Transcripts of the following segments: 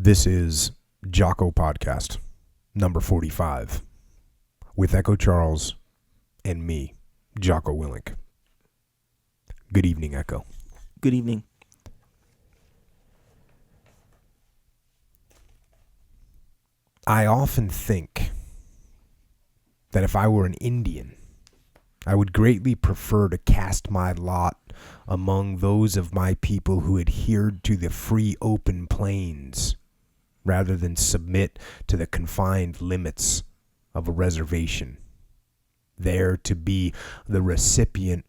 This is Jocko Podcast, number 45, with Echo Charles and me, Jocko Willink. Good evening, Echo. Good evening. I often think that if I were an Indian, I would greatly prefer to cast my lot among those of my people who adhered to the free open plains, rather than submit to the confined limits of a reservation, there to be the recipient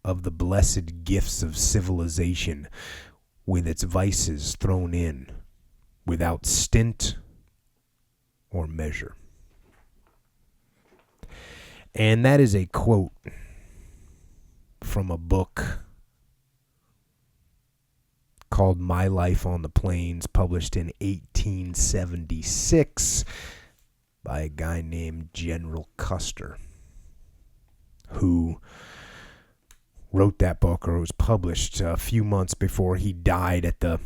of the blessed gifts of civilization, with its vices thrown in, without stint or measure. And that is a quote from a book called My Life on the Plains, published in 1876 by a guy named General Custer, who wrote that book, or it was published a few months before he died at the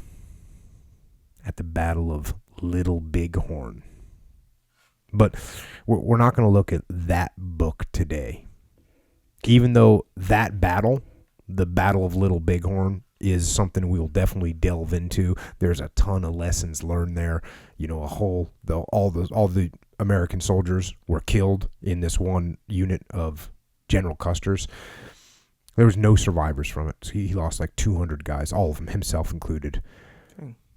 Battle of Little Bighorn. But we're not going to look at that book today, even though that battle, the Battle of Little Bighorn, is something we will definitely delve into. There's a ton of lessons learned there. You know, all the American soldiers were killed in this one unit of General Custer's. There was no survivors from it. So he lost like 200 guys, all of them, himself included.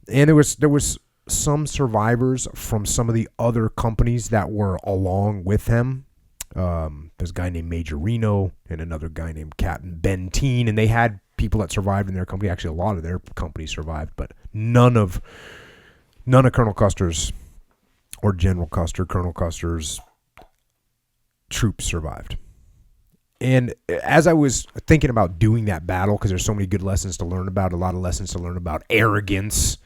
And there was some survivors from some of the other companies that were along with him. There's a guy named Major Reno and another guy named Captain Benteen, and they had people that survived in their company. Actually, a lot of their companies survived, but none of Colonel Custer's or General Custer, Colonel Custer's troops survived. And as I was thinking about doing that battle, because there's so many good lessons to learn about, a lot of lessons to learn about arrogance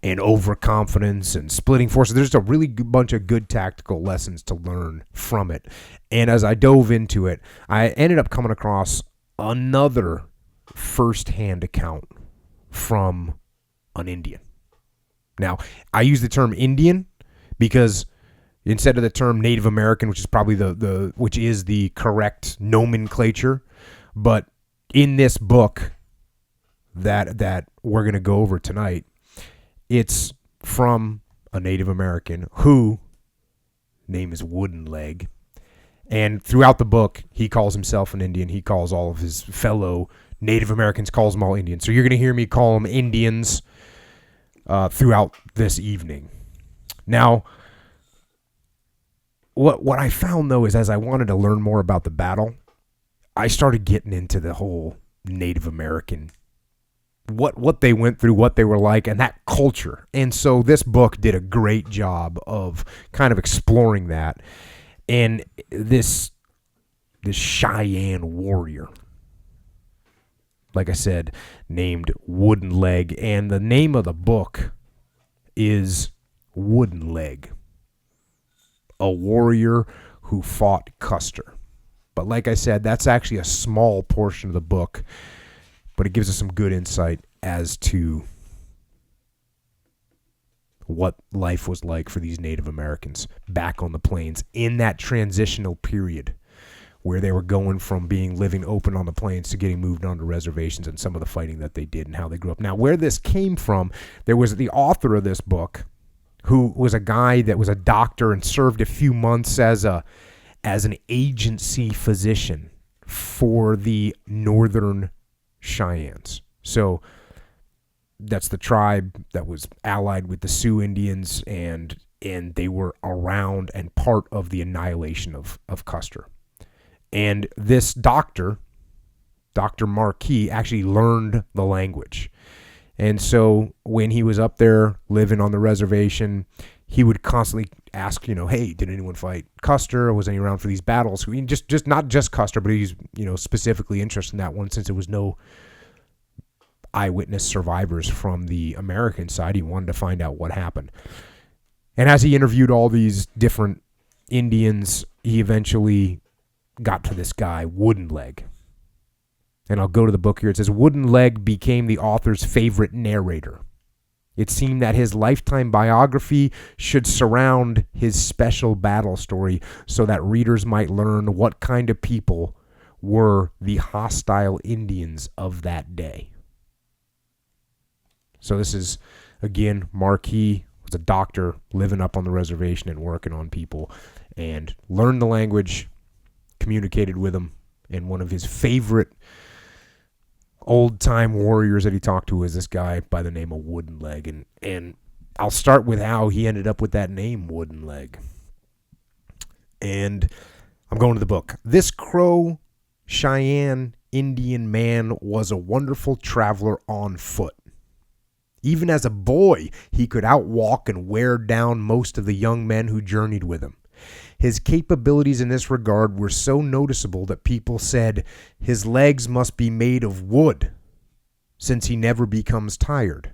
and overconfidence and splitting forces. There's a really bunch of good tactical lessons to learn from it. And as I dove into it, I ended up coming across another first-hand account from an Indian. Now, I use the term Indian because instead of the term Native American, which is probably which is the correct nomenclature, but in this book that we're going to go over tonight, it's from a Native American who name is Wooden Leg. And throughout the book, he calls himself an Indian. He calls all of his fellow Native Americans, calls them all Indians. So you're going to hear me call them Indians throughout this evening. Now, what I found, though, is as I wanted to learn more about the battle, I started getting into the whole Native American, what they went through, what they were like, and that culture. And so this book did a great job of kind of exploring that. And this Cheyenne warrior, like I said, named Wooden Leg, and the name of the book is Wooden Leg, a warrior who fought Custer. But like I said, that's actually a small portion of the book, but it gives us some good insight as to what life was like for these Native Americans back on the plains in that transitional period where they were going from living open on the plains to getting moved onto reservations, and some of the fighting that they did and how they grew up. Now, where this came from, there was the author of this book who was a guy that was a doctor and served a few months as an agency physician for the Northern Cheyennes. So that's the tribe that was allied with the Sioux Indians, and they were around and part of the annihilation of Custer. And this Dr. Marquis, actually learned the language. And so when he was up there living on the reservation, he would constantly ask, hey, did anyone fight Custer? Was anyone around for these battles? Just not just Custer, but he's, specifically interested in that one, since there was no eyewitness survivors from the American side. He wanted to find out what happened. And as he interviewed all these different Indians, he eventually got to this guy, Wooden Leg. And I'll go to the book here. It says, Wooden Leg became the author's favorite narrator. It seemed that his lifetime biography should surround his special battle story so that readers might learn what kind of people were the hostile Indians of that day. So this is, again, Marquis was a doctor living up on the reservation and working on people, and learned the language, communicated with them, and one of his favorite old-time warriors that he talked to was this guy by the name of Wooden Leg. And I'll start with how he ended up with that name, Wooden Leg. And I'm going to the book. This Crow Cheyenne Indian man was a wonderful traveler on foot. Even as a boy, he could outwalk and wear down most of the young men who journeyed with him. His capabilities in this regard were so noticeable that people said his legs must be made of wood, since he never becomes tired.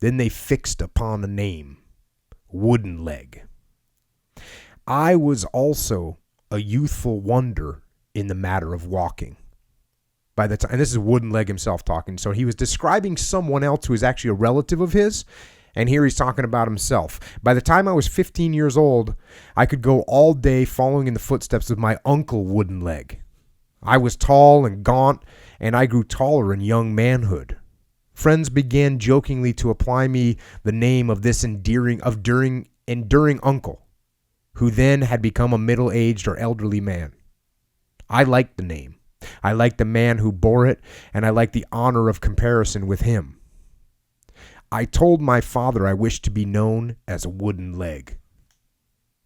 Then they fixed upon a name, Wooden Leg. I was also a youthful wonder in the matter of walking. By the time, and this is Wooden Leg himself talking, so he was describing someone else who is actually a relative of his, and here he's talking about himself. By the time I was 15 years old, I could go all day following in the footsteps of my uncle Wooden Leg. I was tall and gaunt, and I grew taller in young manhood. Friends began jokingly to apply me the name of this enduring uncle, who then had become a middle-aged or elderly man. I liked the name. I liked the man who bore it, and I liked the honor of comparison with him. I told my father I wished to be known as a Wooden Leg.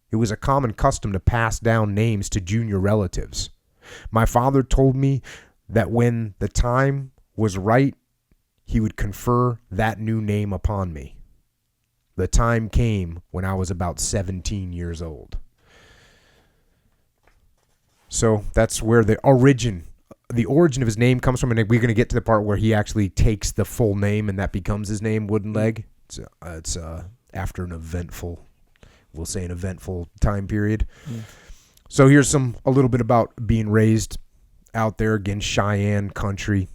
It was a common custom to pass down names to junior relatives. My father told me that when the time was right, he would confer that new name upon me. The time came when I was about 17 years old. So that's where the origin of his name comes from, and we're going to get to the part where he actually takes the full name and that becomes his name, Wooden Leg. It's after an eventful time period. So here's a little bit about being raised out there, again, Cheyenne country.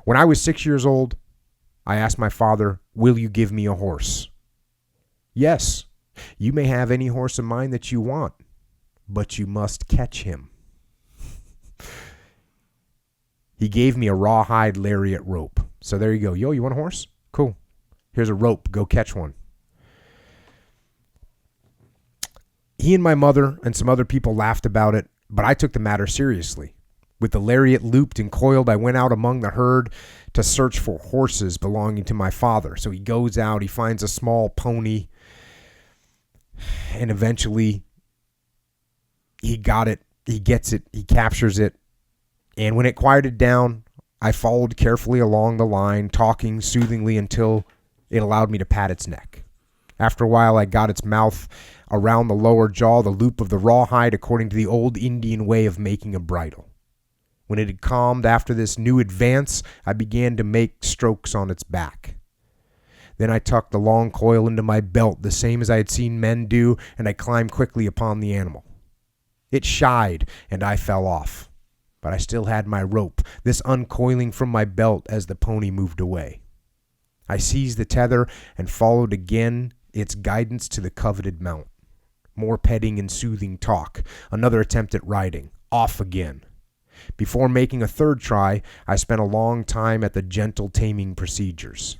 When I was 6 years old, I asked my father, "Will you give me a horse?" "Yes, you may have any horse of mine that you want, but you must catch him." He gave me a rawhide lariat rope. So there you go. Yo, you want a horse? Cool. Here's a rope. Go catch one. He and my mother and some other people laughed about it, but I took the matter seriously. With the lariat looped and coiled, I went out among the herd to search for horses belonging to my father. So he goes out, he finds a small pony, and eventually he got it, he gets it, he captures it. And when it quieted down, I followed carefully along the line, talking soothingly until it allowed me to pat its neck. After a while, I got its mouth around the lower jaw, the loop of the rawhide, according to the old Indian way of making a bridle. When it had calmed after this new advance, I began to make strokes on its back. Then I tucked the long coil into my belt, the same as I had seen men do, and I climbed quickly upon the animal. It shied, and I fell off. But I still had my rope, this uncoiling from my belt as the pony moved away. I seized the tether and followed again its guidance to the coveted mount. More petting and soothing talk. Another attempt at riding. Off again. Before making a third try, I spent a long time at the gentle taming procedures.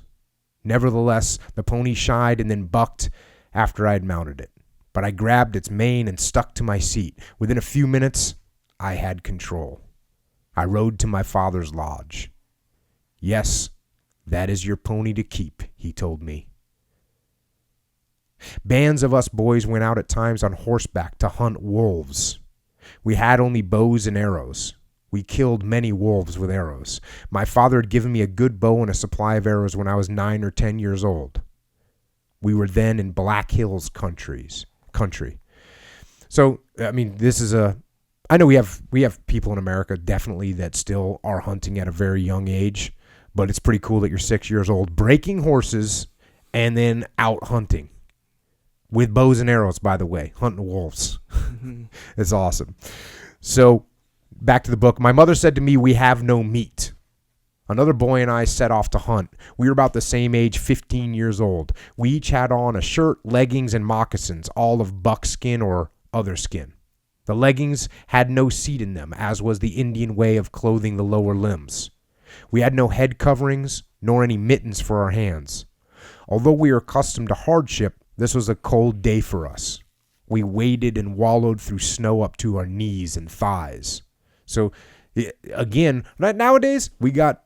Nevertheless, the pony shied and then bucked after I had mounted it. But I grabbed its mane and stuck to my seat. Within a few minutes, I had control. I rode to my father's lodge. "Yes, that is your pony to keep," he told me. Bands of us boys went out at times on horseback to hunt wolves. We had only bows and arrows. We killed many wolves with arrows. My father had given me a good bow and a supply of arrows when I was 9 or 10 years old. We were then in Black Hills country. So, I mean, this is I know we have people in America definitely that still are hunting at a very young age, but it's pretty cool that you're 6 years old, breaking horses and then out hunting with bows and arrows, by the way, hunting wolves. It's awesome. So back to the book. My mother said to me, "We have no meat." Another boy and I set off to hunt. We were about the same age, 15 years old. We each had on a shirt, leggings, and moccasins, all of buckskin or other skin. The leggings had no seat in them, as was the Indian way of clothing the lower limbs. We had no head coverings, nor any mittens for our hands. Although we were accustomed to hardship, this was a cold day for us. We waded and wallowed through snow up to our knees and thighs. So, again, nowadays, we got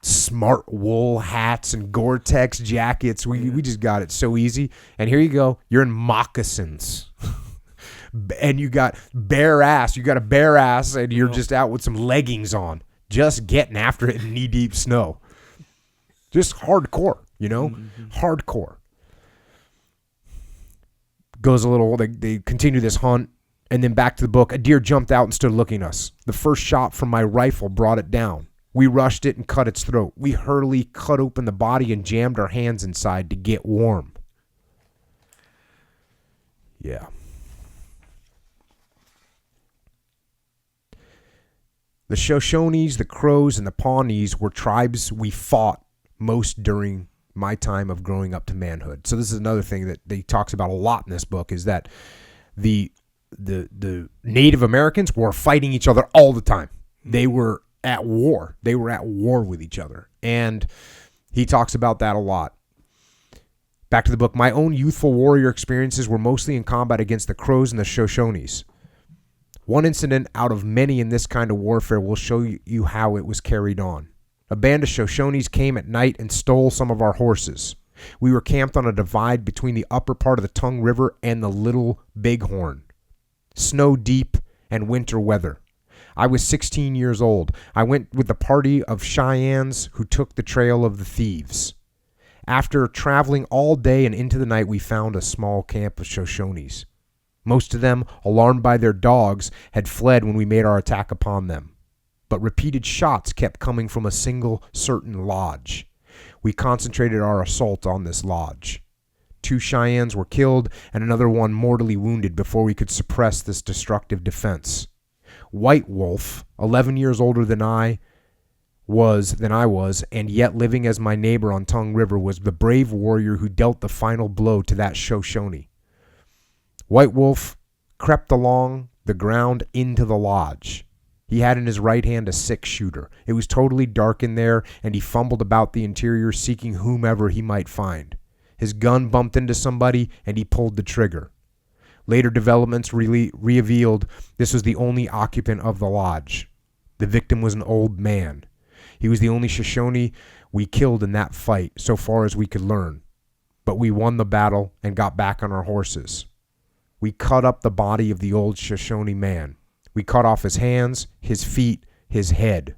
smart wool hats and Gore-Tex jackets. We just got it so easy. And here you go. You're in moccasins. And you got bare ass. You got a bare ass, and you're just out with some leggings on, just getting after it in knee-deep snow. Just hardcore, hardcore. Goes a little, they continue this hunt, and then back to the book. A deer jumped out and stood looking at us. The first shot from my rifle brought it down. We rushed it and cut its throat. We hurriedly cut open the body and jammed our hands inside to get warm. Yeah. The Shoshones, the Crows, and the Pawnees were tribes we fought most during my time of growing up to manhood. So this is another thing that he talks about a lot in this book, is that the Native Americans were fighting each other all the time. They were at war. They were at war with each other. And he talks about that a lot. Back to the book. My own youthful warrior experiences were mostly in combat against the Crows and the Shoshones. One incident out of many in this kind of warfare will show you how it was carried on. A band of Shoshones came at night and stole some of our horses. We were camped on a divide between the upper part of the Tongue River and the Little Bighorn. Snow deep and winter weather. I was 16 years old. I went with the party of Cheyennes who took the trail of the thieves. After traveling all day and into the night, we found a small camp of Shoshones. Most of them, alarmed by their dogs, had fled when we made our attack upon them. But repeated shots kept coming from a single certain lodge. We concentrated our assault on this lodge. 2 Cheyennes were killed and another one mortally wounded before we could suppress this destructive defense. White Wolf, 11 years older than I was, and yet living as my neighbor on Tongue River, was the brave warrior who dealt the final blow to that Shoshone. White Wolf crept along the ground into the lodge. He had in his right hand a 6-shooter. It was totally dark in there, and he fumbled about the interior seeking whomever he might find. His gun bumped into somebody, and he pulled the trigger. Later developments revealed this was the only occupant of the lodge. The victim was an old man. He was the only Shoshone we killed in that fight, so far as we could learn. But we won the battle and got back on our horses. We cut up the body of the old Shoshone man. We cut off his hands, his feet, his head.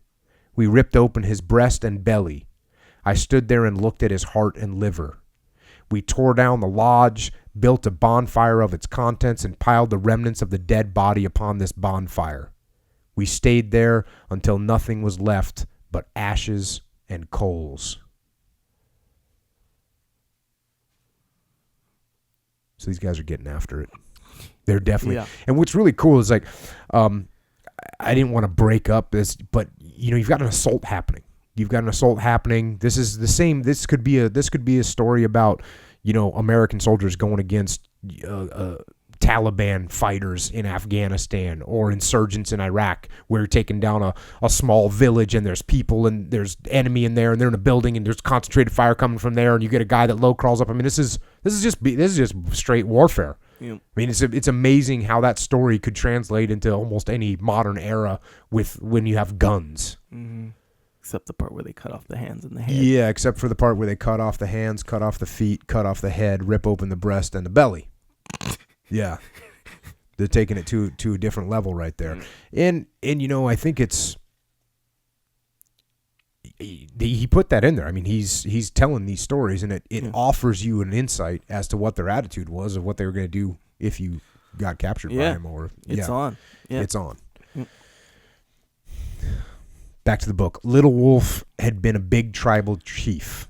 We ripped open his breast and belly. I stood there and looked at his heart and liver. We tore down the lodge, built a bonfire of its contents, and piled the remnants of the dead body upon this bonfire. We stayed there until nothing was left but ashes and coals. So these guys are getting after it. They're definitely, yeah. And what's really cool is, like, I didn't want to break up this, but you've got an assault happening. This is the same. This could be a story about, American soldiers going against Taliban fighters in Afghanistan, or insurgents in Iraq, where you're taking down a small village and there's people and there's enemy in there and they're in a building and there's concentrated fire coming from there, and you get a guy that low crawls up. I mean, this is just straight warfare. Yeah. I mean, it's amazing how that story could translate into almost any modern era when you have guns. Mm-hmm. Except the part where they cut off the hands and the head. Yeah, except for the part where they cut off the hands, cut off the feet, cut off the head, rip open the breast and the belly. Yeah. They're taking it to a different level right there. And I think he put that in there. I mean, he's telling these stories, and it offers you an insight as to what their attitude was, of what they were going to do if you got captured by him. It's on. Yeah. It's on. Back to the book. Little Wolf had been a big tribal chief,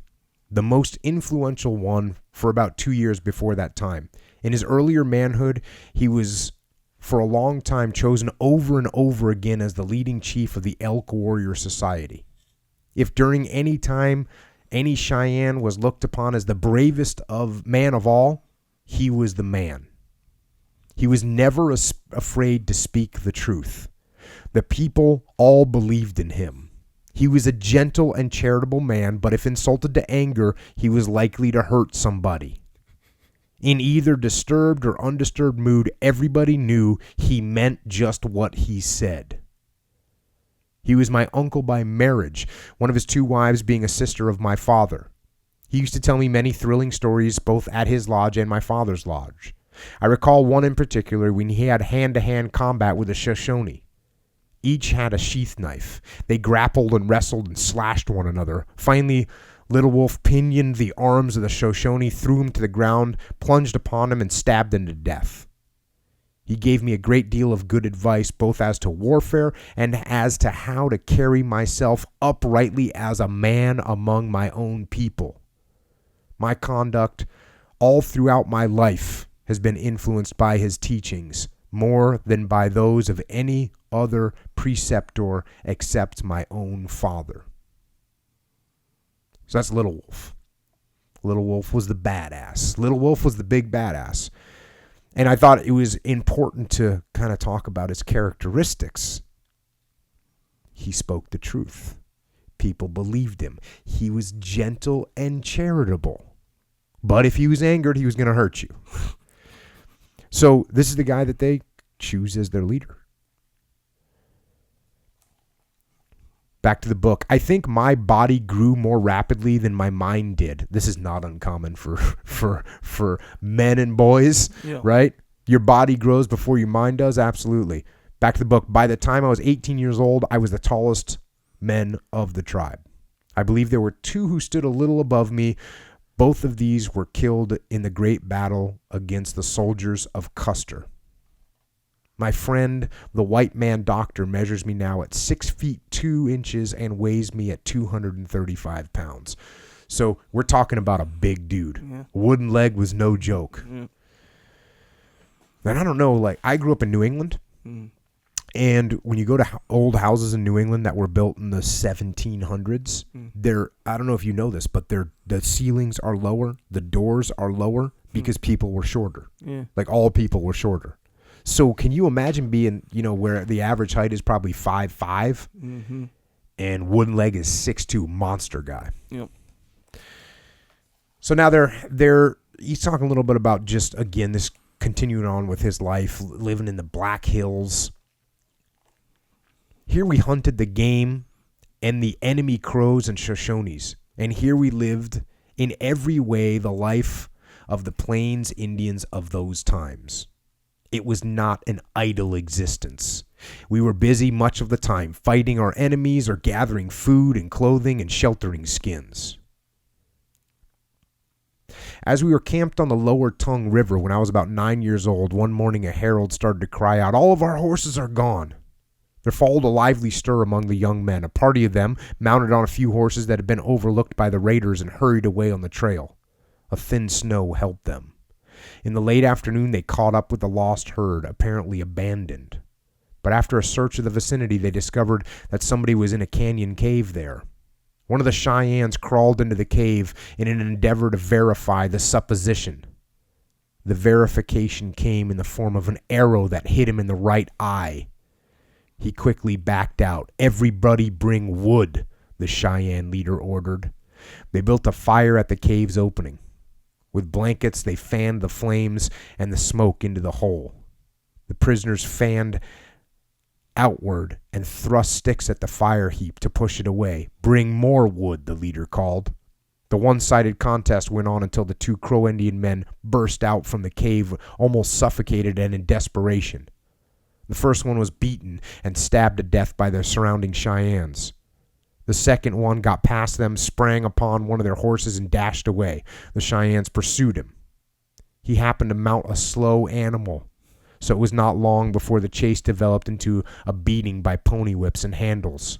the most influential one for about 2 years before that time. In his earlier manhood, he was for a long time chosen over and over again as the leading chief of the Elk Warrior Society. If during any time any Cheyenne was looked upon as the bravest of man of all, he was the man. He was never afraid to speak the truth. The people all believed in him. He was a gentle and charitable man, but if insulted to anger, he was likely to hurt somebody. In either disturbed or undisturbed mood, everybody knew he meant just what he said. He was my uncle by marriage, one of his 2 wives being a sister of my father. He used to tell me many thrilling stories both at his lodge and my father's lodge. I recall one in particular when he had hand-to-hand combat with a Shoshone. Each had a sheath knife. They grappled and wrestled and slashed one another. Finally, Little Wolf pinioned the arms of the Shoshone, threw him to the ground, plunged upon him, and stabbed him to death. He gave me a great deal of good advice, both as to warfare and as to how to carry myself uprightly as a man among my own people. My conduct all throughout my life has been influenced by his teachings, more than by those of any other preceptor except my own father. So that's Little Wolf. Little Wolf was the badass. Little Wolf was the big badass. And I thought it was important to kind of talk about his characteristics. He spoke the truth. People believed him. He was gentle and charitable. But if he was angered, he was going to hurt you. So this is the guy that they choose as their leader. Back to the book. I think my body grew more rapidly than my mind did. This is not uncommon for men and boys, right? Your body grows before your mind does. Absolutely. Back to the book. By the time I was 18 years old, I was the tallest men of the tribe. I believe there were 2 who stood a little above me. Both of these were killed in the great battle against the soldiers of Custer. My friend, the white man doctor, measures me now at 6 feet 2 inches and weighs me at 235 pounds. So we're talking about a big dude. Yeah. Wooden leg was no joke. Yeah. And I don't know, like, I grew up in New England. And when you go to old houses in New England that were built in the 1700s, I don't know if you know this, but the ceilings are lower, the doors are lower because people were shorter. Yeah. Like, all people were shorter. So can you imagine being, where the average height is probably 5'5", and wooden leg is 6'2", monster guy. Yep. So now he's talking a little bit about just, again, this continuing on with his life, living in the Black Hills. Here we hunted the game and the enemy crows and Shoshones, and here we lived in every way the life of the Plains Indians of those times. It was not an idle existence. We were busy much of the time fighting our enemies or gathering food and clothing and sheltering skins. As we were camped on the Lower Tongue River when I was about 9 years old, one morning a herald started to cry out, "All of our horses are gone." There followed a lively stir among the young men. A party of them mounted on a few horses that had been overlooked by the raiders and hurried away on the trail. A thin snow helped them. In the late afternoon, they caught up with the lost herd, apparently abandoned. But after a search of the vicinity, they discovered that somebody was in a canyon cave there. One of the Cheyennes crawled into the cave in an endeavor to verify the supposition. The verification came in the form of an arrow that hit him in the right eye. He quickly backed out. "Everybody bring wood," the Cheyenne leader ordered. They built a fire at the cave's opening. With blankets, they fanned the flames and the smoke into the hole. The prisoners fanned outward and thrust sticks at the fire heap to push it away. "Bring more wood," the leader called. The one-sided contest went on until the 2 Crow Indian men burst out from the cave, almost suffocated and in desperation. The first one was beaten and stabbed to death by their surrounding Cheyennes. The second one got past them, sprang upon one of their horses, and dashed away. The Cheyennes pursued him. He happened to mount a slow animal, so it was not long before the chase developed into a beating by pony whips and handles.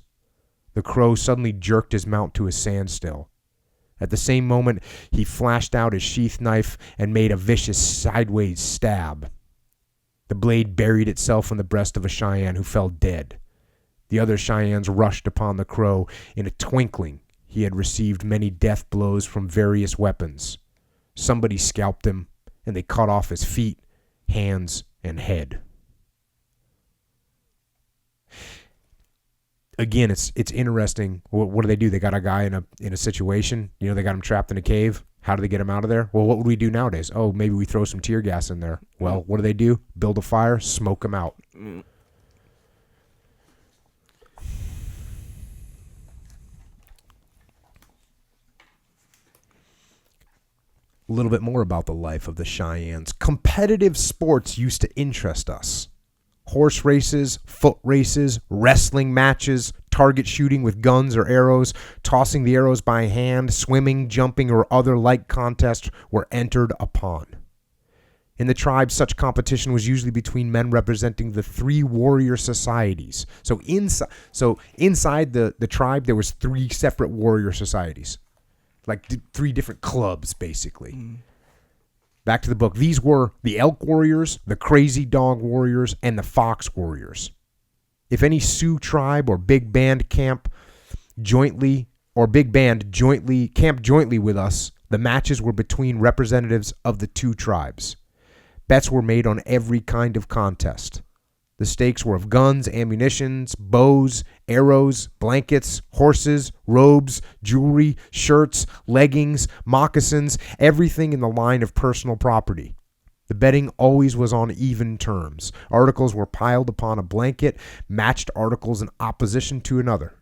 The Crow suddenly jerked his mount to a standstill. At the same moment, he flashed out his sheath knife and made a vicious sideways stab. The blade buried itself in the breast of a Cheyenne who fell dead. The other Cheyennes rushed upon the crow. In a twinkling, he had received many death blows from various weapons. Somebody scalped him, and they cut off his feet, hands, and head. Again, it's interesting. What do they do? They got a guy in a situation. You know, they got him trapped in a cave. How do they get him out of there? Well, what would we do nowadays? Oh, maybe we throw some tear gas in there. Well, what do? Build a fire, smoke him out. A little bit more about the life of the Cheyennes. Competitive sports used to interest us. Horse races, foot races, wrestling matches, target shooting with guns or arrows, tossing the arrows by hand, swimming, jumping, or other like contests were entered upon. In the tribe, such competition was usually between men representing the 3 warrior societies. So inside the tribe, there was 3 separate warrior societies. Like 3 different clubs, basically. Back to the book. These were the Elk Warriors, the Crazy Dog Warriors, and the Fox Warriors. If any Sioux tribe or big band camped jointly with us, the matches were between representatives of the 2 tribes. Bets were made on every kind of contest. The stakes were of guns, ammunitions, bows, arrows, blankets, horses, robes, jewelry, shirts, leggings, moccasins, everything in the line of personal property. The betting always was on even terms. Articles were piled upon a blanket, matched articles in opposition to another.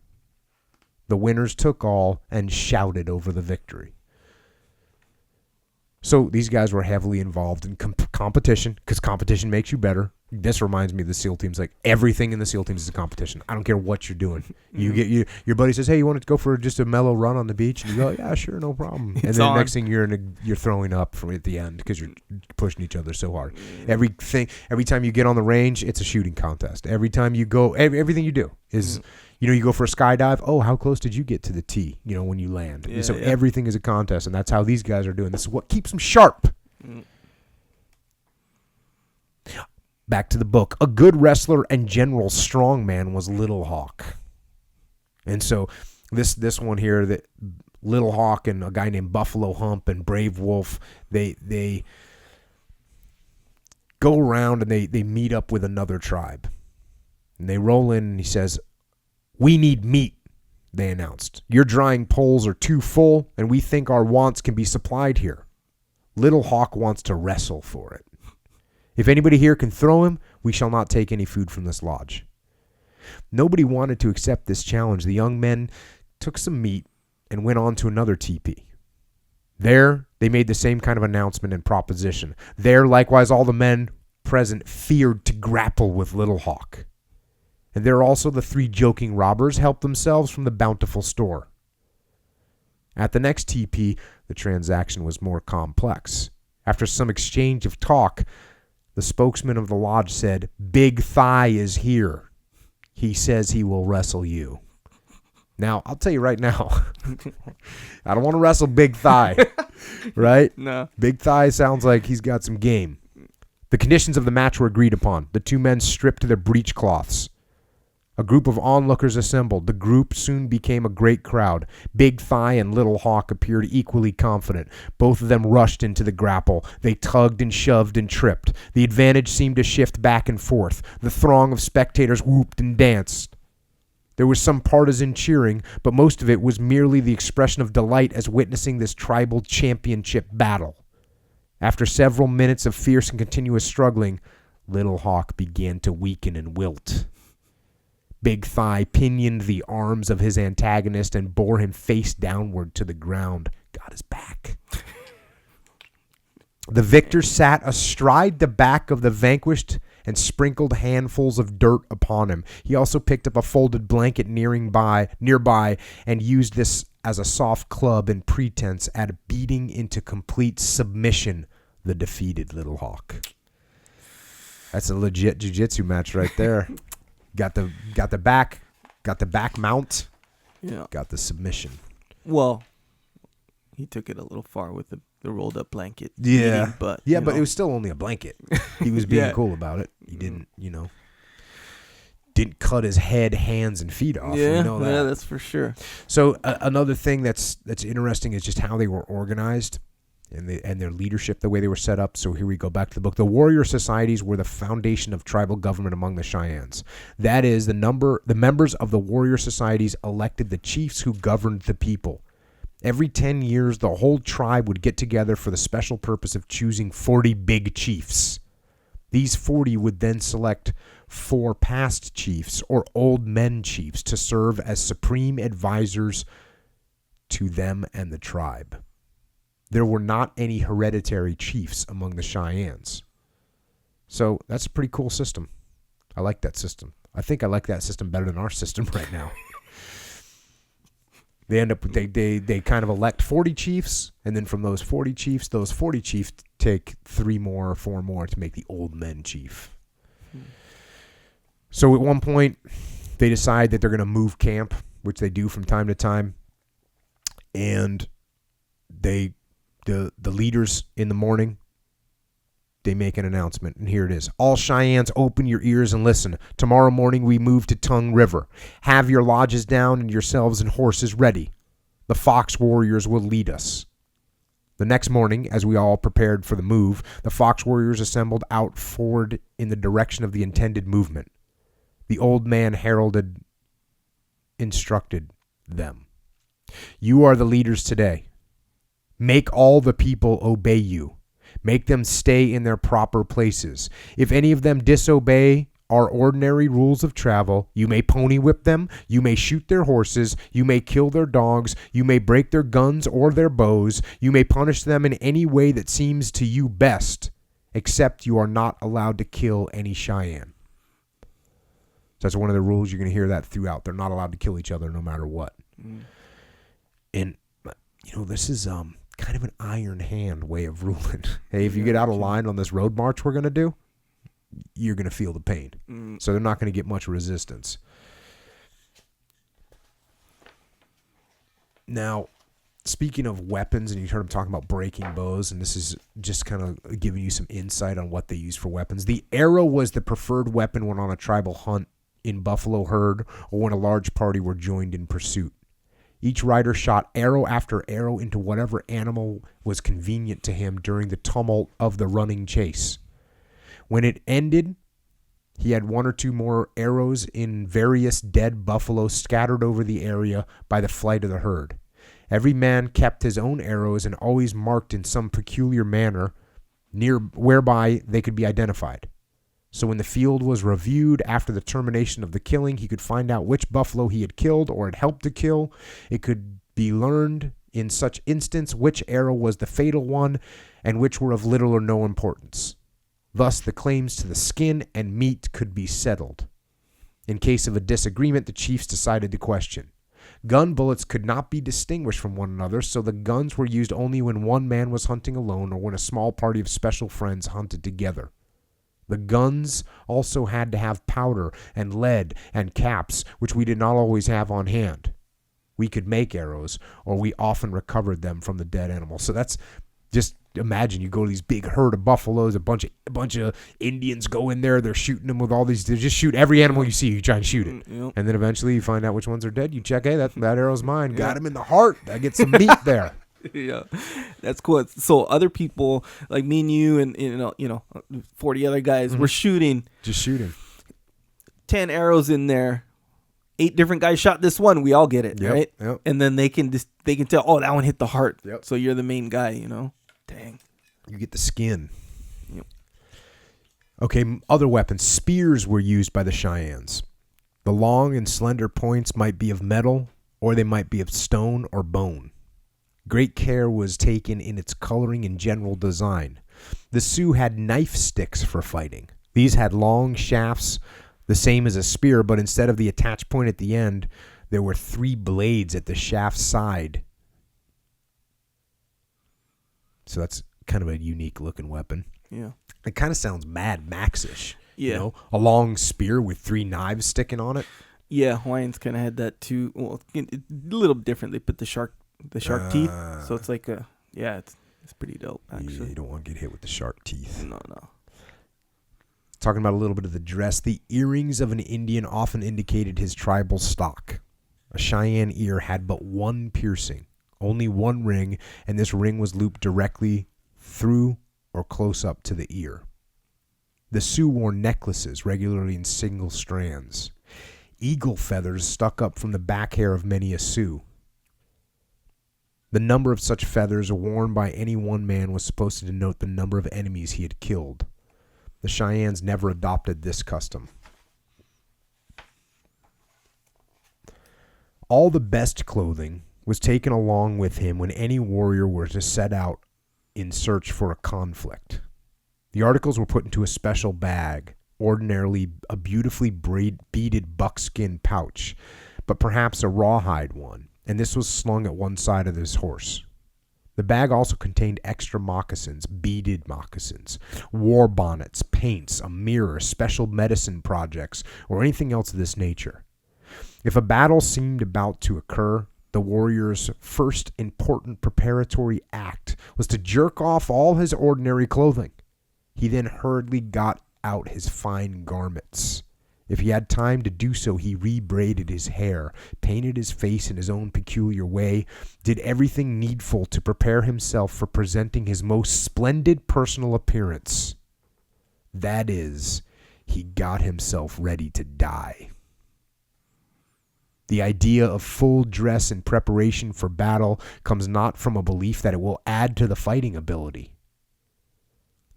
The winners took all and shouted over the victory. So these guys were heavily involved in competition because competition makes you better. This reminds me of the SEAL teams. Like everything in the SEAL teams is a competition. I don't care what you're doing. You get your buddy says, "Hey, you want to go for just a mellow run on the beach?" And you go, "Yeah, sure, no problem." And then next thing you're throwing up from at the end because you're pushing each other so hard. Every time you get on the range, it's a shooting contest. Every time you go, everything you do is. You go for a skydive. Oh, how close did you get to the tee? When you land. So everything is a contest, and that's how these guys are doing. This is what keeps them sharp. Back to the book. A good wrestler and general strongman was Little Hawk. And so this one here, that Little Hawk and a guy named Buffalo Hump and Brave Wolf, they go around and they meet up with another tribe. And they roll in and he says, "We need meat," they announced. "Your drying poles are too full, and we think our wants can be supplied here. Little Hawk wants to wrestle for it. If anybody here can throw him, we shall not take any food from this lodge." Nobody wanted to accept this challenge. The young men took some meat and went on to another teepee. There, they made the same kind of announcement and proposition. There, likewise, all the men present feared to grapple with Little Hawk. And there also the 3 joking robbers helped themselves from the bountiful store. At the next teepee, the transaction was more complex. After some exchange of talk, the spokesman of the lodge said, "Big Thigh is here. He says he will wrestle you." Now, I'll tell you right now, I don't want to wrestle Big Thigh, right? No. Big Thigh sounds like he's got some game. The conditions of the match were agreed upon. The 2 men stripped to their breechcloths. A group of onlookers assembled. The group soon became a great crowd. Big Thigh and Little Hawk appeared equally confident. Both of them rushed into the grapple. They tugged and shoved and tripped. The advantage seemed to shift back and forth. The throng of spectators whooped and danced. There was some partisan cheering, but most of it was merely the expression of delight as witnessing this tribal championship battle. After several minutes of fierce and continuous struggling, Little Hawk began to weaken and wilt. Big Thigh pinioned the arms of his antagonist and bore him face downward to the ground. Got his back. The victor sat astride the back of the vanquished and sprinkled handfuls of dirt upon him. He also picked up a folded blanket nearby and used this as a soft club in pretense at beating into complete submission the defeated Little Hawk. That's a legit jiu-jitsu match right there. Got the back mount. Yeah. Got the submission. Well, he took it a little far with the rolled up blanket. Yeah. But it was still only a blanket. He was being cool about it. He didn't, didn't cut his head, hands, and feet off. Yeah, we know that. yeah, that's for sure. So another thing that's interesting is just how they were organized and their leadership, the way they were set up. So here we go back to the book. The warrior societies were the foundation of tribal government among the Cheyennes. That is, the members of the warrior societies elected the chiefs who governed the people. Every 10 years, the whole tribe would get together for the special purpose of choosing 40 big chiefs. These 40 would then select 4 past chiefs or old men chiefs to serve as supreme advisors to them and the tribe. There were not any hereditary chiefs among the Cheyennes. So that's a pretty cool system. I like that system. I think I like that system better than our system right now. They end up they kind of elect 40 chiefs, and then from those 40 chiefs take 3 more or 4 more to make the old men chief. So at one point, they decide that they're going to move camp, which they do from time to time, and the leaders in the morning, they make an announcement, and here it is. All Cheyennes, open your ears and listen. Tomorrow morning we move to Tongue River. Have your lodges down and yourselves and horses ready. The Fox warriors will lead us. The next morning, as we all prepared for the move, the Fox warriors assembled out forward in the direction of the intended movement. The old man instructed them. You are the leaders today. Make all the people obey you. Make them stay in their proper places. If any of them disobey our ordinary rules of travel, you may pony whip them, you may shoot their horses, you may kill their dogs, you may break their guns or their bows, you may punish them in any way that seems to you best, except you are not allowed to kill any Cheyenne. So that's one of the rules. You're going to hear that throughout. They're not allowed to kill each other no matter what. And, this is kind of an iron hand way of ruling. Hey, if you get out of line on this road march we're going to do, you're going to feel the pain. So they're not going to get much resistance. Now, speaking of weapons, and you heard him talking about breaking bows, and this is just kind of giving you some insight on what they use for weapons. The arrow was the preferred weapon when on a tribal hunt in buffalo herd or when a large party were joined in pursuit. Each rider shot arrow after arrow into whatever animal was convenient to him during the tumult of the running chase. When it ended, he had 1 or 2 more arrows in various dead buffalo scattered over the area by the flight of the herd. Every man kept his own arrows and always marked in some peculiar manner whereby they could be identified. So when the field was reviewed after the termination of the killing, he could find out which buffalo he had killed or had helped to kill. It could be learned in such instance which arrow was the fatal one and which were of little or no importance. Thus the claims to the skin and meat could be settled. In case of a disagreement, the chiefs decided the question. Gun bullets could not be distinguished from one another, so the guns were used only when one man was hunting alone or when a small party of special friends hunted together. The guns also had to have powder and lead and caps, which we did not always have on hand. We could make arrows, or we often recovered them from the dead animal. So that's just imagine you go to these big herd of buffaloes, a bunch of Indians go in there, they're shooting them with all these. They just shoot every animal you see. You try and shoot it, and then eventually you find out which ones are dead. You check, hey, that arrow's mine. Got him in the heart. I get some meat there. Yeah, that's cool. So other people like me and you and 40 other guys were shooting. Just shooting. 10 arrows in there. 8 different guys shot this one. We all get it, right? Yep. And then they can tell, oh, that one hit the heart. Yep. So you're the main guy, Dang. You get the skin. Yep. Okay, other weapons. Spears were used by the Cheyennes. The long and slender points might be of metal, or they might be of stone or bone. Great care was taken in its coloring and general design. The Sioux had knife sticks for fighting. These had long shafts, the same as a spear, but instead of the attached point at the end, there were 3 blades at the shaft side. So that's kind of a unique looking weapon. Yeah. It kind of sounds Mad Max-ish. Yeah. A long spear with 3 knives sticking on it. Yeah, Hawaiians kind of had that too. Well, a little different. They put the shark teeth, so it's like it's pretty dope actually. Yeah, you don't want to get hit with the shark teeth. No. talking about a little bit of the dress. The earrings of an Indian often indicated his tribal stock. A Cheyenne ear had but one piercing, only one ring, and this ring was looped directly through or close up to the ear. The Sioux wore necklaces regularly in single strands. Eagle feathers stuck up from the back hair of many a Sioux. The number of such feathers worn by any one man was supposed to denote the number of enemies he had killed. The Cheyennes never adopted this custom. All the best clothing was taken along with him when any warrior were to set out in search for a conflict. The articles were put into a special bag, ordinarily a beautifully beaded buckskin pouch, but perhaps a rawhide one, and this was slung at one side of his horse. The bag also contained extra moccasins, beaded moccasins, war bonnets, paints, a mirror, special medicine projects, or anything else of this nature. If a battle seemed about to occur, the warrior's first important preparatory act was to jerk off all his ordinary clothing. He then hurriedly got out his fine garments. If he had time to do so, he rebraided his hair, painted his face in his own peculiar way, did everything needful to prepare himself for presenting his most splendid personal appearance. That is, he got himself ready to die. The idea of full dress in preparation for battle comes not from a belief that it will add to the fighting ability.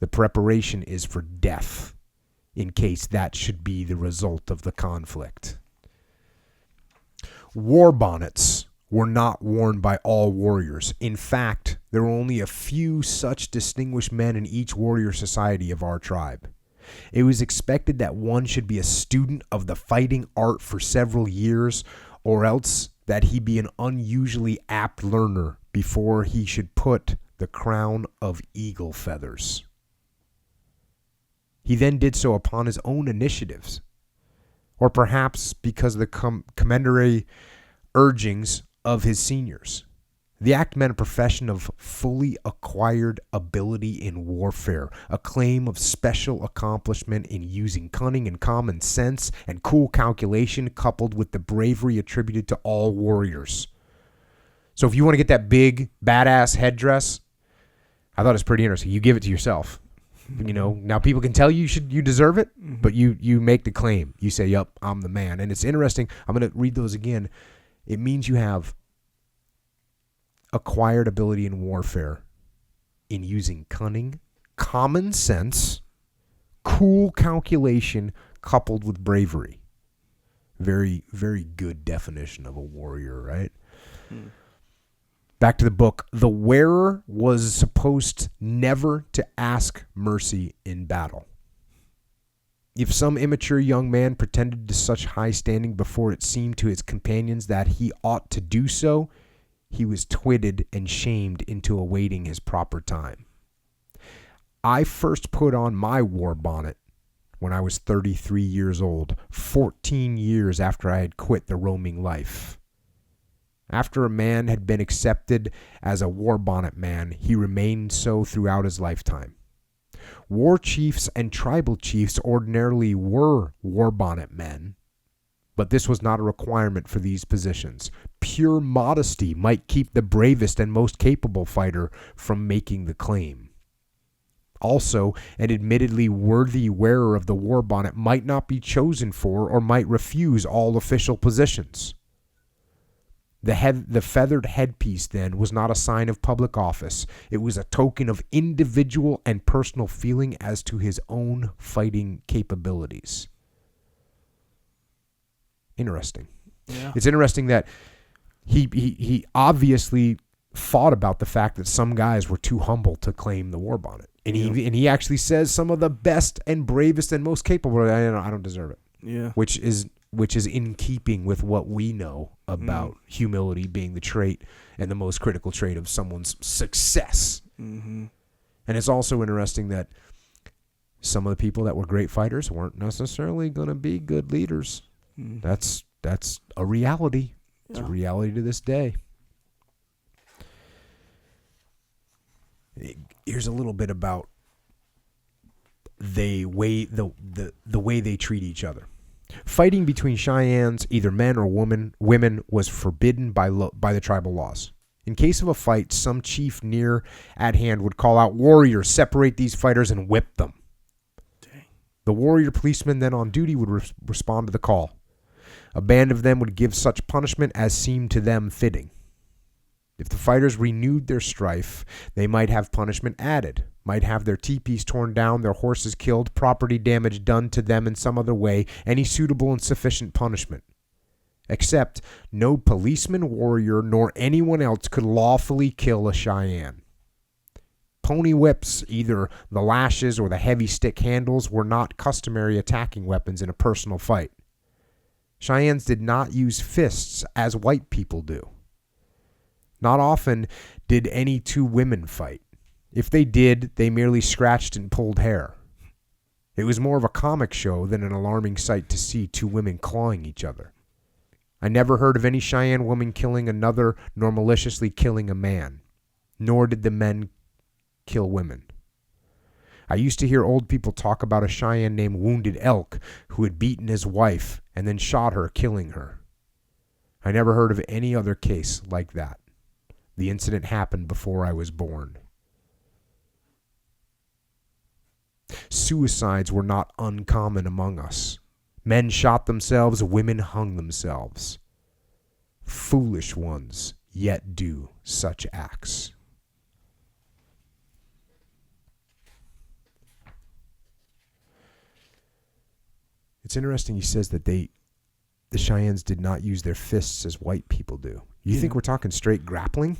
The preparation is for death, in case that should be the result of the conflict. War bonnets were not worn by all warriors. In fact, there were only a few such distinguished men in each warrior society of our tribe. It was expected that one should be a student of the fighting art for several years, or else that he be an unusually apt learner before he should put the crown of eagle feathers. He then did so upon his own initiatives, or perhaps because of the commendatory urgings of his seniors. The act meant a profession of fully acquired ability in warfare, a claim of special accomplishment in using cunning and common sense and cool calculation coupled with the bravery attributed to all warriors. So if you want to get that big, badass headdress, I thought it was pretty interesting. You give it to yourself. You know, now people can tell you you deserve it, but you make the claim. You say, yup, I'm the man. And it's interesting. I'm going to read those again. It means you have acquired ability in warfare in using cunning, common sense, cool calculation coupled with bravery. Very, very good definition of a warrior, right? Back to the book. The wearer was supposed never to ask mercy in battle. If some immature young man pretended to such high standing before it seemed to his companions that he ought to do so, he was twitted and shamed into awaiting his proper time. I first put on my war bonnet when I was 33 years old, 14 years after I had quit the roaming life. After a man had been accepted as a war bonnet man, he remained so throughout his lifetime. War chiefs and tribal chiefs ordinarily were war bonnet men, but this was not a requirement for these positions. Pure modesty might keep the bravest and most capable fighter from making the claim. Also, an admittedly worthy wearer of the war bonnet might not be chosen for or might refuse all official positions. The feathered headpiece, then, was not a sign of public office. It was a token of individual and personal feeling as to his own fighting capabilities. Interesting. Yeah. It's interesting that he obviously thought about the fact that some guys were too humble to claim the war bonnet. And he actually says some of the best and bravest and most capable, I don't deserve it. Yeah. Which is in keeping with what we know about humility being the trait and the most critical trait of someone's success. Mm-hmm. And it's also interesting that some of the people that were great fighters weren't necessarily going to be good leaders. Mm. That's a reality. It's a reality to this day. Here's a little bit about the way they treat each other. Fighting between Cheyennes, either men or women, was forbidden by the tribal laws. In case of a fight, some chief near at hand would call out, "Warriors, separate these fighters," and whip them. Dang. The warrior policeman then on duty would respond to the call. A band of them would give such punishment as seemed to them fitting. If the fighters renewed their strife, they might have punishment added, might have their teepees torn down, their horses killed, property damage done to them in some other way, any suitable and sufficient punishment. Except no policeman, warrior, nor anyone else could lawfully kill a Cheyenne. Pony whips, either the lashes or the heavy stick handles, were not customary attacking weapons in a personal fight. Cheyennes did not use fists as white people do. Not often did any two women fight. If they did, they merely scratched and pulled hair. It was more of a comic show than an alarming sight to see two women clawing each other. I never heard of any Cheyenne woman killing another nor maliciously killing a man, nor did the men kill women. I used to hear old people talk about a Cheyenne named Wounded Elk who had beaten his wife and then shot her, killing her. I never heard of any other case like that. The incident happened before I was born. Suicides were not uncommon among us. Men shot themselves, women hung themselves. Foolish ones yet do such acts. It's interesting he says that the Cheyennes did not use their fists as white people do. You think we're talking straight grappling?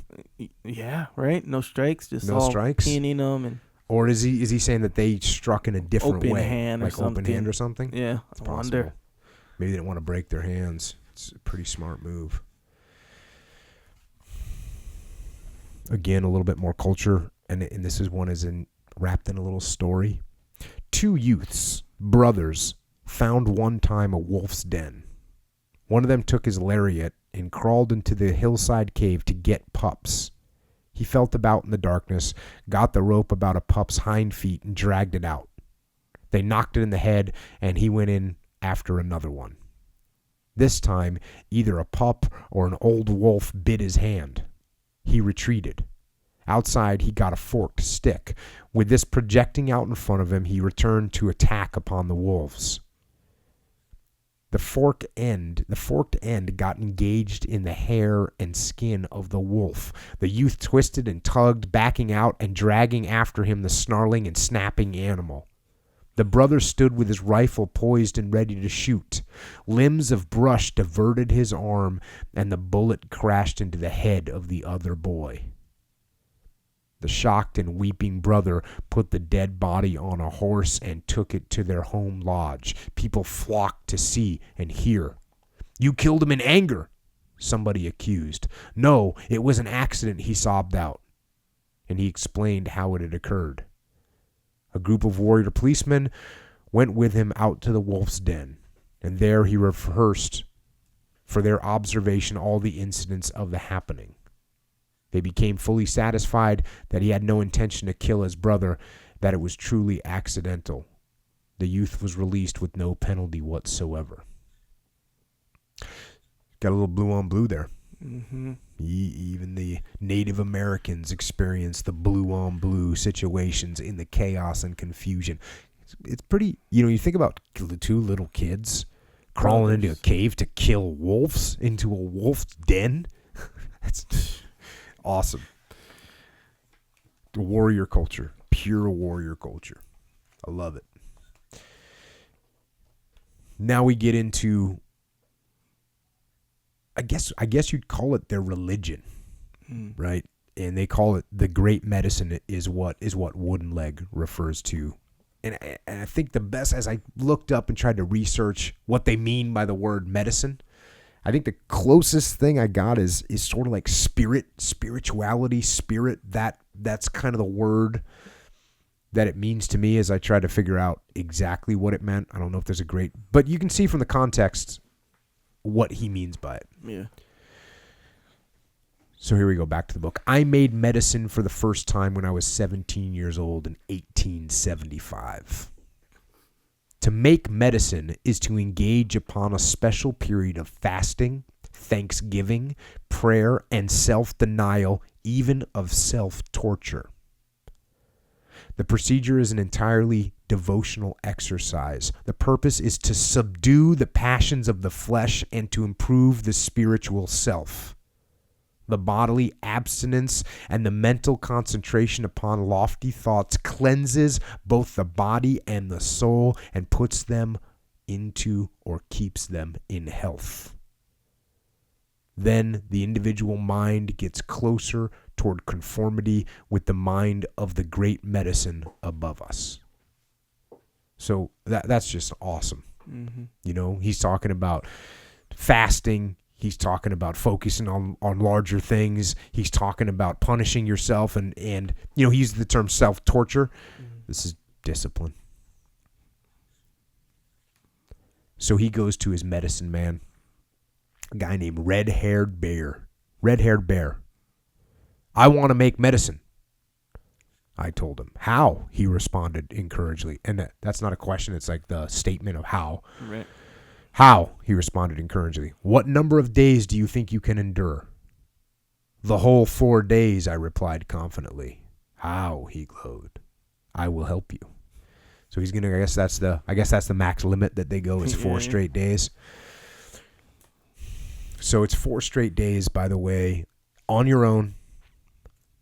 Yeah, right? No strikes, just no all strikes? pinning them. And or is he saying that they struck in a different open way? hand like or something. Open hand or something? Yeah, it's I possible. wonder. Maybe they didn't want to break their hands. It's a pretty smart move. Again, a little bit more culture, and this is one wrapped in a little story. Two youths, brothers, found one time a wolf's den. One of them took his lariat and crawled into the hillside cave to get pups. He felt about in the darkness, got the rope about a pup's hind feet, and dragged it out. They knocked it in the head, and he went in after another one. This time, either a pup or an old wolf bit his hand. He retreated. Outside, he got a forked stick. With this projecting out in front of him, he returned to attack upon the wolves. The forked end got engaged in the hair and skin of the wolf. The youth twisted and tugged, backing out and dragging after him the snarling and snapping animal. The brother stood with his rifle poised and ready to shoot. Limbs of brush diverted his arm, and the bullet crashed into the head of the other boy. The shocked and weeping brother put the dead body on a horse and took it to their home lodge. People flocked to see and hear. "You killed him in anger," somebody accused. "No, it was an accident," he sobbed out. And he explained how it had occurred. A group of warrior policemen went with him out to the wolf's den, and there he rehearsed for their observation all the incidents of the happening. They became fully satisfied that he had no intention to kill his brother, that it was truly accidental. The youth was released with no penalty whatsoever. Got a little blue on blue there. Mm-hmm. Even the Native Americans experienced the blue on blue situations in the chaos and confusion. It's pretty, you think about the two little kids crawling into a cave to kill wolves, into a wolf's den. That's awesome. The warrior culture, pure warrior culture. I love it. Now we get into, I guess you'd call it their religion, right? And they call it the great medicine is what Wooden Leg refers to. And I think the best, as I looked up and tried to research what they mean by the word medicine, I think the closest thing I got is sort of like spirituality, spirit. That's kind of the word that it means to me as I try to figure out exactly what it meant. I don't know if there's but you can see from the context what he means by it. Yeah. So here we go, back to the book. I made medicine for the first time when I was 17 years old in 1875. To make medicine is to engage upon a special period of fasting, thanksgiving, prayer, and self-denial, even of self-torture. The procedure is an entirely devotional exercise. The purpose is to subdue the passions of the flesh and to improve the spiritual self. The bodily abstinence and the mental concentration upon lofty thoughts cleanses both the body and the soul and puts them into or keeps them in health. Then the individual mind gets closer toward conformity with the mind of the great medicine above us. So that's just awesome. Mm-hmm. You know, he's talking about fasting. He's talking about focusing on larger things. He's talking about punishing yourself. And you know, he used the term self-torture. Mm-hmm. This is discipline. So he goes to his medicine man, a guy named Red-Haired Bear. Red-Haired Bear. I want to make medicine. I told him. How? He responded encouragingly. And that's not a question. It's like the statement of how. Right. How? He responded encouragingly. What number of days do you think you can endure? The whole 4 days, I replied confidently. How? He glowed. I will help you. So he's gonna. I guess that's the max limit that they go is 4 straight days. So it's 4 straight days, by the way, on your own,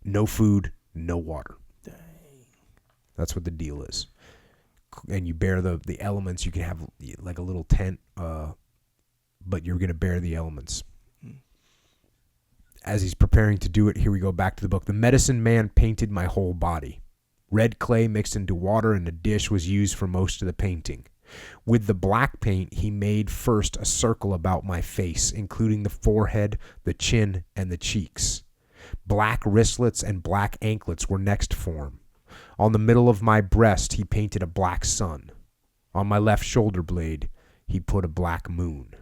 no food, no water. Dang. That's what the deal is. And you bear the elements. You can have like a little tent, but you're going to bear the elements. As he's preparing to do it, here we go back to the book. The medicine man painted my whole body. Red clay mixed into water in a dish was used for most of the painting. With the black paint, he made first a circle about my face, including the forehead, the chin, and the cheeks. Black wristlets and black anklets were next formed. On the middle of my breast, he painted a black sun. On my left shoulder blade, he put a black moon.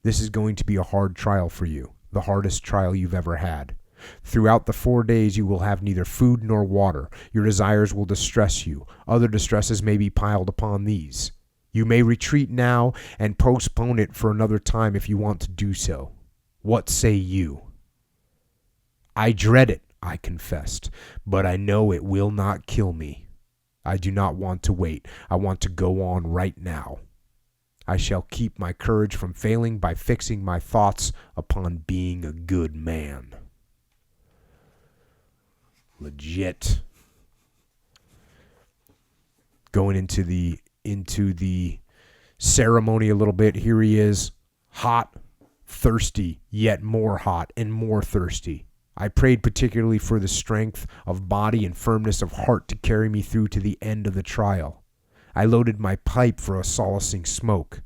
This is going to be a hard trial for you, the hardest trial you've ever had. Throughout the 4 days, you will have neither food nor water. Your desires will distress you. Other distresses may be piled upon these. You may retreat now and postpone it for another time if you want to do so. What say you? I dread it, I confessed, but I know it will not kill me. I do not want to wait. I want to go on right now. I shall keep my courage from failing by fixing my thoughts upon being a good man. Legit. Going into the ceremony a little bit. Here he is, hot, thirsty, yet more hot and more thirsty. I prayed particularly for the strength of body and firmness of heart to carry me through to the end of the trial. I loaded my pipe for a solacing smoke,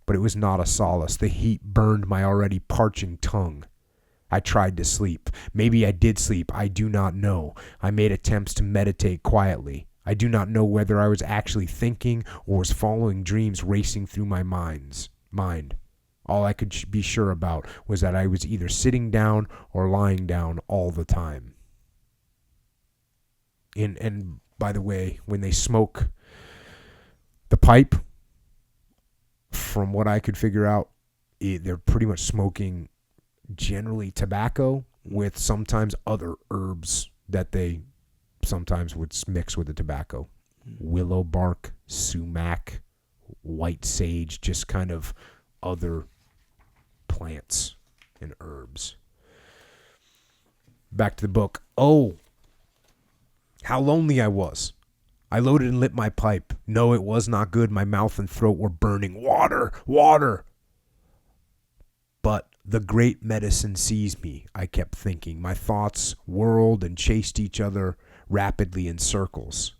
but it was not a solace. The heat burned my already parching tongue. I tried to sleep. Maybe I did sleep. I do not know. I made attempts to meditate quietly. I do not know whether I was actually thinking or was following dreams racing through my mind. All I could be sure about was that I was either sitting down or lying down all the time. And by the way, when they smoke the pipe, from what I could figure out, they're pretty much smoking generally tobacco with sometimes other herbs that they sometimes would mix with the tobacco. Willow bark, sumac, white sage, just kind of other plants and herbs. Back to the book. Oh, how lonely I was. I loaded and lit my pipe. No, it was not good. My mouth and throat were burning. Water, water. But the great medicine sees me, I kept thinking. My thoughts whirled and chased each other rapidly in circles.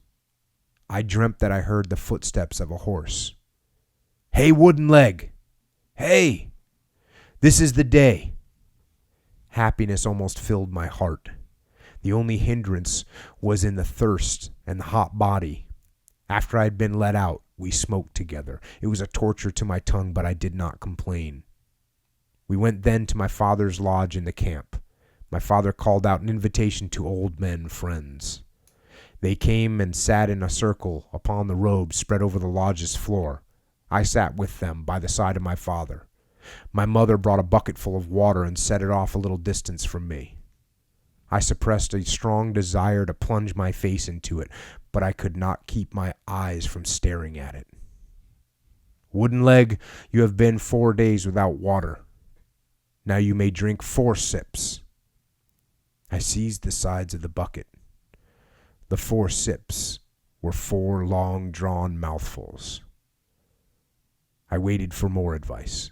I dreamt that I heard the footsteps of a horse. Hey, wooden leg. Hey, this is the day. Happiness almost filled my heart. The only hindrance was in the thirst and the hot body. After I had been let out, we smoked together. It was a torture to my tongue, but I did not complain. We went then to my father's lodge in the camp. My father called out an invitation to old men friends. They came and sat in a circle upon the robes spread over the lodge's floor. I sat with them by the side of my father. My mother brought a bucket full of water and set it off a little distance from me. I suppressed a strong desire to plunge my face into it, but I could not keep my eyes from staring at it. Wooden leg, you have been 4 days without water. Now you may drink 4 sips. I seized the sides of the bucket. The 4 sips were 4 long-drawn mouthfuls. I waited for more advice.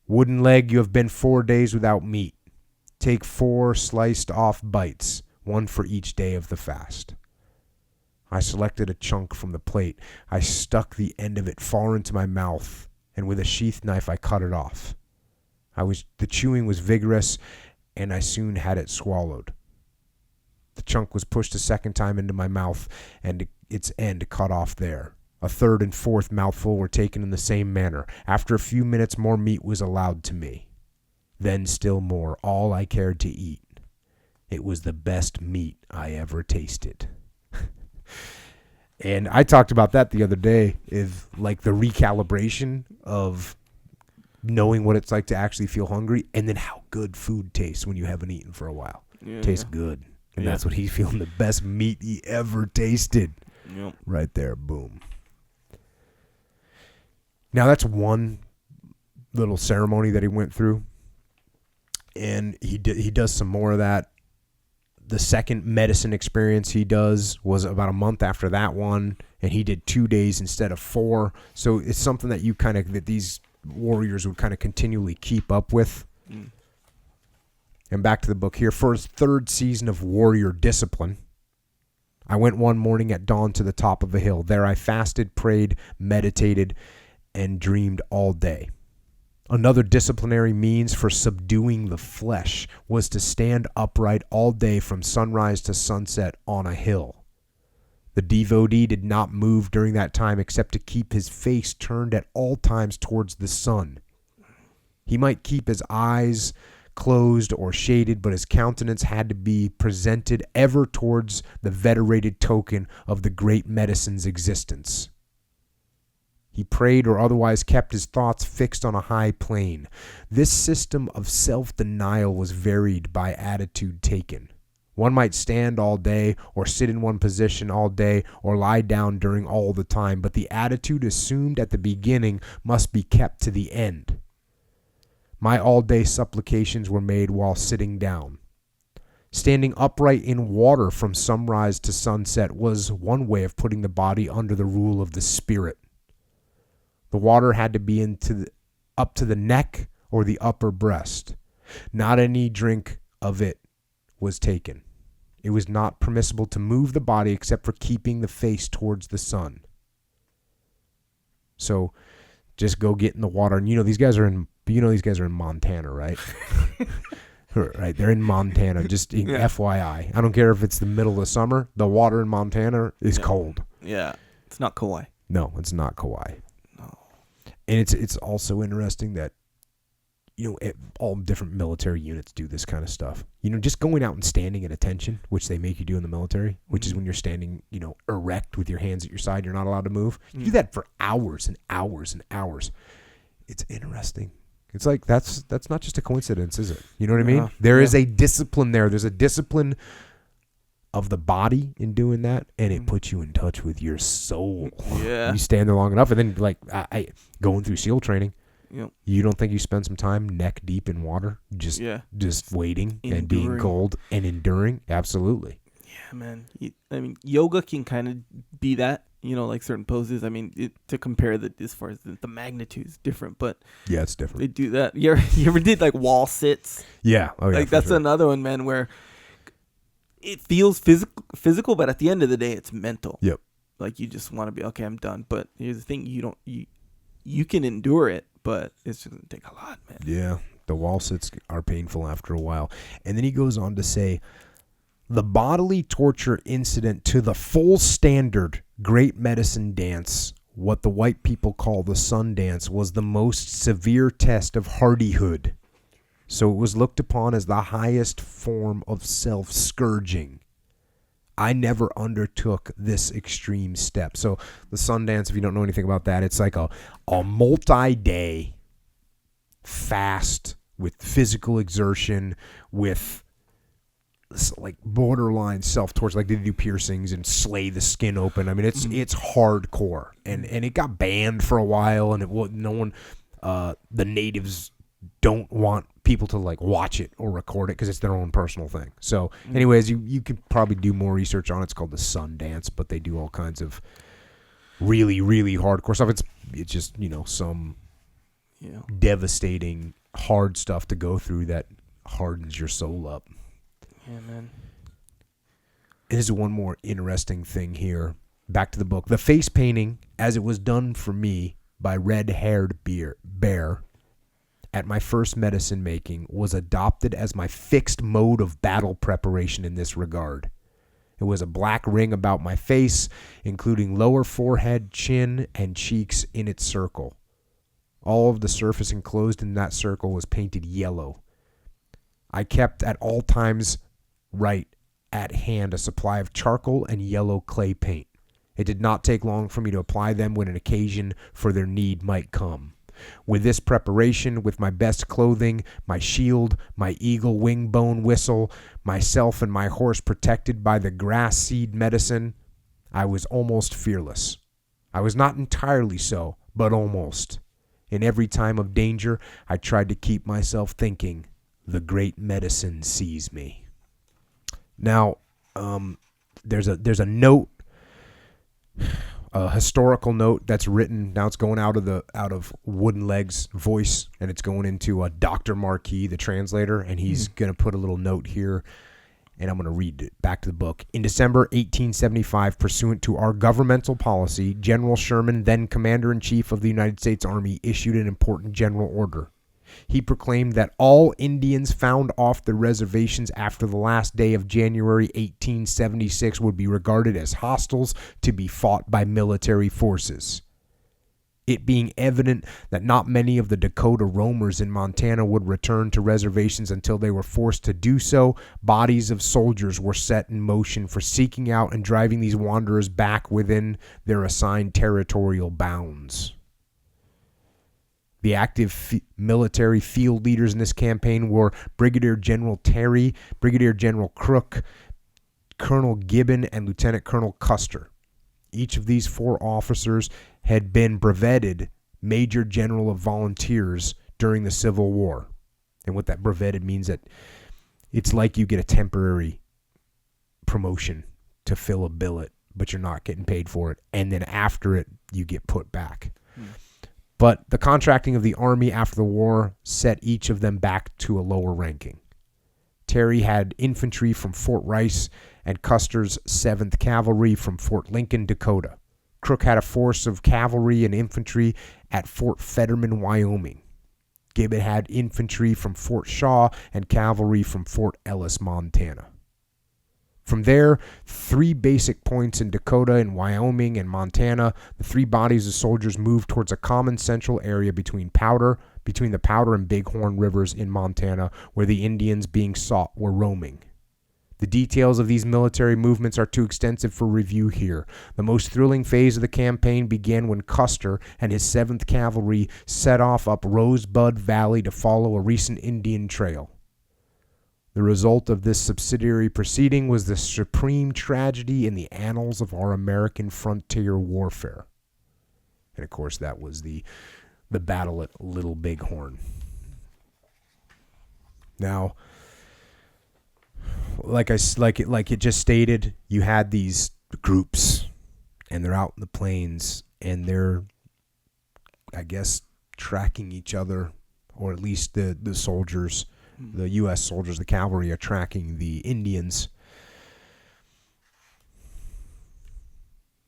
Wooden leg, you have been 4 days without meat. Take 4 sliced off bites, 1 for each day of the fast. I selected a chunk from the plate. I stuck the end of it far into my mouth, and with a sheath knife I cut it off. The chewing was vigorous, and I soon had it swallowed. The chunk was pushed a second time into my mouth, and its end cut off there. A third and fourth mouthful were taken in the same manner. After a few minutes, more meat was allowed to me. Then still more, all I cared to eat. It was the best meat I ever tasted. And I talked about that the other day, is like the recalibration of knowing what it's like to actually feel hungry, and then how good food tastes when you haven't eaten for a while. Yeah. Tastes good. And that's what he's feeling, the best meat he ever tasted. Yep. Right there, boom. Now that's one little ceremony that he went through, and he does some more of that. The second medicine experience he does was about a month after that one, and he did 2 days instead of 4. So it's something that that these warriors would kind of continually keep up with. Mm. And back to the book here. For his 3rd season of warrior discipline, I went one morning at dawn to the top of a hill. There I fasted, prayed, meditated, and dreamed all day. Another disciplinary means for subduing the flesh was to stand upright all day from sunrise to sunset on a hill. The devotee did not move during that time except to keep his face turned at all times towards the sun. He might keep his eyes closed or shaded, but his countenance had to be presented ever towards the venerated token of the great medicine's existence. He prayed or otherwise kept his thoughts fixed on a high plane. This system of self-denial was varied by attitude taken. One might stand all day or sit in one position all day or lie down during all the time, but the attitude assumed at the beginning must be kept to the end. My all-day supplications were made while sitting down. Standing upright in water from sunrise to sunset was one way of putting the body under the rule of the spirit. The water had to be up to the neck or the upper breast. Not any drink of it was taken. It was not permissible to move the body except for keeping the face towards the sun. So just go get in the water. And these guys are in Montana, right? Right, they're in Montana. Just FYI. I don't care if it's the middle of summer. The water in Montana is cold. Yeah, it's not Kauai. No, it's not Kauai. No. And it's also interesting that all different military units do this kind of stuff. Just going out and standing at attention, which they make you do in the military, which is when you're standing, erect with your hands at your side, you're not allowed to move. You do that for hours and hours and hours. It's interesting. It's like that's not just a coincidence, is it? You know what I mean? There is a discipline there. There's a discipline of the body in doing that, and it puts you in touch with your soul. Yeah. You stand there long enough, and then I going through SEAL training. Yep. You don't think you spend some time neck deep in water, just waiting and being cold and enduring? Absolutely. Yeah, man. Yoga can kind of be that. Like certain poses. To compare as far as the magnitude is different, but yeah, it's different. They do that. You ever did like wall sits? Yeah. Oh, yeah. That's another one, man, where it feels physical, but at the end of the day, it's mental. Yep. Like you just want to be okay. I'm done. But here's the thing: you can endure it, but it's just gonna take a lot, man. Yeah, the wall sits are painful after a while, and then he goes on to say, the bodily torture incident to the full standard great medicine dance, what the white people call the sun dance, was the most severe test of hardihood. So it was looked upon as the highest form of self-scourging. I never undertook this extreme step. So the Sundance, if you don't know anything about that, it's like a multi-day fast with physical exertion, with like borderline self-torture, like they do piercings and slay the skin open. I mean, it's hardcore, and it got banned for a while, and the natives don't want people to like watch it or record it because it's their own personal thing. So anyways, you could probably do more research on it. It's called the Sundance, but they do all kinds of really, really hardcore stuff. It's just, some devastating, hard stuff to go through that hardens your soul up. Yeah, man. There's one more interesting thing here. Back to the book. The face painting, as it was done for me by Red-Haired Bear at my first medicine making, was adopted as my fixed mode of battle preparation in this regard. It was a black ring about my face, including lower forehead, chin, and cheeks in its circle. All of the surface enclosed in that circle was painted yellow. I kept at all times right at hand a supply of charcoal and yellow clay paint. It did not take long for me to apply them when an occasion for their need might come. With this preparation, with my best clothing, my shield, my eagle wing bone whistle, myself and my horse protected by the grass seed medicine, I was almost fearless. I was not entirely so, but almost. In every time of danger, I tried to keep myself thinking, the great medicine sees me. Now, there's a note, a historical note that's written. Now it's going out of Wooden Leg's voice, and it's going into Dr. Marquis, the translator, and he's going to put a little note here, and I'm going to read it back to the book. In December 1875, pursuant to our governmental policy, General Sherman, then Commander-in-Chief of the United States Army, issued an important general order. He proclaimed that all Indians found off the reservations after the last day of January 1876 would be regarded as hostiles to be fought by military forces. It being evident that not many of the Dakota roamers in Montana would return to reservations until they were forced to do so, bodies of soldiers were set in motion for seeking out and driving these wanderers back within their assigned territorial bounds. The active military field leaders in this campaign were Brigadier General Terry, Brigadier General Crook, Colonel Gibbon, and Lieutenant Colonel Custer. Each of these four officers had been brevetted Major General of Volunteers during the Civil War. And what that brevetted means that it's like you get a temporary promotion to fill a billet, but you're not getting paid for it. And then after it, you get put back. But the contracting of the Army after the war set each of them back to a lower ranking. Terry had infantry from Fort Rice and Custer's 7th Cavalry from Fort Lincoln, Dakota. Crook had a force of cavalry and infantry at Fort Fetterman, Wyoming. Gibbon had infantry from Fort Shaw and cavalry from Fort Ellis, Montana. From there, 3 basic points in Dakota and Wyoming and Montana, the 3 bodies of soldiers moved towards a common central area between the Powder and Bighorn rivers in Montana, where the Indians being sought were roaming. The details of these military movements are too extensive for review here. The most thrilling phase of the campaign began when Custer and his 7th Cavalry set off up Rosebud Valley to follow a recent Indian trail. The result of this subsidiary proceeding was the supreme tragedy in the annals of our American frontier warfare. And of course, that was the battle at Little Bighorn. Now, like it just stated, you had these groups, and they're out in the plains, and they're, I guess, tracking each other, or at least the soldiers. The U.S. soldiers, the cavalry, are tracking the Indians.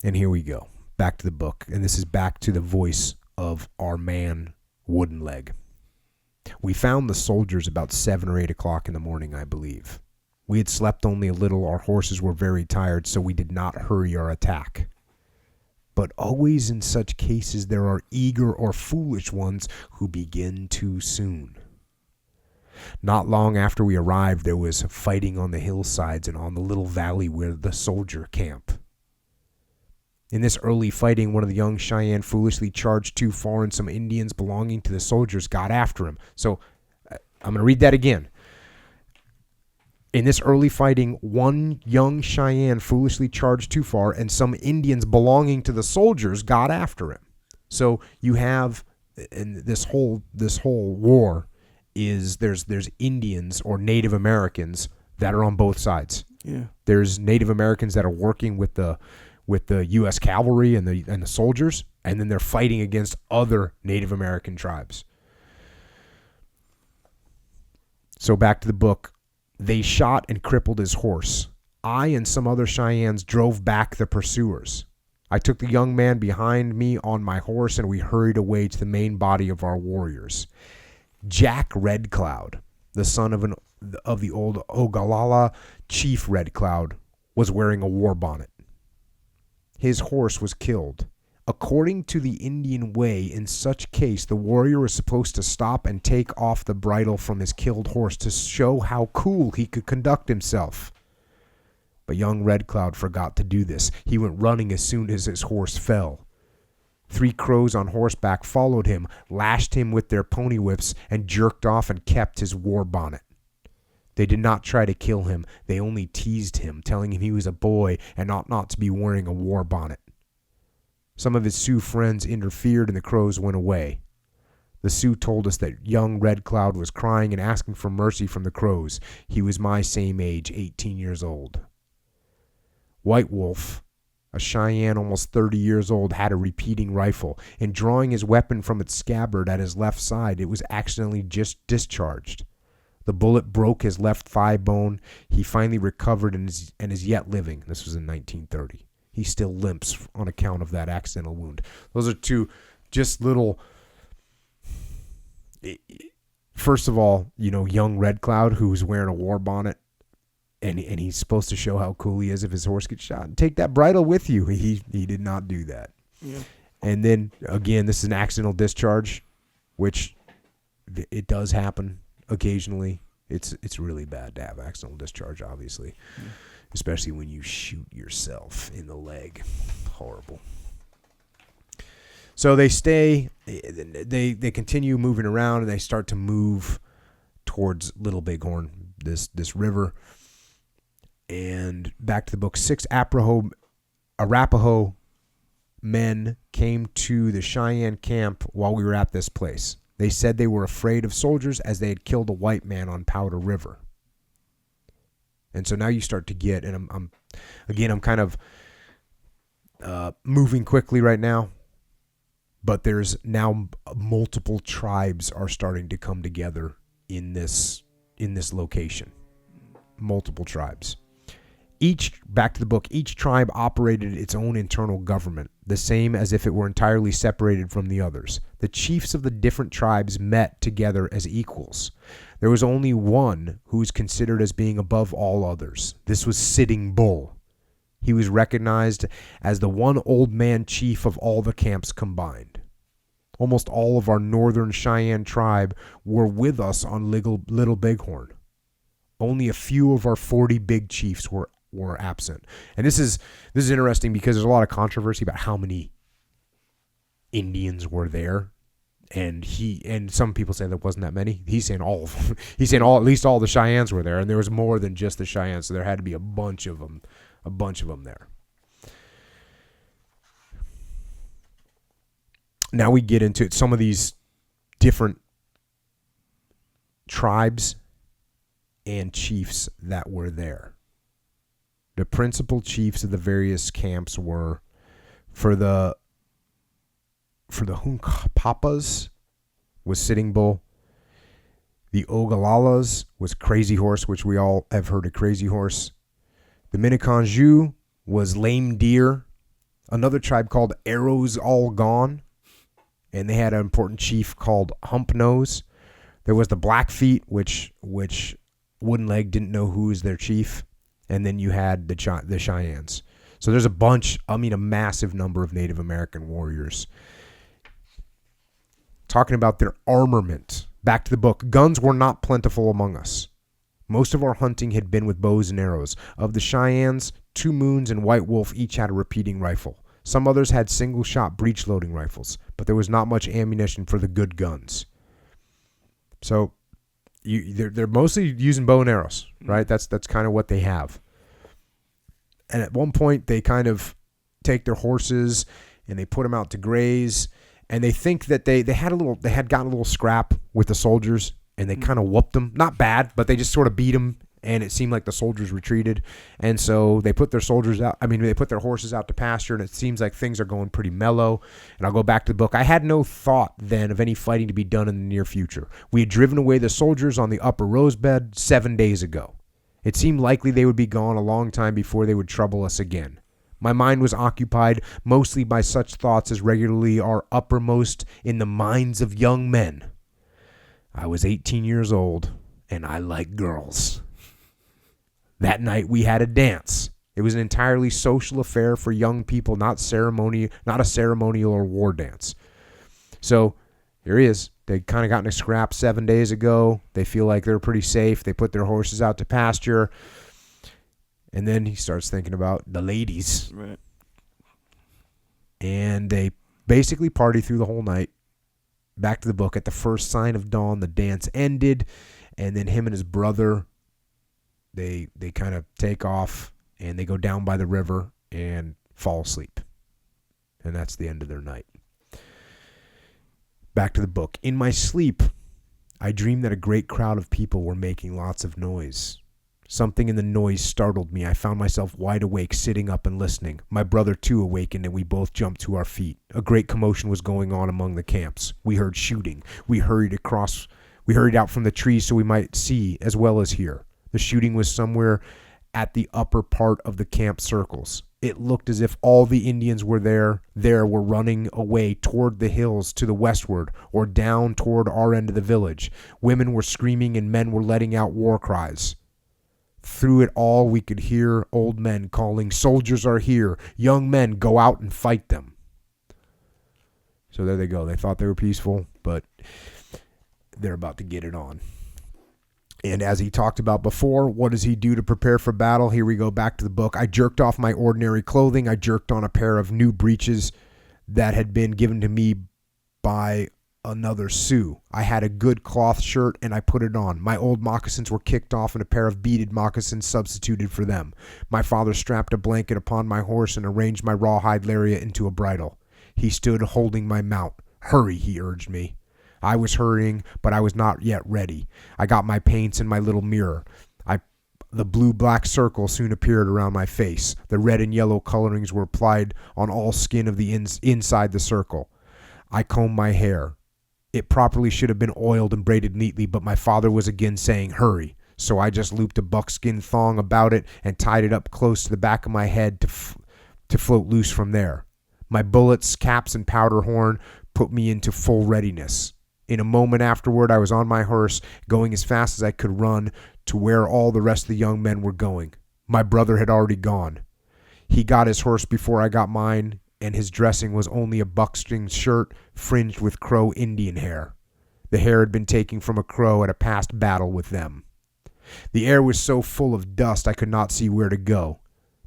And here we go. Back to the book. And this is back to the voice of our man, Wooden Leg. We found the soldiers about 7 or 8 o'clock in the morning, I believe. We had slept only a little. Our horses were very tired, so we did not hurry our attack. But always in such cases there are eager or foolish ones who begin too soon. Not long after we arrived, there was fighting on the hillsides and on the little valley where the soldier camp. In this early fighting, one of the young Cheyenne foolishly charged too far, and some Indians belonging to the soldiers got after him. So I'm going to read that again. In this early fighting, one young Cheyenne foolishly charged too far, and some Indians belonging to the soldiers got after him. So you have, in this whole war, is there's Indians or Native Americans that are on both sides. Yeah. There's Native Americans that are working with the U.S. cavalry and the soldiers, and then they're fighting against other Native American tribes. So back to the book. They shot and crippled his horse. I and some other Cheyennes drove back the pursuers. I took the young man behind me on my horse, and we hurried away to the main body of our warriors. Jack Red Cloud, the son of the old Ogallala chief Red Cloud, was wearing a war bonnet. His horse was killed. According to the Indian way, in such case, the warrior was supposed to stop and take off the bridle from his killed horse to show how cool he could conduct himself. But young Red Cloud forgot to do this. He went running as soon as his horse fell. 3 crows on horseback followed him, lashed him with their pony whips, and jerked off and kept his war bonnet. They did not try to kill him. They only teased him, telling him he was a boy and ought not to be wearing a war bonnet. Some of his Sioux friends interfered, and the crows went away. The Sioux told us that young Red Cloud was crying and asking for mercy from the crows. He was my same age, 18 years old. White Wolf, a Cheyenne almost 30 years old, had a repeating rifle. In drawing his weapon from its scabbard at his left side, it was accidentally just discharged. The bullet broke his left thigh bone. He finally recovered and is yet living. This was in 1930. He still limps on account of that accidental wound. Those are 2 just little... First of all, young Red Cloud, who's wearing a war bonnet, and he's supposed to show how cool he is if his horse gets shot. Take that bridle with you. He did not do that. Yeah. And then, again, this is an accidental discharge, which it does happen occasionally. It's really bad to have accidental discharge, obviously. Yeah. Especially when you shoot yourself in the leg. Horrible. So they they continue moving around, and they start to move towards Little Bighorn, this river. And back to the book, 6 Arapaho men came to the Cheyenne camp while we were at this place. They said they were afraid of soldiers as they had killed a white man on Powder River. And so now you start to get, and I'm kind of moving quickly right now, but there's now multiple tribes are starting to come together in this location. Multiple tribes. Back to the book, each tribe operated its own internal government, the same as if it were entirely separated from the others. The chiefs of the different tribes met together as equals. There was only one who was considered as being above all others. This was Sitting Bull. He was recognized as the one old man chief of all the camps combined. Almost all of our northern Cheyenne tribe were with us on Little Bighorn. Only a few of our 40 big chiefs were absent. And this is interesting because there's a lot of controversy about how many Indians were there. And some people say there wasn't that many. He's saying all of them. He's saying at least all the Cheyennes were there, and there was more than just the Cheyennes, so there had to be a bunch of them there. Now we get into some of these different tribes and chiefs that were there. The principal chiefs of the various camps were for the Hunkpapas was Sitting Bull. The Ogallalas was Crazy Horse, which we all have heard of Crazy Horse. The Minneconjou was Lame Deer. Another tribe called Arrows All Gone. And they had an important chief called Hump Nose. There was the Blackfeet, which Wooden Leg didn't know who was their chief. And then you had the Cheyennes. So there's a massive number of Native American warriors. Talking about their armament, Back to the book. Guns were not plentiful among us. Most of our hunting had been with bows and arrows. Of the Cheyennes, Two Moons and White Wolf each had a repeating rifle. Some others had single-shot breech-loading rifles, but there was not much ammunition for the good guns. So they're mostly using bow and arrows, right? That's kind of what they have. And at one point, they kind of take their horses and they put them out to graze, and they think that they had gotten a little scrap with the soldiers, and they kind of whooped them. Not bad, but they just sort of beat them, and it seemed like the soldiers retreated. And so they put their they put their horses out to pasture, and it seems like things are going pretty mellow. And I'll go back to the book. I had no thought then of any fighting to be done in the near future. We had driven away the soldiers on the upper Rosebud 7 days ago. It seemed likely they would be gone a long time before they would trouble us again. My mind was occupied mostly by such thoughts as regularly are uppermost in the minds of young men. I was 18 years old, and I liked girls. That night we had a dance. It was an entirely social affair for young people, not a ceremonial or war dance. So here he is. They kind of got in a scrap 7 days ago. They feel like they're pretty safe. They put their horses out to pasture. And then he starts thinking about the ladies. Right. And they basically party through the whole night. Back to the book. At the first sign of dawn, the dance ended. And then him and his brother, they kind of take off. And they go down by the river and fall asleep. And that's the end of their night. Back to the book. In my sleep, I dreamed that a great crowd of people were making lots of noise. Something in the noise startled me. I found myself wide awake, sitting up and listening. My brother, too, awakened, and we both jumped to our feet. A great commotion was going on among the camps. We heard shooting. We hurried out from the trees so we might see as well as hear. The shooting was somewhere at the upper part of the camp circles. It looked as if all the Indians were were running away toward the hills to the westward or down toward our end of the village. Women were screaming and men were letting out war cries. Through it all, we could hear old men calling, "Soldiers are here. Young men, go out and fight them." So there they go. They thought they were peaceful, but they're about to get it on. And as he talked about before, what does he do to prepare for battle? Here we go back to the book. I jerked off my ordinary clothing. I jerked on a pair of new breeches that had been given to me by another Sioux. I had a good cloth shirt and I put it on. My old moccasins were kicked off and a pair of beaded moccasins substituted for them. My father strapped a blanket upon my horse and arranged my rawhide lariat into a bridle. He stood holding my mount. "Hurry," he urged me. I was hurrying, but I was not yet ready. I got my paints and my little mirror. The blue-black circle soon appeared around my face. The red and yellow colorings were applied on all skin of the inside the circle. I combed my hair. It properly should have been oiled and braided neatly, but my father was again saying, "Hurry." So I just looped a buckskin thong about it and tied it up close to the back of my head to float loose from there. My bullets, caps, and powder horn put me into full readiness. In a moment afterward, I was on my horse, going as fast as I could run to where all the rest of the young men were going. My brother had already gone. He got his horse before I got mine, and his dressing was only a buckskin shirt fringed with Crow Indian hair. The hair had been taken from a Crow at a past battle with them. The air was so full of dust I could not see where to go,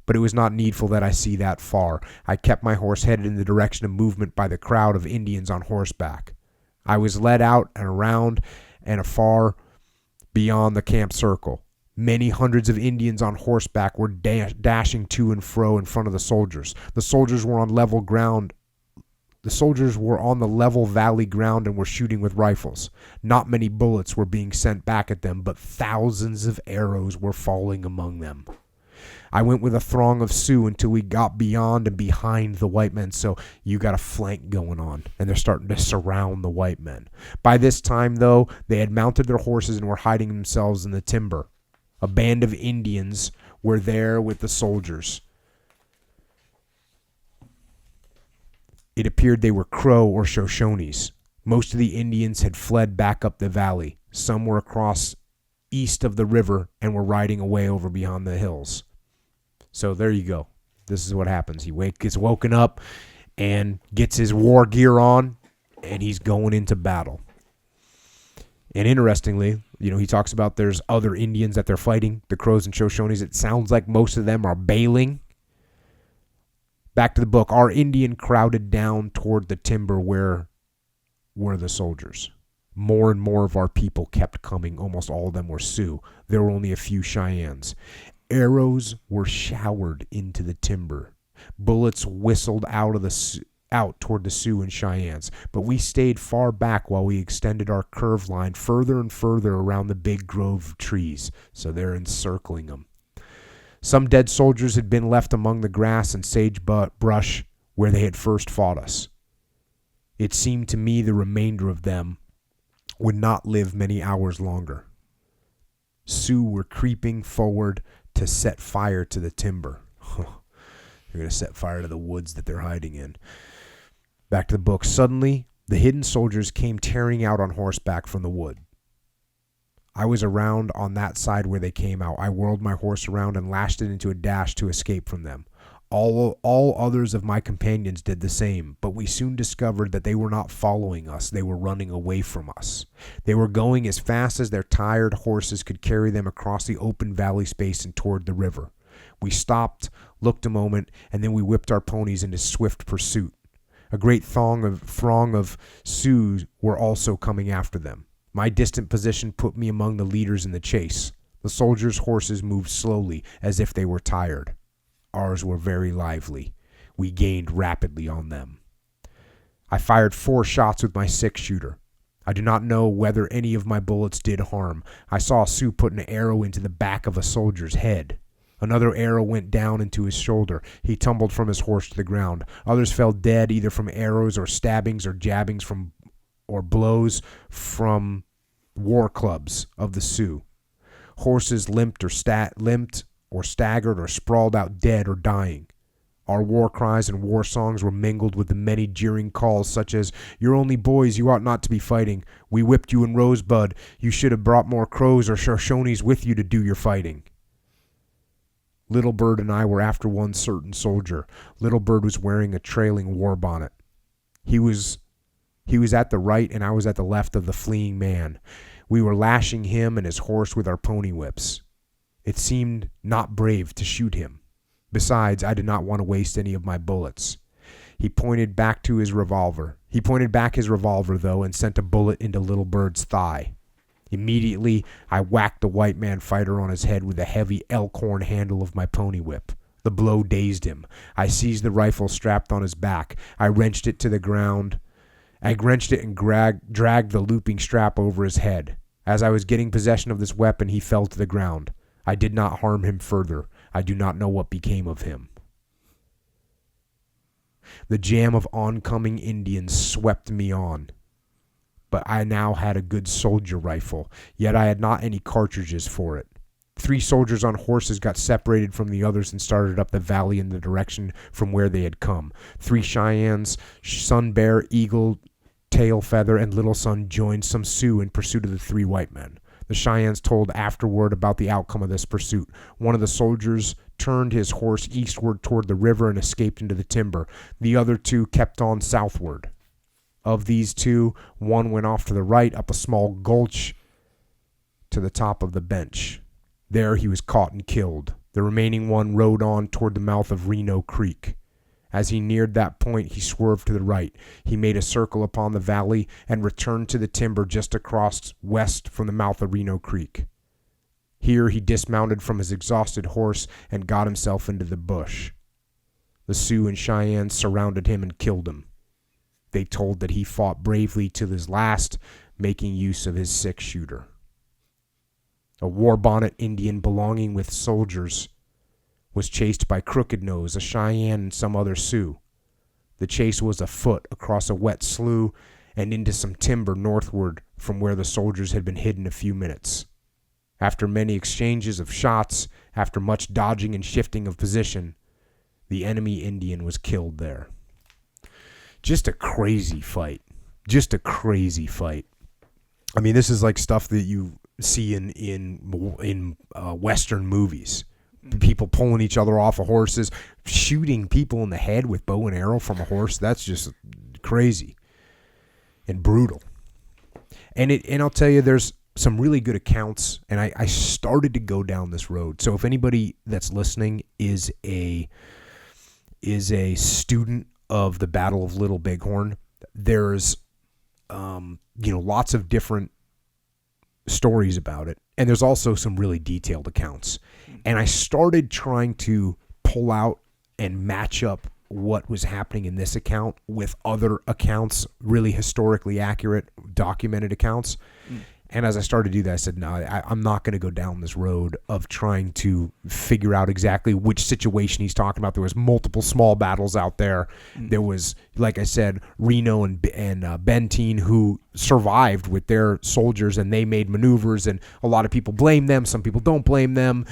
but it was not needful that I see that far. I kept my horse headed in the direction of movement by the crowd of Indians on horseback. I was led out and around and afar beyond the camp circle. Many hundreds of Indians on horseback were dashing to and fro in front of the soldiers. The soldiers were on level ground. The soldiers were on the level valley ground and were shooting with rifles. Not many bullets were being sent back at them, but thousands of arrows were falling among them. I went with a throng of Sioux until we got beyond and behind the white men. So you got a flank going on, and they're starting to surround the white men. By this time, though, they had mounted their horses and were hiding themselves in the timber. A band of Indians were there with the soldiers. It appeared they were Crow or Shoshones. Most of the Indians had fled back up the valley. Some were across east of the river and were riding away over beyond the hills. So there you go. This is what happens. He gets woken up and gets his war gear on, and he's going into battle. And interestingly, he talks about there's other Indians that they're fighting, the Crows and Shoshones. It sounds like most of them are bailing. Back to the book. Our Indian crowded down toward the timber where were the soldiers. More and more of our people kept coming. Almost all of them were Sioux. There were only a few Cheyennes. Arrows were showered into the timber. Bullets whistled out toward the Sioux and Cheyennes, but we stayed far back while we extended our curved line further and further around the big grove of trees, so they're encircling them. Some dead soldiers had been left among the grass and sagebrush where they had first fought us. It seemed to me the remainder of them would not live many hours longer. Sioux were creeping forward to set fire to the timber. They're going to set fire to the woods that they're hiding in. Back to the book. Suddenly, the hidden soldiers came tearing out on horseback from the wood. I was around on that side where they came out. I whirled my horse around and lashed it into a dash to escape from them. All others of my companions did the same, but we soon discovered that they were not following us. They were running away from us. They were going as fast as their tired horses could carry them across the open valley space and toward the river. We stopped, looked a moment, and then we whipped our ponies into swift pursuit. A great throng of Sioux were also coming after them. My distant position put me among the leaders in the chase. The soldiers' horses moved slowly, as if they were tired. Ours were very lively. We gained rapidly on them. I fired 4 shots with my 6-shooter. I do not know whether any of my bullets did harm. I saw a Sioux put an arrow into the back of a soldier's head. Another arrow went down into his shoulder. He tumbled from his horse to the ground. Others fell dead either from arrows or stabbings or jabbings or blows from war clubs of the Sioux. Horses limped or staggered or sprawled out dead or dying. Our war cries and war songs were mingled with the many jeering calls such as, "You're only boys, you ought not to be fighting. We whipped you in Rosebud. You should have brought more Crows or Shoshones with you to do your fighting." Little Bird and I were after one certain soldier. Little Bird was wearing a trailing war bonnet. He was at the right and I was at the left of the fleeing man. We were lashing him and his horse with our pony whips. It seemed not brave to shoot him. Besides, I did not want to waste any of my bullets. He pointed back his revolver, though, and sent a bullet into Little Bird's thigh. Immediately, I whacked the white man fighter on his head with the heavy elk-horn handle of my pony whip. The blow dazed him. I seized the rifle strapped on his back. I wrenched it to the ground. I wrenched it and dragged the looping strap over his head. As I was getting possession of this weapon, he fell to the ground. I did not harm him further. I do not know what became of him. The jam of oncoming Indians swept me on. But I now had a good soldier rifle, yet I had not any cartridges for it. 3 soldiers on horses got separated from the others and started up the valley in the direction from where they had come. 3 Cheyennes, Sun Bear, Eagle, Tail Feather, and Little Sun joined some Sioux in pursuit of the 3 white men. The Cheyennes told afterward about the outcome of this pursuit. One of the soldiers turned his horse eastward toward the river and escaped into the timber. The other 2 kept on southward. Of these 2, one went off to the right up a small gulch to the top of the bench. There he was caught and killed. The remaining one rode on toward the mouth of Reno Creek. As he neared that point, he swerved to the right. He made a circle upon the valley and returned to the timber just across west from the mouth of Reno Creek. Here he dismounted from his exhausted horse and got himself into the bush. The Sioux and Cheyennes surrounded him and killed him. They told that he fought bravely till his last, making use of his 6-shooter. A war bonnet Indian belonging with soldiers was chased by Crooked Nose, a Cheyenne, and some other Sioux. The chase was afoot across a wet slough and into some timber northward from where the soldiers had been hidden a few minutes. After many exchanges of shots, after much dodging and shifting of position, the enemy Indian was killed there. Just a crazy fight. I mean, this is like stuff that you see in Western movies. People pulling each other off of horses, shooting people in the head with bow and arrow from a horse. That's just crazy and brutal. And I'll tell you, there's some really good accounts, and I started to go down this road. So if anybody that's listening is a student of the Battle of Little Bighorn, there's lots of different stories about it, and there's also some really detailed accounts. And I started trying to pull out and match up what was happening in this account with other accounts, really historically accurate, documented accounts. And as I started to do that, I said, no, I'm not going to go down this road of trying to figure out exactly which situation he's talking about. There was multiple small battles out there. There was, like I said, Reno and Benteen, who survived with their soldiers, and they made maneuvers, and a lot of people blame them. Some people don't blame them.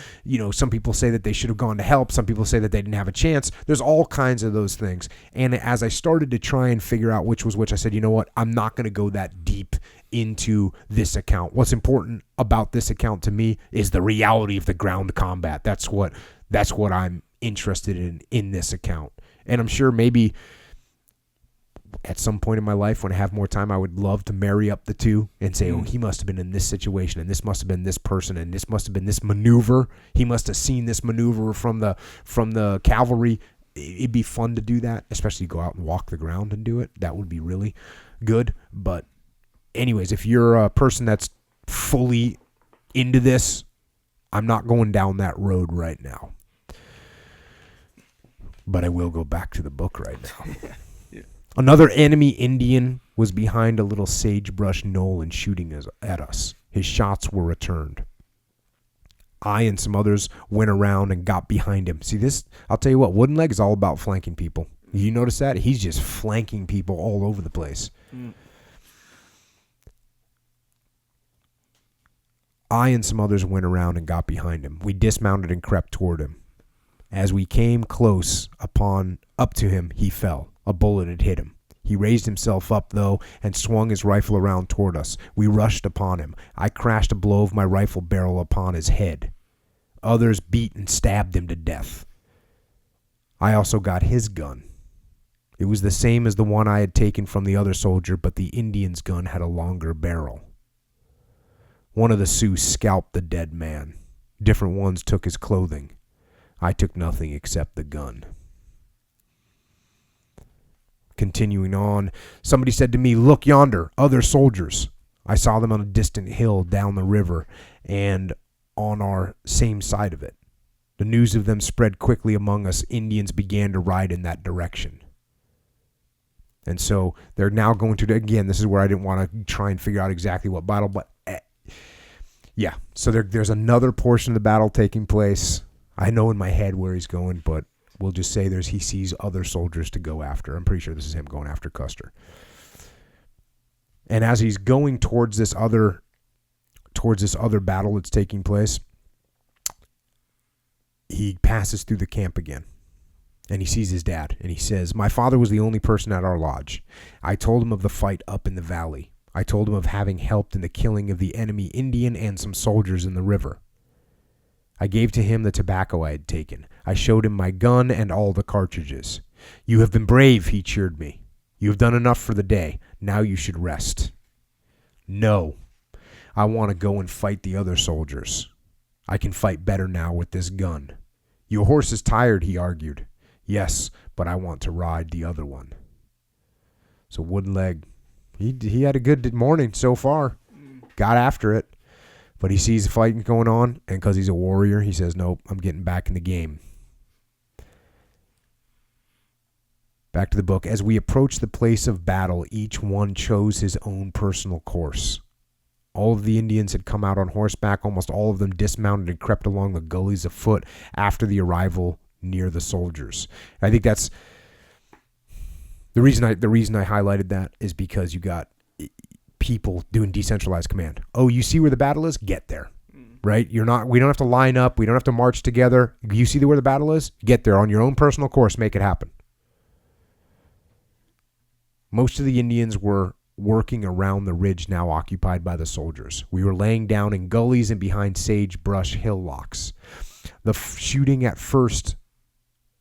Some people say that they should have gone to help. Some people say that they didn't have a chance. There's all kinds of those things. And as I started to try and figure out which was which, I said, you know what? I'm not going to go that deep into this account. What's important about this account to me is the reality of the ground combat. That's what I'm interested in this account. And I'm sure maybe at some point in my life when I have more time, I would love to marry up the two and say, oh, he must have been in this situation, and this must have been this person, and this must have been this maneuver. He must have seen this maneuver from the cavalry. It'd be fun to do that, especially go out and walk the ground and do it. That would be really good. But anyways, if you're a person that's fully into this, I'm not going down that road right now. But I will go back to the book right now. Yeah. Another enemy Indian was behind a little sagebrush knoll and shooting at us. His shots were returned. I and some others went around and got behind him. See this? I'll tell you what, Wooden Leg is all about flanking people. You notice that? He's just flanking people all over the place. I and some others went around and got behind him. We dismounted and crept toward him. As we came close up to him, he fell. A bullet had hit him. He raised himself up, though, and swung his rifle around toward us. We rushed upon him. I crashed a blow of my rifle barrel upon his head. Others beat and stabbed him to death. I also got his gun. It was the same as the one I had taken from the other soldier, but the Indian's gun had a longer barrel. One of the Sioux scalped the dead man. Different ones took his clothing. I took nothing except the gun. Continuing on, somebody said to me, "Look yonder, other soldiers." I saw them on a distant hill down the river and on our same side of it. The news of them spread quickly among us. Indians began to ride in that direction. And so they're now going to, again, this is where I didn't want to try and figure out exactly what battle, but yeah. So there's another portion of the battle taking place. I know in my head where he's going, but we'll just say he sees other soldiers to go after. I'm pretty sure this is him going after Custer. And as he's going towards this other battle that's taking place, he passes through the camp again. And he sees his dad, and he says, "My father was the only person at our lodge. I told him of the fight up in the valley. I told him of having helped in the killing of the enemy Indian and some soldiers in the river. I gave to him the tobacco I had taken. I showed him my gun and all the cartridges. 'You have been brave,' he cheered me. 'You have done enough for the day. Now you should rest.' 'No, I want to go and fight the other soldiers. I can fight better now with this gun.' 'Your horse is tired,' he argued. 'Yes, but I want to ride the other one.'" So Wooden Leg, he had a good morning so far. Got after it. But he sees the fighting going on, and because he's a warrior, he says, "Nope, I'm getting back in the game." Back to the book. As we approached the place of battle, each one chose his own personal course. All of the Indians had come out on horseback. Almost all of them dismounted and crept along the gullies afoot after the arrival near the soldiers. I think that's the reason I highlighted that is because you got people doing decentralized command. Oh, you see where the battle is? Get there. Right? We don't have to line up. We don't have to march together. You see where the battle is? Get there on your own personal course. Make it happen. Most of the Indians were working around the ridge now occupied by the soldiers. We were laying down in gullies and behind sagebrush hillocks. The shooting at first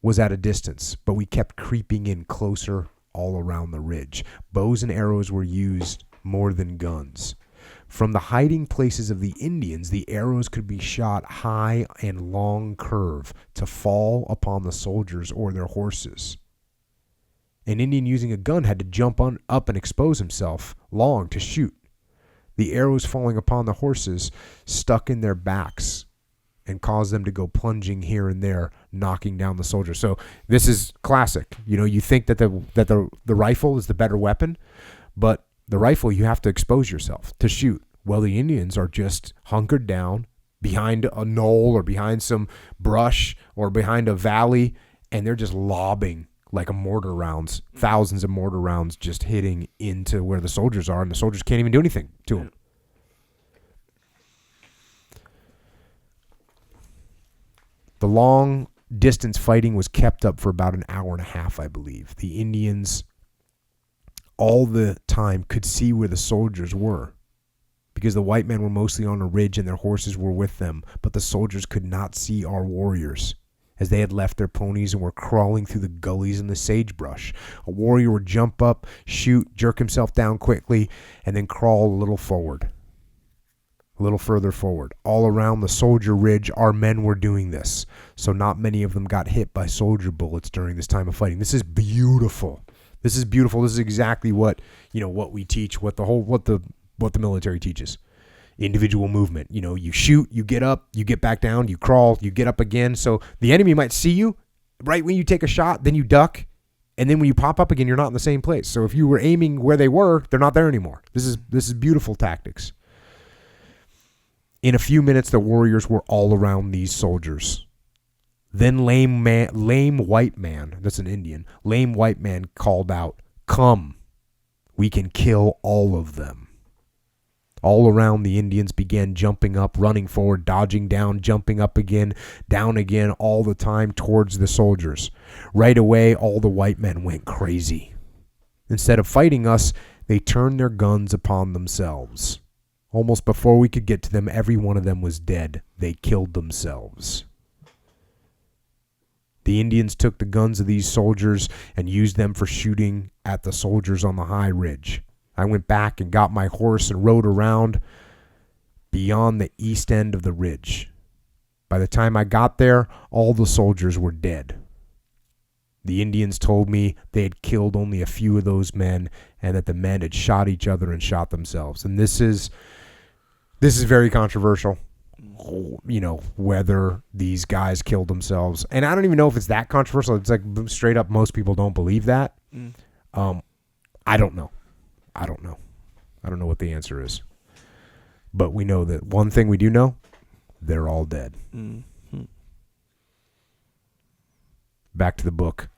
was at a distance, but we kept creeping in closer all around the ridge. Bows and arrows were used more than guns. From the hiding places of the Indians, the arrows could be shot high and long curve to fall upon the soldiers or their horses. An Indian using a gun had to jump up and expose himself long to shoot. The arrows falling upon the horses stuck in their backs and caused them to go plunging here and there, knocking down the soldiers. So this is classic. You think that the rifle is the better weapon, but the rifle, you have to expose yourself to shoot. Well, the Indians are just hunkered down behind a knoll or behind some brush or behind a valley, and they're just lobbing like a mortar rounds, thousands of mortar rounds just hitting into where the soldiers are, and the soldiers can't even do anything to them. The long distance fighting was kept up for about an hour and a half, I believe. The Indians all the time could see where the soldiers were, because the white men were mostly on a ridge and their horses were with them, but the soldiers could not see our warriors, as they had left their ponies and were crawling through the gullies and the sagebrush. A warrior would jump up, shoot, jerk himself down quickly, and then crawl a little further forward. All around the soldier ridge, our men were doing this, so not many of them got hit by soldier bullets during this time of fighting. This is beautiful. This is beautiful. This is exactly what we teach, what the military teaches. Individual movement. You shoot, you get up, you get back down, you crawl, you get up again. So the enemy might see you right when you take a shot, then you duck, and then when you pop up again, you're not in the same place. So if you were aiming where they were, they're not there anymore. This is beautiful tactics. In a few minutes, the warriors were all around these soldiers. Then lame white man, that's an Indian, lame white man called out, "Come, we can kill all of them." All around, the Indians began jumping up, running forward, dodging down, jumping up again, down again, all the time towards the soldiers. Right away, all the white men went crazy. Instead of fighting us, they turned their guns upon themselves. Almost before we could get to them, every one of them was dead. They killed themselves. The Indians took the guns of these soldiers and used them for shooting at the soldiers on the high ridge. I went back and got my horse and rode around beyond the east end of the ridge. By the time I got there, all the soldiers were dead. The Indians told me they had killed only a few of those men and that the men had shot each other and shot themselves. And this is very controversial, whether these guys killed themselves. And I don't even know if it's that controversial. It's like straight up, most people don't believe that. I don't know. I don't know what the answer is. But we know that one thing we do know, they're all dead. Mm-hmm. Back to the book.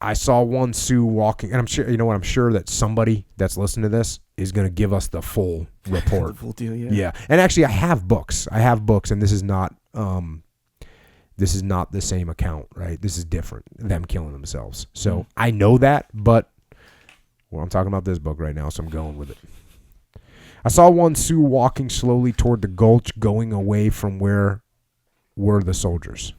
I saw one Sioux walking, and I'm sure, I'm sure that somebody that's listening to this is going to give us the full report. The full deal, yeah. Yeah. And actually, I have books, and this is not the same account, right? This is different, them killing themselves. So I know that, but I'm talking about this book right now, so I'm going with it. I saw one Sioux walking slowly toward the gulch, going away from where were the soldiers.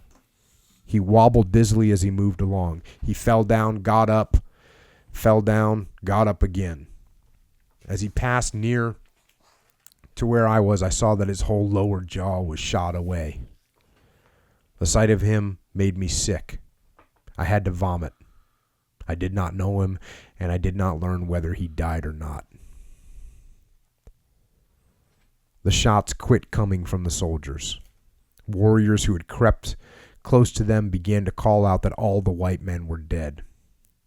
He wobbled dizzily as he moved along. He fell down, got up, fell down, got up again. As he passed near to where I was, I saw that his whole lower jaw was shot away. The sight of him made me sick. I had to vomit. I did not know him, and I did not learn whether he died or not. The shots quit coming from the soldiers. Warriors who had crept close to them began to call out that all the white men were dead.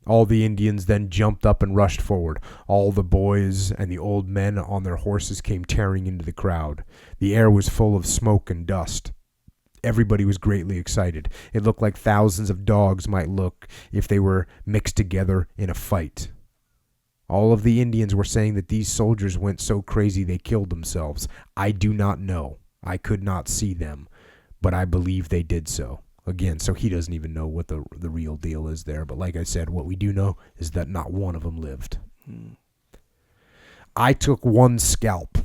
All the Indians then jumped up and rushed forward. All the boys and the old men on their horses came tearing into the crowd. The air was full of smoke and dust. Everybody was greatly excited. It looked like thousands of dogs might look if they were mixed together in a fight. All of the Indians were saying that these soldiers went so crazy they killed themselves. I do not know. I could not see them, but I believe they did so. Again, so he doesn't even know what the real deal is there. But like I said, what we do know is that not one of them lived. I took one scalp.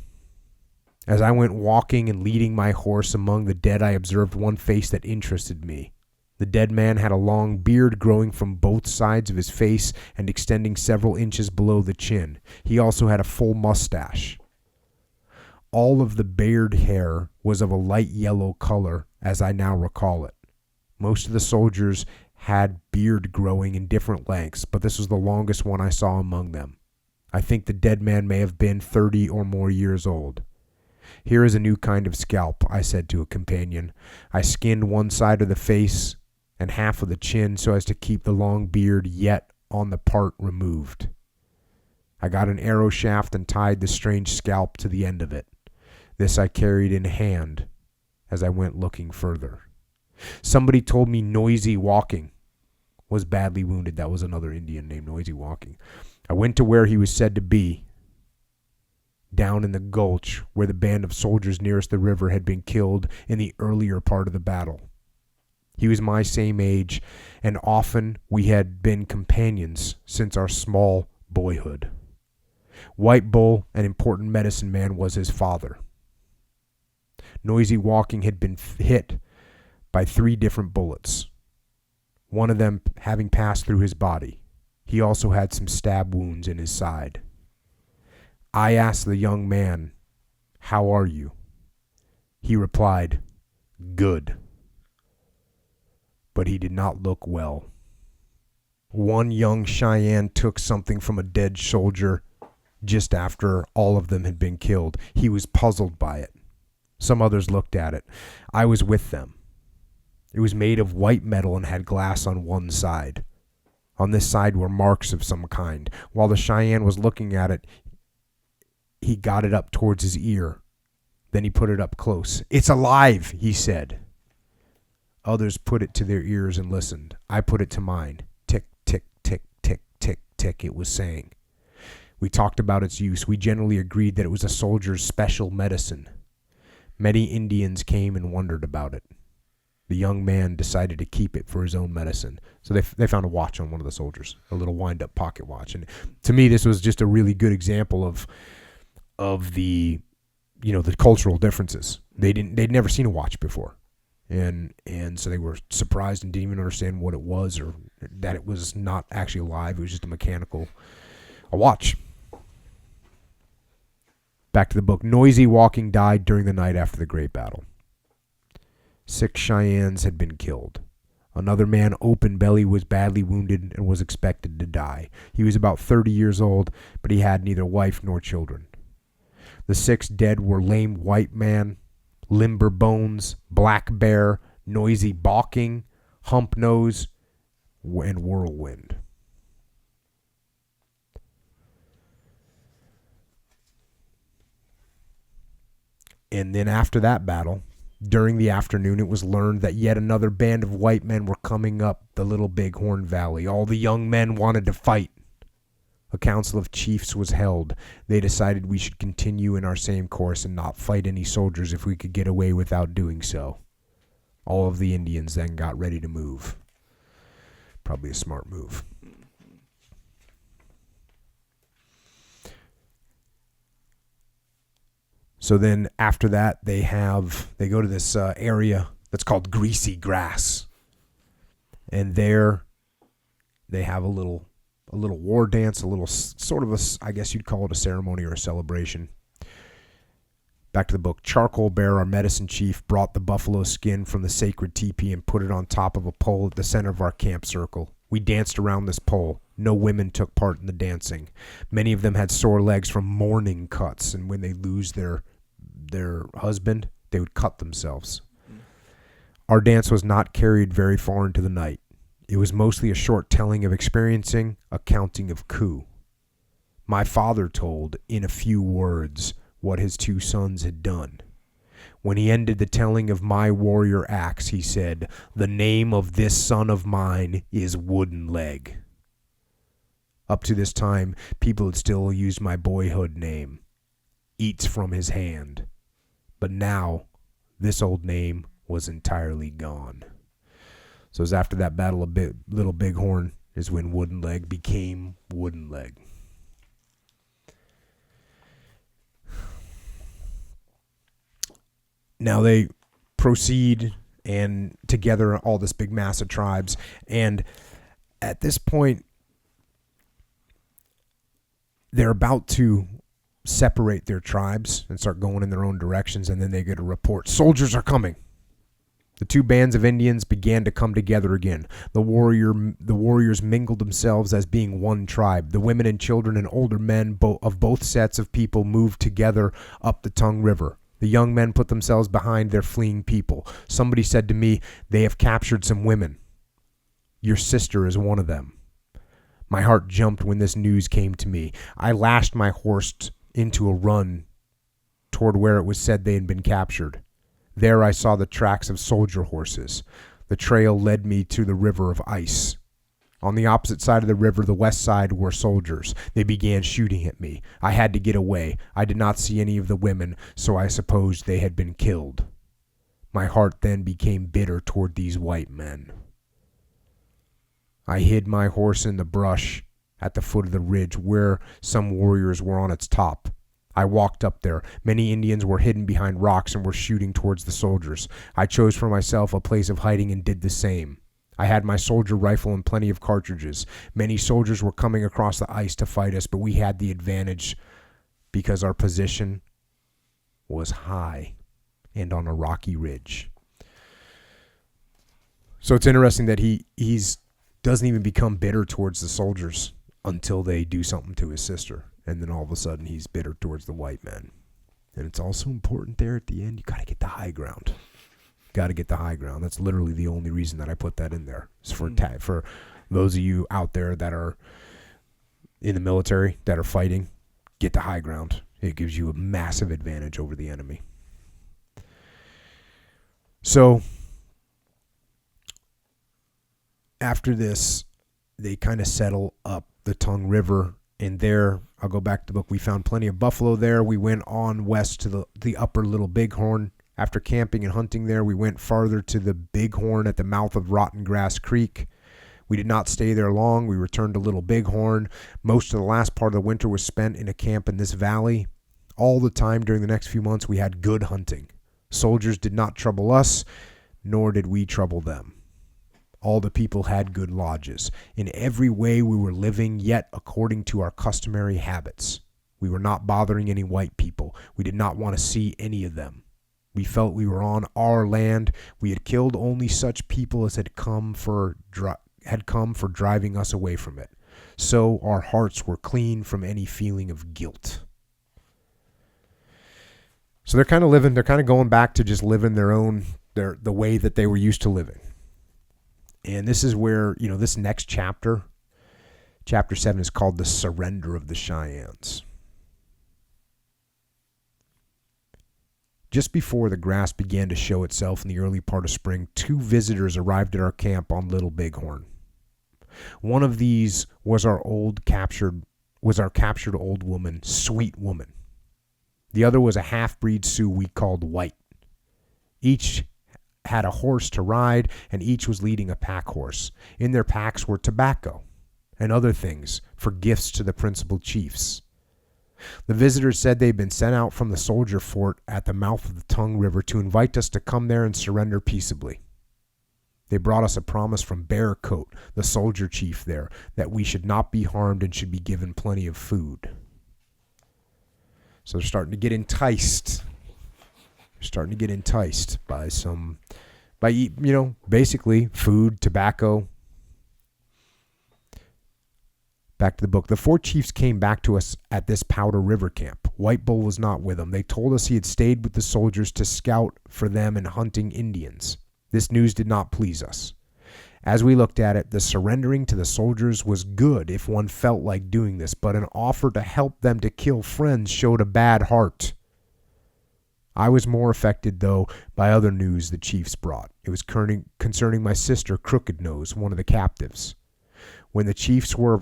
As I went walking and leading my horse among the dead, I observed one face that interested me. The dead man had a long beard growing from both sides of his face and extending several inches below the chin. He also had a full mustache. All of the beard hair was of a light yellow color, as I now recall it. Most of the soldiers had beard growing in different lengths, but this was the longest one I saw among them. I think the dead man may have been 30 or more years old. Here is a new kind of scalp, I said to a companion. I skinned one side of the face and half of the chin so as to keep the long beard yet on the part removed. I got an arrow shaft and tied the strange scalp to the end of it. This I carried in hand as I went looking further. Somebody told me Noisy Walking was badly wounded. That was another Indian named Noisy Walking. I went to where he was said to be, down in the gulch where the band of soldiers nearest the river had been killed in the earlier part of the battle. He was my same age, and often we had been companions since our small boyhood. White Bull, an important medicine man, was his father. Noisy Walking had been hit by 3 different bullets, one of them having passed through his body. He also had some stab wounds in his side. I asked the young man, "How are you?" He replied, "Good." But he did not look well. One young Cheyenne took something from a dead soldier just after all of them had been killed. He was puzzled by it. Some others looked at it. I was with them. It was made of white metal and had glass on one side. On this side were marks of some kind. While the Cheyenne was looking at it, he got it up towards his ear. Then he put it up close. "It's alive," he said. Others put it to their ears and listened. I put it to mine. Tick, tick, tick, tick, tick, tick, it was saying. We talked about its use. We generally agreed that it was a soldier's special medicine. Many Indians came and wondered about it. The young man decided to keep it for his own medicine. So they found a watch on one of the soldiers, a little wind-up pocket watch. And to me, this was just a really good example of the, the cultural differences. They'd never seen a watch before. And so they were surprised and didn't even understand what it was, or that it was not actually alive. It was just a watch. Back to the book. Noisy Walking died during the night after the Great Battle. 6 Cheyennes had been killed. Another man, Open Belly, was badly wounded and was expected to die. He was about 30 years old, but he had neither wife nor children. The 6 dead were Lame White Man, Limber Bones, Black Bear, Noisy Balking, Hump Nose, and Whirlwind. And then after that battle, during the afternoon, it was learned that yet another band of white men were coming up the Little Bighorn Valley. All the young men wanted to fight. A council of chiefs was held. They decided we should continue in our same course and not fight any soldiers if we could get away without doing so. All of the Indians then got ready to move. Probably a smart move. So then after that, they go to this area that's called Greasy Grass. And there they have a little war dance, a little sort of I guess you'd call it a ceremony or a celebration. Back to the book. Charcoal Bear, our medicine chief, brought the buffalo skin from the sacred teepee and put it on top of a pole at the center of our camp circle. We danced around this pole. No women took part in the dancing. Many of them had sore legs from morning cuts, and when they lose their husband, they would cut themselves. Our dance was not carried very far into the night. It was mostly a short telling of experiencing, a counting of coup. My father told, in a few words, what his 2 sons had done. When he ended the telling of my warrior acts, he said, "The name of this son of mine is Wooden Leg." Up to this time, people had still used my boyhood name, Eats from his hand. But now, this old name was entirely gone. So it was after that battle of Little Bighorn is when Wooden Leg became Wooden Leg. Now they proceed and together all this big mass of tribes. And at this point, they're about to separate their tribes and start going in their own directions, and then they get a report. Soldiers are coming. The two bands of Indians began to come together again. The warriors mingled themselves as being one tribe. The women and children and older men of both sets of people moved together up the Tongue River. The young men put themselves behind their fleeing people. Somebody said to me, "They have captured some women. Your sister is one of them." My heart jumped when this news came to me. I lashed my horse into a run toward where it was said they had been captured. There I saw the tracks of soldier horses. The trail led me to the river of ice. On the opposite side of the river, the west side, were soldiers. They began shooting at me. I had to get away. I did not see any of the women, so I supposed they had been killed. My heart then became bitter toward these white men. I hid my horse in the brush at the foot of the ridge where some warriors were on its top. I walked up there. Many Indians were hidden behind rocks and were shooting towards the soldiers. I chose for myself a place of hiding and did the same. I had my soldier rifle and plenty of cartridges. Many soldiers were coming across the ice to fight us, but we had the advantage because our position was high and on a rocky ridge. So it's interesting that he doesn't even become bitter towards the soldiers until they do something to his sister. And then all of a sudden he's bitter towards the white men. And it's also important there at the end, you got to get the high ground. Got to get the high ground. That's literally the only reason that I put that in there. It's for those of you out there that are in the military, that are fighting, get the high ground. It gives you a massive advantage over the enemy. So after this, they kind of settle up the Tongue River. And there, I'll go back to the book, we found plenty of buffalo there. We went on west to the upper Little Bighorn. After camping and hunting there, we went farther to the Bighorn at the mouth of Rotten Grass Creek. We did not stay there long. We returned to Little Bighorn. Most of the last part of the winter was spent in a camp in this valley. All the time during the next few months, we had good hunting. Soldiers did not trouble us, nor did we trouble them. All the people had good lodges. In every way we were living, yet according to our customary habits. We were not bothering any white people. We did not want to see any of them. We felt we were on our land. We had killed only such people as had come for driving us away from it. So our hearts were clean from any feeling of guilt. So they're kind of going back to just living the way that they were used to living. And this is where, this next chapter 7, is called The Surrender of the Cheyennes. Just before the grass began to show itself in the early part of spring, 2 visitors arrived at our camp on Little Bighorn. One of these was our captured old woman, Sweet Woman. The other was a half-breed Sioux we called White. Each had a horse to ride, and each was leading a pack horse. In their packs were tobacco and other things for gifts to the principal chiefs. The visitors said they'd been sent out from the soldier fort at the mouth of the Tongue River to invite us to come there and surrender peaceably. They brought us a promise from Bear Coat, the soldier chief there, that we should not be harmed and should be given plenty of food. So they're starting to get enticed. By basically food, tobacco. Back to the book. The 4 chiefs came back to us at this Powder River camp. White Bull was not with them. They told us he had stayed with the soldiers to scout for them in hunting Indians. This news did not please us. As we looked at it, the surrendering to the soldiers was good if one felt like doing this, but an offer to help them to kill friends showed a bad heart. I was more affected, though, by other news the chiefs brought. It was concerning my sister, Crooked Nose, one of the captives. When the chiefs were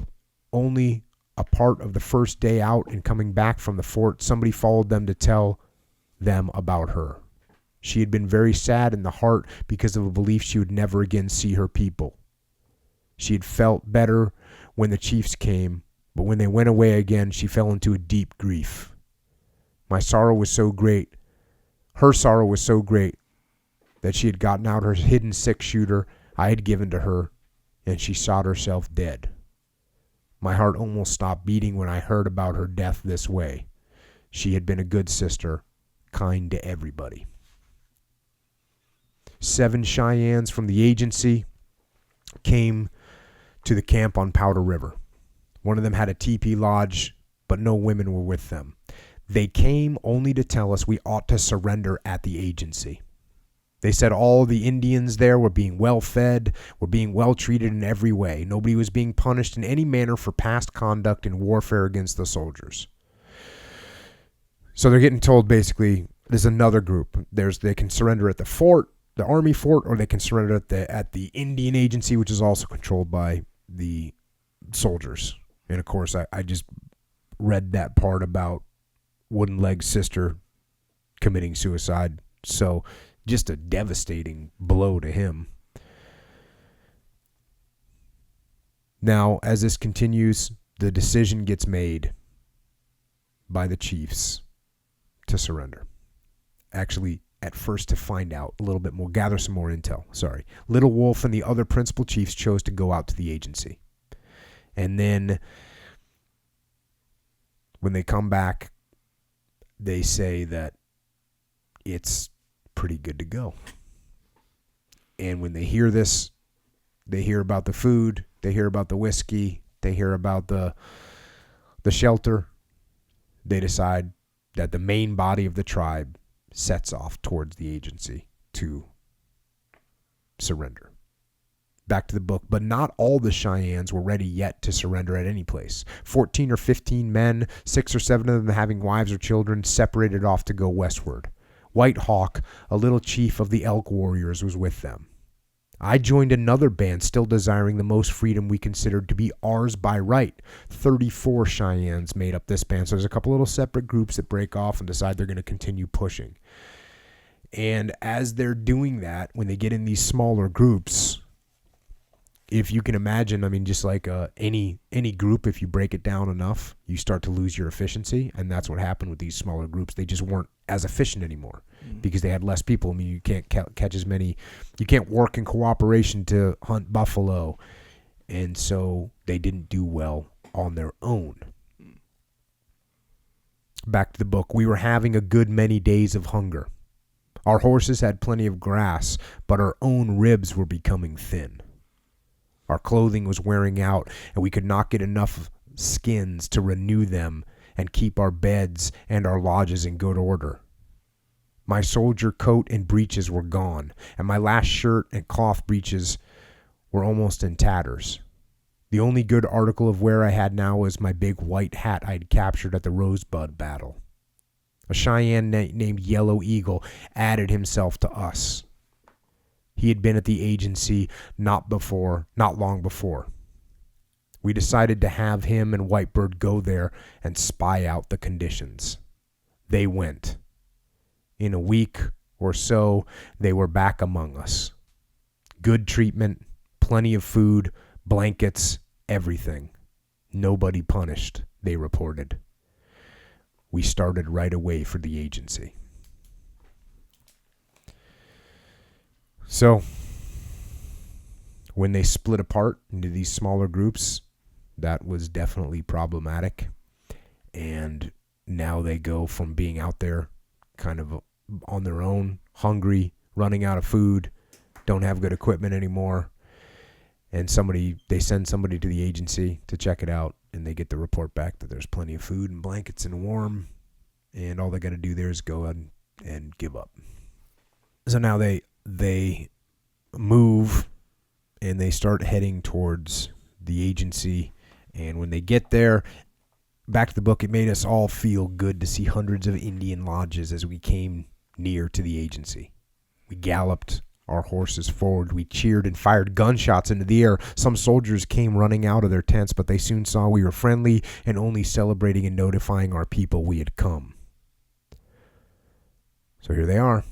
only a part of the first day out and coming back from the fort, somebody followed them to tell them about her. She had been very sad in the heart because of a belief she would never again see her people. She had felt better when the chiefs came, but when they went away again, she fell into a deep grief. Her sorrow was so great that she had gotten out her hidden 6-shooter I had given to her, and she shot herself dead. My heart almost stopped beating when I heard about her death this way. She had been a good sister, kind to everybody. 7 Cheyennes from the agency came to the camp on Powder River. One of them had a teepee lodge, but no women were with them. They came only to tell us we ought to surrender at the agency. They said all the Indians there were being well fed, were being well treated in every way. Nobody was being punished in any manner for past conduct in warfare against the soldiers. So they're getting told basically there's another group. They can surrender at the fort, the army fort, or they can surrender at the Indian agency, which is also controlled by the soldiers. And of course, I just read that part about Wooden Leg's sister committing suicide. So just a devastating blow to him. Now, as this continues, the decision gets made by the chiefs to surrender. Actually, at first to find out a little bit more, gather some more intel. Little Wolf and the other principal chiefs chose to go out to the agency. And then when they come back, they say that it's pretty good to go. And when they hear this, they hear about the food, they hear about the whiskey, they hear about the shelter. They decide that the main body of the tribe sets off towards the agency to surrender. Back to the book, but not all the Cheyennes were ready yet to surrender at any place. 14 or 15 men, 6 or 7 of them having wives or children, separated off to go westward. White Hawk, a little chief of the Elk Warriors, was with them. I joined another band still desiring the most freedom we considered to be ours by right. 34 Cheyennes made up this band, so there's a couple little separate groups that break off and decide they're going to continue pushing. And as they're doing that, when they get in these smaller groups, if you can imagine, I mean, just like any group, if you break it down enough, you start to lose your efficiency, and that's what happened with these smaller groups. They just weren't as efficient anymore because they had less people. I mean, you can't catch as many, you can't work in cooperation to hunt buffalo, and so they didn't do well on their own. Back to the book. We were having a good many days of hunger. Our horses had plenty of grass, but our own ribs were becoming thin. Our clothing was wearing out, and we could not get enough skins to renew them and keep our beds and our lodges in good order. My soldier coat and breeches were gone, and my last shirt and cloth breeches were almost in tatters. The only good article of wear I had now was my big white hat I'd captured at the Rosebud battle. A Cheyenne named Yellow Eagle added himself to us. He had been at the agency not long before. We decided to have him and Whitebird go there and spy out the conditions. They went. In a week or so, they were back among us. Good treatment, plenty of food, blankets, everything. Nobody punished, they reported. We started right away for the agency. So, when they split apart into these smaller groups, that was definitely problematic. And now they go from being out there kind of on their own, hungry, running out of food, don't have good equipment anymore. And they send somebody to the agency to check it out, and they get the report back that there's plenty of food and blankets and warm, and all they got to do there is go out and give up. So now they move and they start heading towards the agency. And when they get there, back to the book, it made us all feel good to see hundreds of Indian lodges as we came near to the agency. We galloped our horses forward. We cheered and fired gunshots into the air. Some soldiers came running out of their tents, but they soon saw we were friendly and only celebrating and notifying our people we had come. So here they are.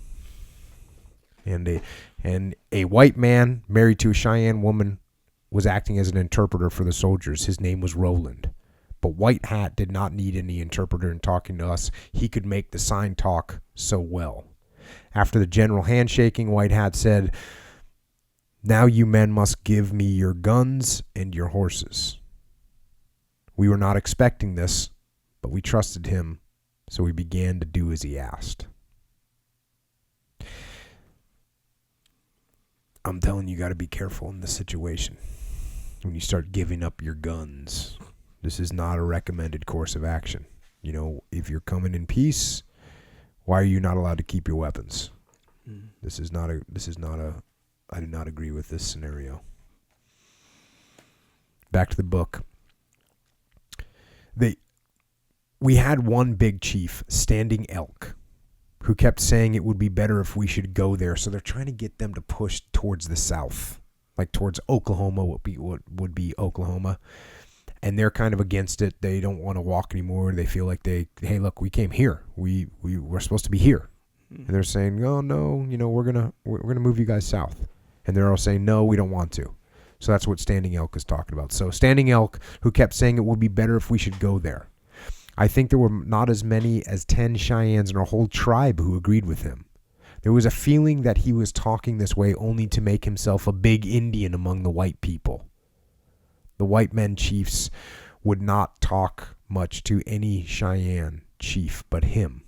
And a white man married to a Cheyenne woman was acting as an interpreter for the soldiers. His name was Roland. But White Hat did not need any interpreter in talking to us. He could make the sign talk so well. After the general handshaking, White Hat said, "Now you men must give me your guns and your horses." We were not expecting this, but we trusted him So we began to do as he asked. I'm telling you, you got to be careful in this situation. When you start giving up your guns, this is not a recommended course of action. You know, if you're coming in peace, why are you not allowed to keep your weapons? This is not a, I do not agree with this scenario. Back to the book. We had one big chief, Standing Elk, who kept saying it would be better if we should go there. So they're trying to get them to push towards the south, like towards Oklahoma, what would be Oklahoma. And they're kind of against it. They don't want to walk anymore. They feel like hey, look, we came here. We're supposed to be here. And they're saying, oh no, you know, we're gonna move you guys south. And they're all saying, no, we don't want to. So that's what Standing Elk is talking about. So Standing Elk, who kept saying it would be better if we should go there. I think there were not as many as 10 Cheyennes in our whole tribe who agreed with him. There was a feeling that he was talking this way only to make himself a big Indian among the white people. The white men chiefs would not talk much to any Cheyenne chief but him.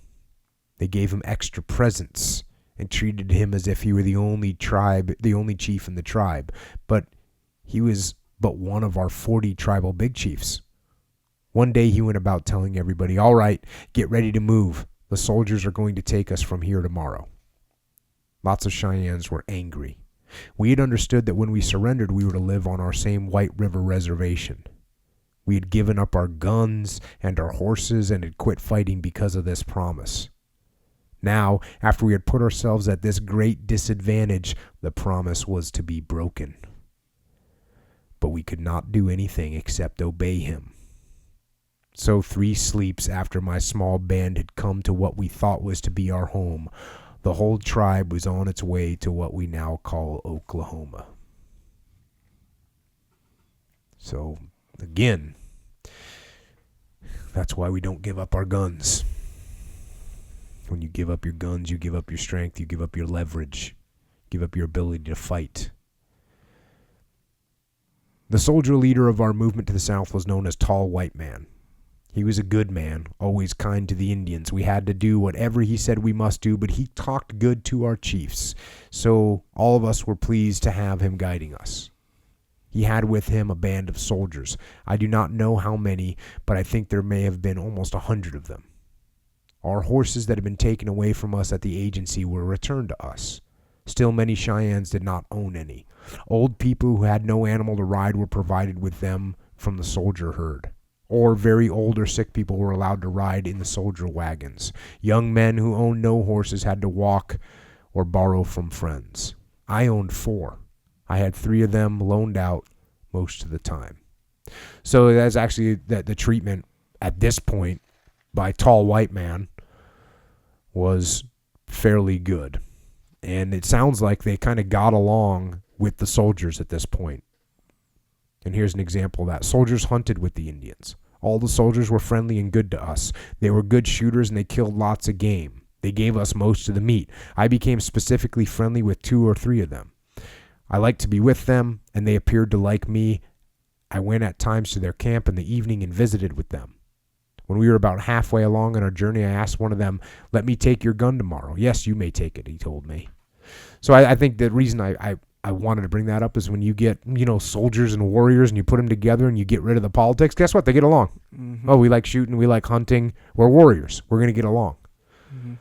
They gave him extra presents and treated him as if he were the only chief in the tribe. But he was but one of our 40 tribal big chiefs. One day he went about telling everybody, all right, get ready to move. The soldiers are going to take us from here tomorrow. Lots of Cheyennes were angry. We had understood that when we surrendered, we were to live on our same White River reservation. We had given up our guns and our horses and had quit fighting because of this promise. Now, after we had put ourselves at this great disadvantage, the promise was to be broken. But we could not do anything except obey him. So 3 sleeps after my small band had come to what we thought was to be our home, the whole tribe was on its way to what we now call Oklahoma. So, again, that's why we don't give up our guns. When you give up your guns, you give up your strength, you give up your leverage, give up your ability to fight. The soldier leader of our movement to the south was known as Tall White Man. He was a good man, always kind to the Indians. We had to do whatever he said we must do, but he talked good to our chiefs, so all of us were pleased to have him guiding us. He had with him a band of soldiers. I do not know how many, but I think there may have been almost 100 of them. Our horses that had been taken away from us at the agency were returned to us. Still, many Cheyennes did not own any. Old people who had no animal to ride were provided with them from the soldier herd. Or very old or sick people were allowed to ride in the soldier wagons. Young men who owned no horses had to walk or borrow from friends. I owned 4. I had 3 of them loaned out most of the time. So that's actually the treatment at this point by Tall White Man was fairly good. And it sounds like they kind of got along with the soldiers at this point. And here's an example of that. Soldiers hunted with the Indians. All the soldiers were friendly and good to us. They were good shooters and they killed lots of game. They gave us most of the meat. I became specifically friendly with 2 or 3 of them. I liked to be with them and they appeared to like me. I went at times to their camp in the evening and visited with them. When we were about halfway along on our journey, I asked one of them, let me take your gun tomorrow. Yes, you may take it, he told me. So I think the reason I wanted to bring that up is when you get, soldiers and warriors and you put them together and you get rid of the politics, guess what? They get along. Mm-hmm. Oh, we like shooting, we like hunting. We're warriors. We're going to get along. Mm-hmm.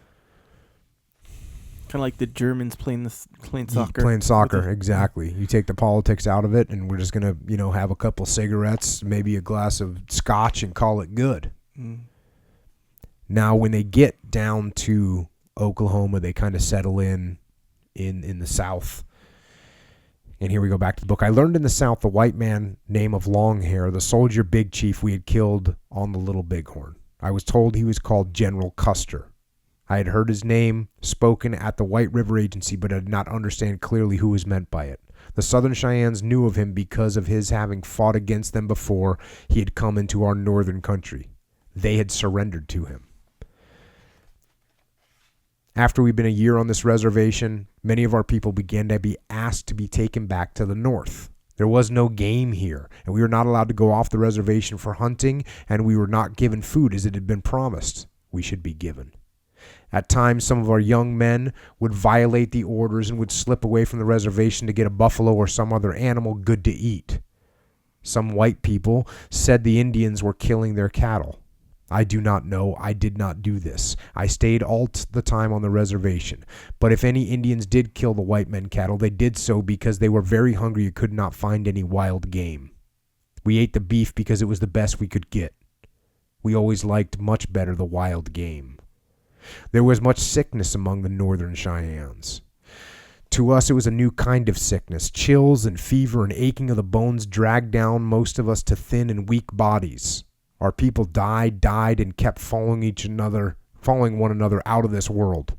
Kind of like the Germans playing soccer. Playing soccer, exactly. You take the politics out of it and we're just going to, have a couple cigarettes, maybe a glass of scotch and call it good. Mm. Now, when they get down to Oklahoma, they kind of settle in the South. And here we go back to the book. I learned in the South the white man name of Longhair, the soldier big chief we had killed on the Little Bighorn. I was told he was called General Custer. I had heard his name spoken at the White River Agency, but I did not understand clearly who was meant by it. The Southern Cheyennes knew of him because of his having fought against them before he had come into our northern country. They had surrendered to him. After we'd been a year on this reservation, many of our people began to be asked to be taken back to the north. There was no game here, and we were not allowed to go off the reservation for hunting, and we were not given food as it had been promised. we should be given. At times, some of our young men would violate the orders and would slip away from the reservation to get a buffalo or some other animal good to eat. Some white people said the Indians were killing their cattle. I do not know. I did not do this. I stayed all the time on the reservation. But if any Indians did kill the white men cattle, they did so because they were very hungry and could not find any wild game. We ate the beef because it was the best we could get. We always liked much better the wild game. There was much sickness among the northern Cheyennes. To us, it was a new kind of sickness. Chills and fever and aching of the bones dragged down most of us to thin and weak bodies. Our people died, and kept following one another out of this world.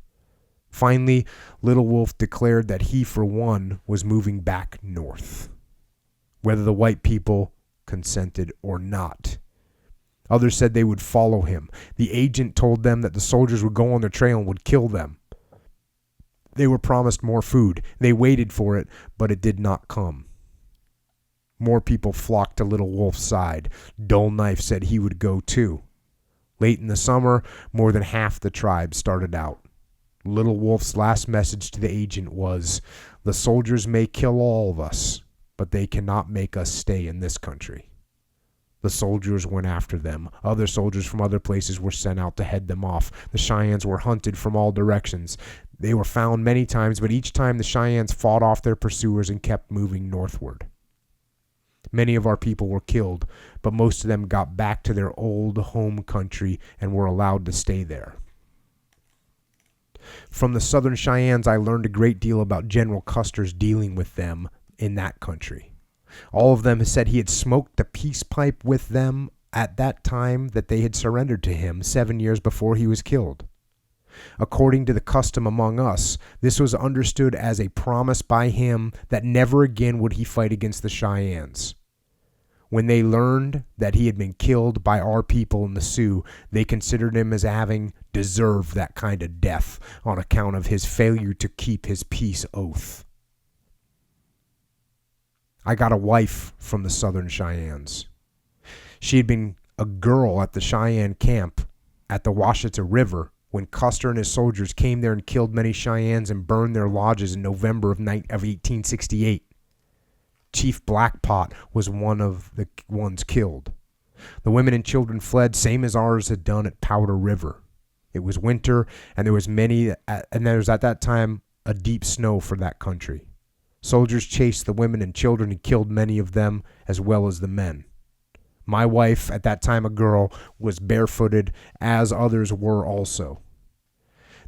Finally, Little Wolf declared that he, for one, was moving back north, whether the white people consented or not. Others said they would follow him. The agent told them that the soldiers would go on their trail and would kill them. They were promised more food. They waited for it, but it did not come. More people flocked to Little Wolf's side. Dull Knife said he would go too. Late in the summer, more than half the tribe started out. Little Wolf's last message to the agent was, "The soldiers may kill all of us, but they cannot make us stay in this country." The soldiers went after them. Other soldiers from other places were sent out to head them off. The Cheyennes were hunted from all directions. They were found many times, but each time the Cheyennes fought off their pursuers and kept moving northward. Many of our people were killed, but most of them got back to their old home country and were allowed to stay there. From the Southern Cheyennes, I learned a great deal about General Custer's dealing with them in that country. All of them said he had smoked the peace pipe with them at that time that they had surrendered to him 7 years before he was killed. According to the custom among us, this was understood as a promise by him that never again would he fight against the Cheyennes. When they learned that he had been killed by our people in the Sioux, they considered him as having deserved that kind of death on account of his failure to keep his peace oath. I got a wife from the Southern Cheyennes. She had been a girl at the Cheyenne camp at the Washita River when Custer and his soldiers came there and killed many Cheyennes and burned their lodges in November of 1868. Chief Blackpot was one of the ones killed. The women and children fled, same as ours had done at Powder River. It was winter, and there was at that time a deep snow for that country. Soldiers chased the women and children and killed many of them as well as the men. My wife, at that time a girl, was barefooted, as others were also.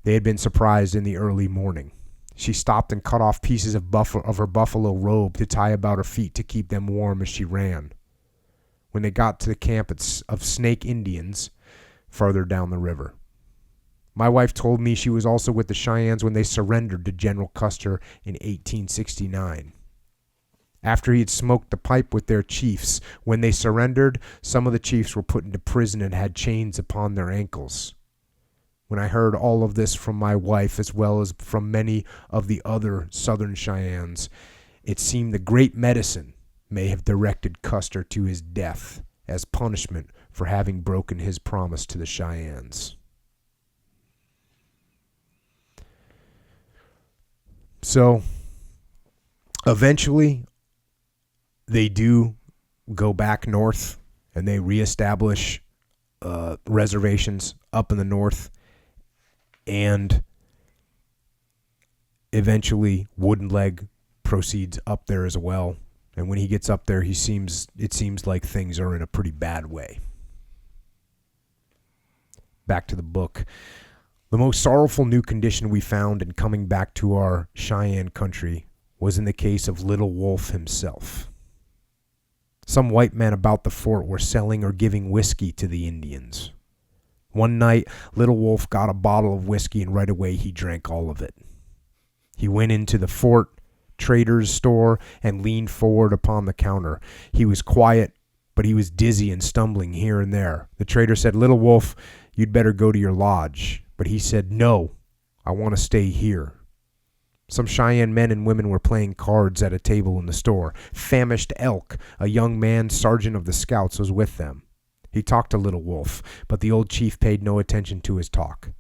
They had been surprised in the early morning. She stopped and cut off pieces of her buffalo robe to tie about her feet to keep them warm as she ran. When they got to the camp of Snake Indians, farther down the river. My wife told me she was also with the Cheyennes when they surrendered to General Custer in 1869. After he had smoked the pipe with their chiefs, when they surrendered, some of the chiefs were put into prison and had chains upon their ankles. When I heard all of this from my wife, as well as from many of the other Southern Cheyennes, it seemed the great medicine may have directed Custer to his death as punishment for having broken his promise to the Cheyennes. So, eventually, they do go back north and they reestablish reservations up in the north, and eventually Wooden Leg proceeds up there as well. And when he gets up there, it seems like things are in a pretty bad way. Back to the book. The most sorrowful new condition we found in coming back to our Cheyenne country was in the case of Little Wolf himself. Some white men about the fort were selling or giving whiskey to the Indians. One night, Little Wolf got a bottle of whiskey and right away he drank all of it. He went into the fort trader's store and leaned forward upon the counter. He was quiet, but he was dizzy and stumbling here and there. The trader said, "Little Wolf, you'd better go to your lodge." But he said, "No, I want to stay here." Some Cheyenne men and women were playing cards at a table in the store. Famished Elk, a young man, sergeant of the scouts, was with them. He talked to Little Wolf, but the old chief paid no attention to his talk.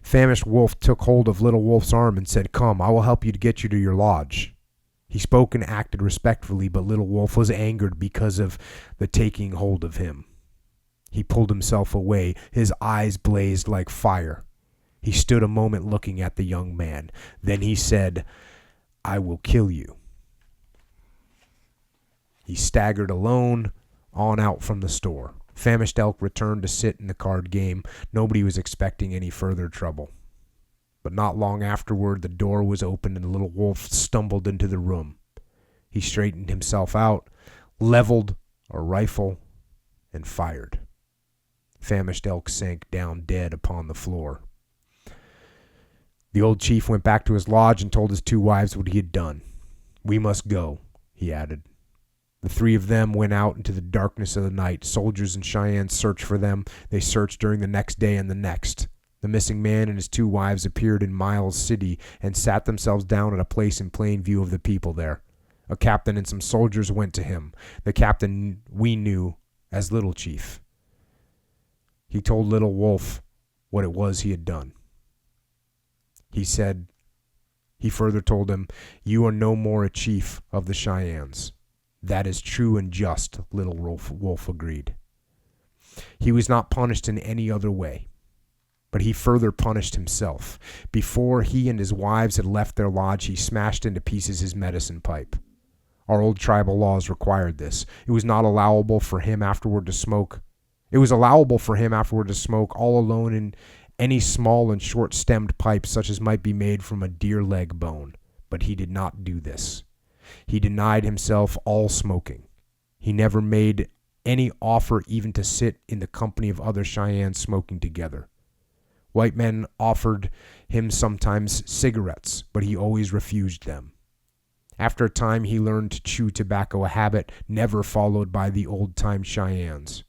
Famished Wolf took hold of Little Wolf's arm and said, "Come, I will help you to get you to your lodge." He spoke and acted respectfully, but Little Wolf was angered because of the taking hold of him. He pulled himself away. His eyes blazed like fire. He stood a moment looking at the young man. Then he said, "I will kill you." He staggered alone on out from the store. Famished Elk returned to sit in the card game. Nobody was expecting any further trouble. But not long afterward, the door was opened and the Little Wolf stumbled into the room. He straightened himself out, leveled a rifle, and fired. Famished Elk sank down dead upon the floor. The old chief went back to his lodge and told his 2 wives what he had done. "We must go," he added. The 3 of them went out into the darkness of the night. Soldiers and Cheyennes searched for them. They searched during the next day and the next. The missing man and his 2 wives appeared in Miles City and sat themselves down at a place in plain view of the people there. A captain and some soldiers went to him. The captain we knew as Little Chief. He told Little Wolf what it was he had done. He further told him, "You are no more a chief of the Cheyennes." "That is true and just," Little Wolf agreed. He was not punished in any other way, but he further punished himself. Before he and his wives had left their lodge, he smashed into pieces his medicine pipe. Our old tribal laws required this. It was allowable for him afterward to smoke all alone in any small and short-stemmed pipe such as might be made from a deer leg bone, but he did not do this. He denied himself all smoking. He never made any offer even to sit in the company of other Cheyennes smoking together. White men offered him sometimes cigarettes, but he always refused them. After a time, he learned to chew tobacco, a habit never followed by the old-time Cheyennes.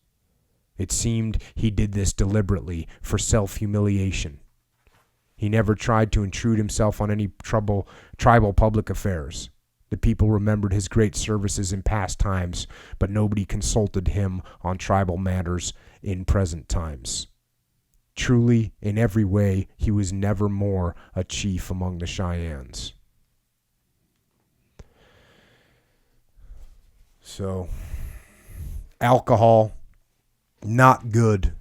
It seemed he did this deliberately for self-humiliation. He never tried to intrude himself on any tribal public affairs. The people remembered his great services in past times, but nobody consulted him on tribal matters in present times. Truly, in every way, he was never more a chief among the Cheyennes. So, alcohol, not good.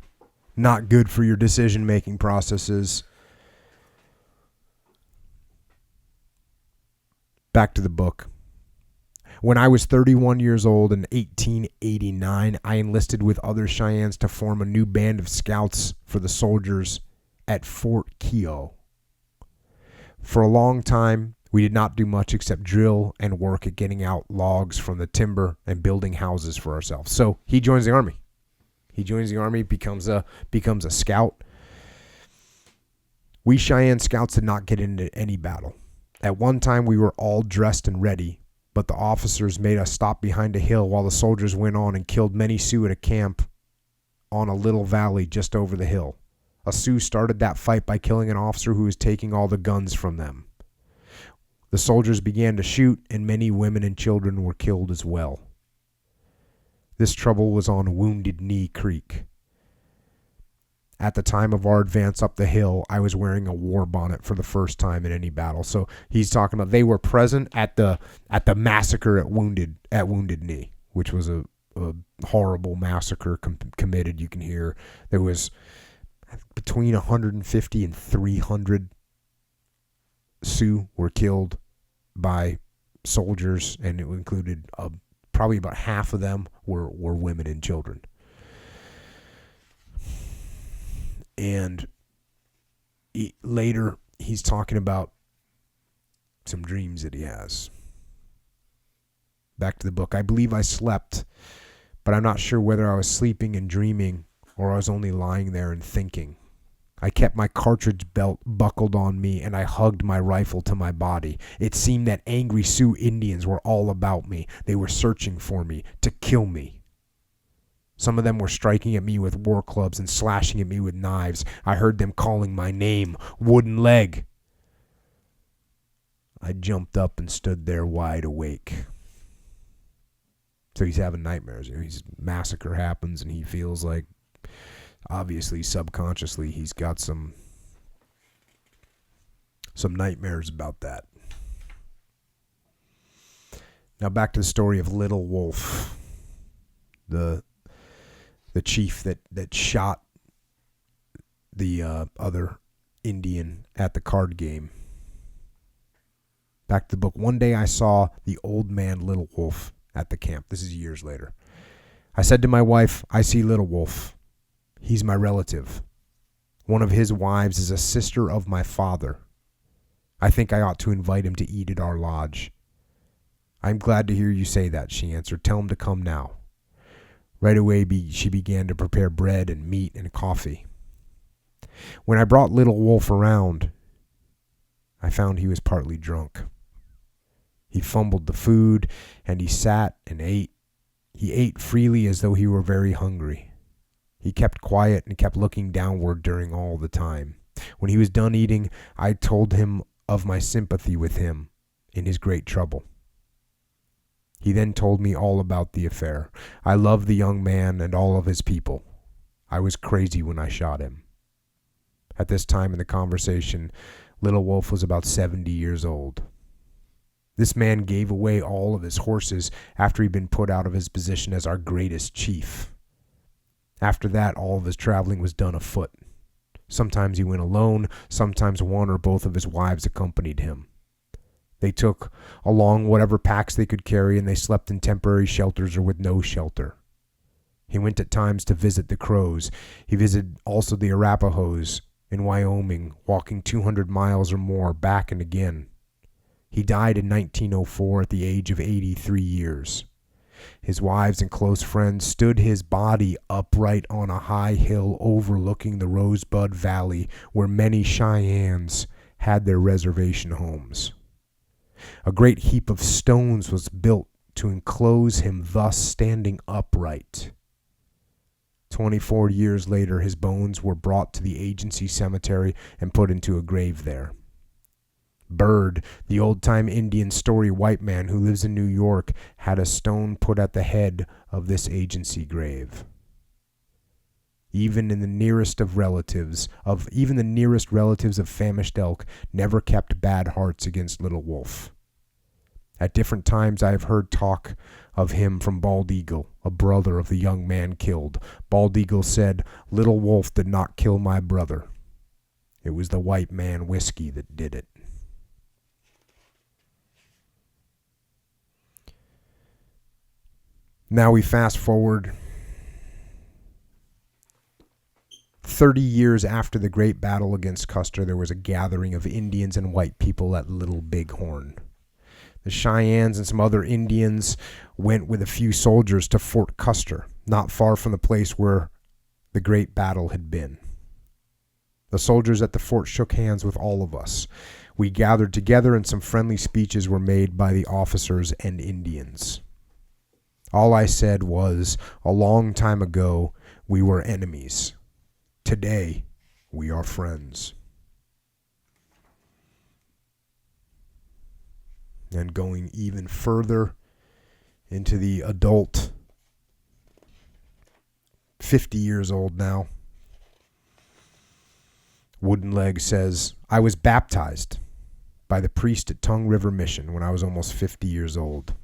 Not good for your decision-making processes. Back to the book. When I was 31 years old in 1889, I enlisted with other Cheyennes to form a new band of scouts for the soldiers at Fort Keogh. For a long time, we did not do much except drill and work at getting out logs from the timber and building houses for ourselves. So he joins the army. Becomes a scout. We Cheyenne scouts did not get into any battle. At one time, we were all dressed and ready, but the officers made us stop behind a hill while the soldiers went on and killed many Sioux at a camp on a little valley just over the hill. A Sioux started that fight by killing an officer who was taking all the guns from them. The soldiers began to shoot, and many women and children were killed as well. This trouble was on Wounded Knee Creek. At the time of our advance up the hill, I was wearing a war bonnet for the first time in any battle. So he's talking about they were present at the massacre at Wounded Knee, which was a horrible massacre committed. You can hear there was between 150 and 300 Sioux were killed by soldiers, and it included probably about half of them were women and children. And later, he's talking about some dreams that he has. Back to the book. I believe I slept, but I'm not sure whether I was sleeping and dreaming or I was only lying there and thinking. I kept my cartridge belt buckled on me, and I hugged my rifle to my body. It seemed that angry Sioux Indians were all about me. They were searching for me, to kill me. Some of them were striking at me with war clubs and slashing at me with knives. I heard them calling my name, Wooden Leg. I jumped up and stood there wide awake. So he's having nightmares. His massacre happens, and he feels like, obviously, subconsciously, he's got some nightmares about that. Now back to the story of Little Wolf, the chief that shot the other Indian at the card game. Back to the book. One day I saw the old man Little Wolf at the camp. This is years later. I said to my wife, I see Little Wolf. He's my relative. One of his wives is a sister of my father. I think I ought to invite him to eat at our lodge. I'm glad to hear you say that, she answered. Tell him to come now. Right away, she began to prepare bread and meat and coffee. When I brought Little Wolf around, I found he was partly drunk. He fumbled the food, and he sat and ate. He ate freely as though he were very hungry. He kept quiet and kept looking downward during all the time. When he was done eating, I told him of my sympathy with him in his great trouble. He then told me all about the affair. I loved the young man and all of his people. I was crazy when I shot him. At this time in the conversation, Little Wolf was about 70 years old. This man gave away all of his horses after he'd been put out of his position as our greatest chief. After that, all of his traveling was done afoot. Sometimes he went alone, sometimes one or both of his wives accompanied him. They took along whatever packs they could carry, and they slept in temporary shelters or with no shelter. He went at times to visit the Crows. He visited also the Arapahoes in Wyoming, walking 200 miles or more back and again. He died in 1904 at the age of 83 years. His wives and close friends stood his body upright on a high hill overlooking the Rosebud Valley, where many Cheyennes had their reservation homes. A great heap of stones was built to enclose him, thus standing upright. 24 years later, his bones were brought to the agency cemetery and put into a grave there. Bird, the old-time Indian story white man who lives in New York, had a stone put at the head of this agency grave. Even the nearest relatives of famished elk never kept bad hearts against Little Wolf. At different times I have heard talk of him from Bald Eagle, a brother of the young man killed. Bald Eagle said, Little Wolf did not kill my brother. It was the white man whiskey that did it. Now we fast forward 30 years after the great battle against Custer. There was a gathering of Indians and white people at Little Bighorn. The Cheyennes and some other Indians went with a few soldiers to Fort Custer, not far from the place where the great battle had been. The soldiers at the fort shook hands with all of us. We gathered together and some friendly speeches were made by the officers and Indians. All I said was, a long time ago, we were enemies. Today, we are friends. And going even further into the adult, 50 years old now, Wooden Leg says, I was baptized by the priest at Tongue River Mission when I was almost 50 years old.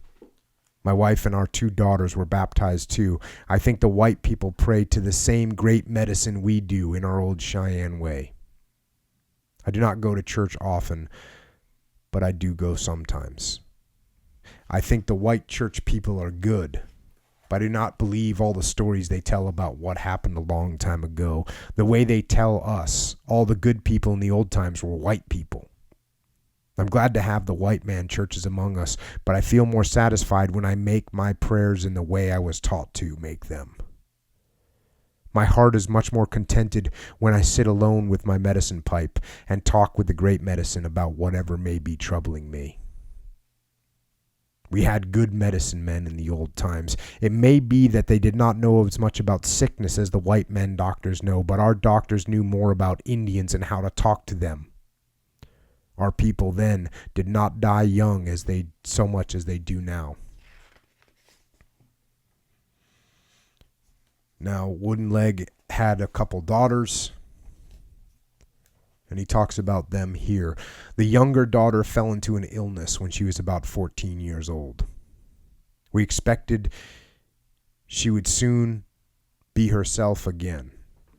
My wife and our 2 daughters were baptized too. I think the white people pray to the same great medicine we do in our old Cheyenne way. I do not go to church often, but I do go sometimes. I think the white church people are good, but I do not believe all the stories they tell about what happened a long time ago. The way they tell us, all the good people in the old times were white people. I'm glad to have the white man churches among us, but I feel more satisfied when I make my prayers in the way I was taught to make them. My heart is much more contented when I sit alone with my medicine pipe and talk with the great medicine about whatever may be troubling me. We had good medicine men in the old times. It may be that they did not know as much about sickness as the white men doctors know, but our doctors knew more about Indians and how to talk to them. Our people then did not die young so much as they do now. Now, Wooden Leg had a couple daughters, and he talks about them here. The younger daughter fell into an illness when she was about 14 years old. We expected she would soon be herself again,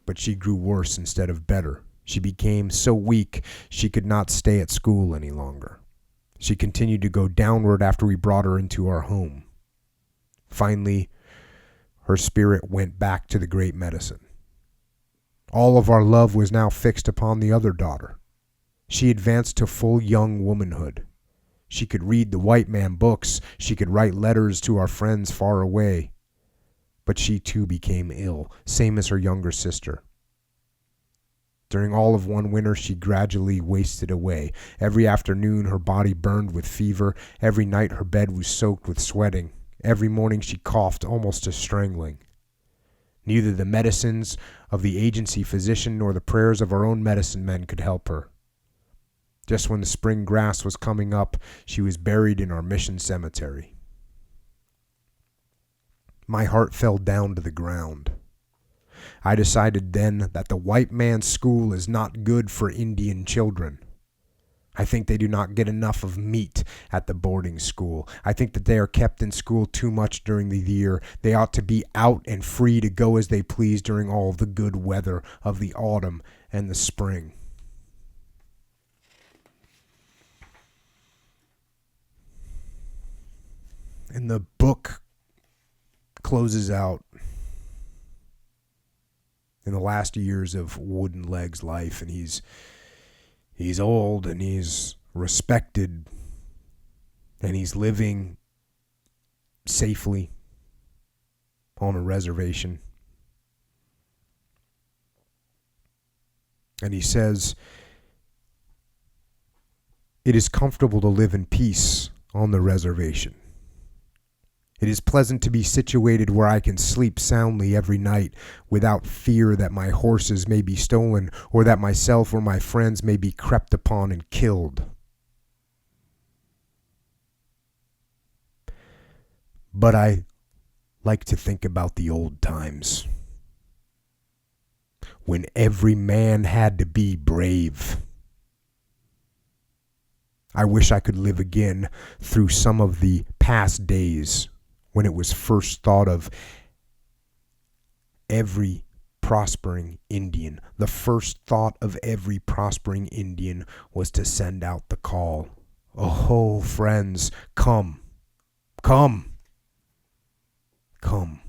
but she grew worse instead of better. She became so weak she could not stay at school any longer. She continued to go downward after we brought her into our home. Finally, her spirit went back to the great medicine. All of our love was now fixed upon the other daughter. She advanced to full young womanhood. She could read the white man books. She could write letters to our friends far away. But she too became ill, same as her younger sister. During all of one winter, she gradually wasted away. Every afternoon, her body burned with fever. Every night, her bed was soaked with sweating. Every morning, she coughed almost to strangling. Neither the medicines of the agency physician nor the prayers of our own medicine men could help her. Just when the spring grass was coming up, she was buried in our mission cemetery. My heart fell down to the ground. I decided then that the white man's school is not good for Indian children. I think they do not get enough of meat at the boarding school. I think that they are kept in school too much during the year. They ought to be out and free to go as they please during all the good weather of the autumn and the spring. And the book closes out in the last years of Wooden Leg's life, and he's old and he's respected and he's living safely on a reservation. And he says, "It is comfortable to live in peace on the reservation. It is pleasant to be situated where I can sleep soundly every night without fear that my horses may be stolen or that myself or my friends may be crept upon and killed. But I like to think about the old times, when every man had to be brave. I wish I could live again through some of the past days when it was first thought of every prospering Indian. The first thought of every prospering Indian was to send out the call, 'Oh, friends, come, come, come.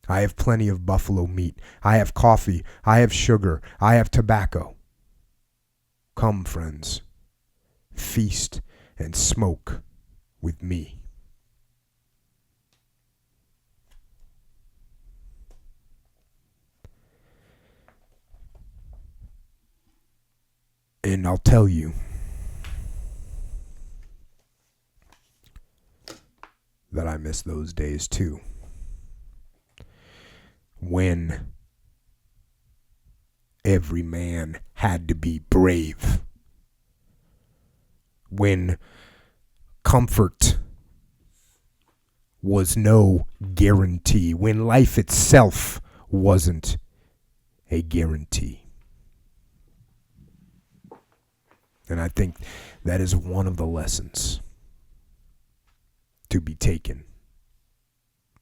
I have plenty of buffalo meat. I have coffee. I have sugar. I have tobacco. Come, friends, feast and smoke with me.'" And I'll tell you that I miss those days too, when every man had to be brave, when comfort was no guarantee, when life itself wasn't a guarantee. And I think that is one of the lessons to be taken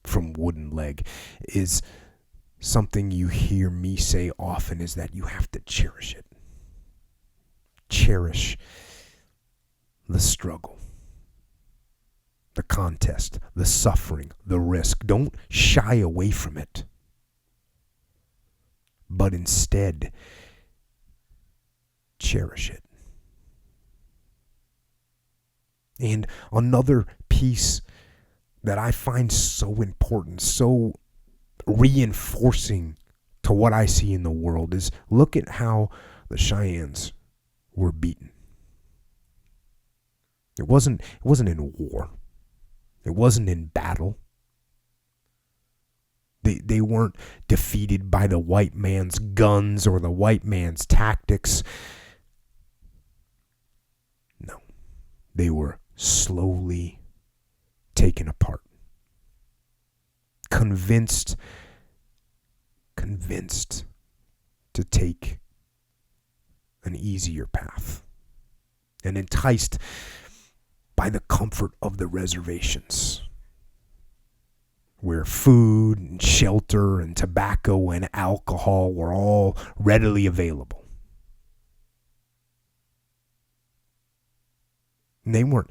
from Wooden Leg, is something you hear me say often, is that you have to cherish it. Cherish the struggle, the contest, the suffering, the risk. Don't shy away from it, but instead cherish it. And another piece that I find so important, so reinforcing to what I see in the world, is look at how the Cheyennes were beaten. It wasn't in war. It wasn't in battle. They weren't defeated by the white man's guns or the white man's tactics. No. They were slowly taken apart, convinced convinced to take an easier path and enticed by the comfort of the reservations, where food and shelter and tobacco and alcohol were all readily available. And they weren't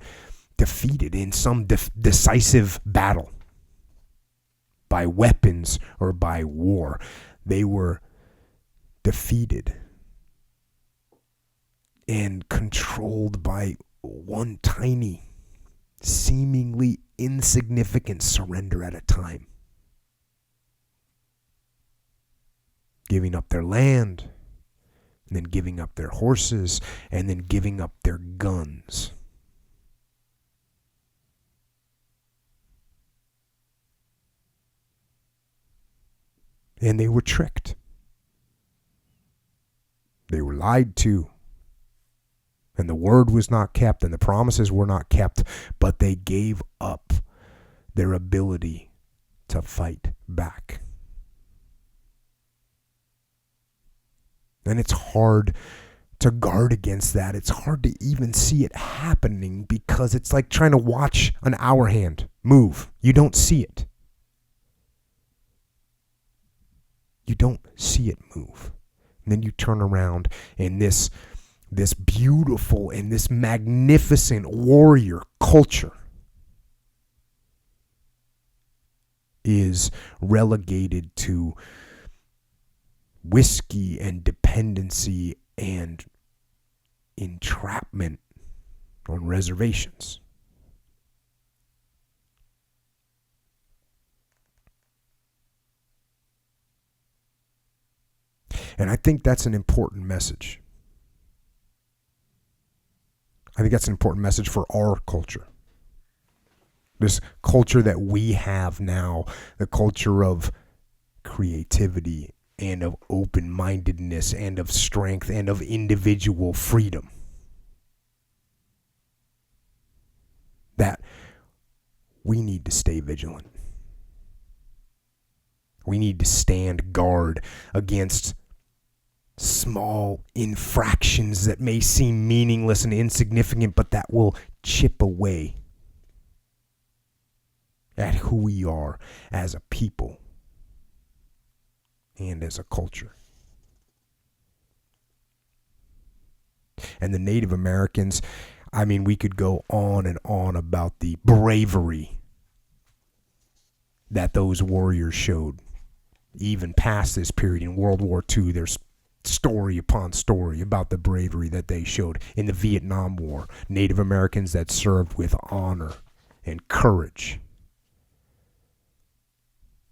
defeated in some decisive battle by weapons or by war. They were defeated and controlled by one tiny, seemingly insignificant surrender at a time. Giving up their land, and then giving up their horses, and then giving up their guns. And they were tricked. They were lied to. And the word was not kept, and the promises were not kept, but they gave up their ability to fight back. And it's hard to guard against that. It's hard to even see it happening, because it's like trying to watch an hour hand move. You don't see it. You don't see it move. And then you turn around, and this beautiful and this magnificent warrior culture is relegated to whiskey and dependency and entrapment on reservations. And I think that's an important message. I think that's an important message for our culture. This culture that we have now, the culture of creativity and of open-mindedness and of strength and of individual freedom. That we need to stay vigilant. We need to stand guard against small infractions that may seem meaningless and insignificant, but that will chip away at who we are as a people and as a culture. And the Native Americans, I mean, we could go on and on about the bravery that those warriors showed. Even past this period in World War II, there's story upon story about the bravery that they showed in the Vietnam War. Native Americans that served with honor and courage.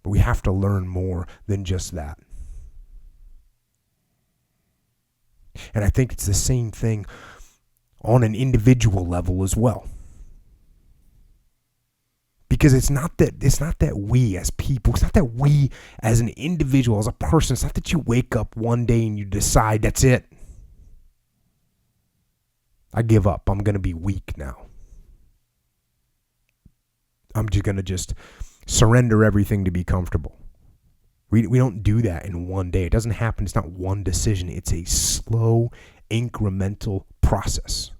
But we have to learn more than just that. And I think it's the same thing on an individual level as well. Because it's not that we as people, it's not that we as an individual, as a person, it's not that you wake up one day and you decide that's it. I give up. I'm going to be weak now. I'm just going to surrender everything to be comfortable. We don't do that in one day. It doesn't happen. It's not one decision. It's a slow, incremental process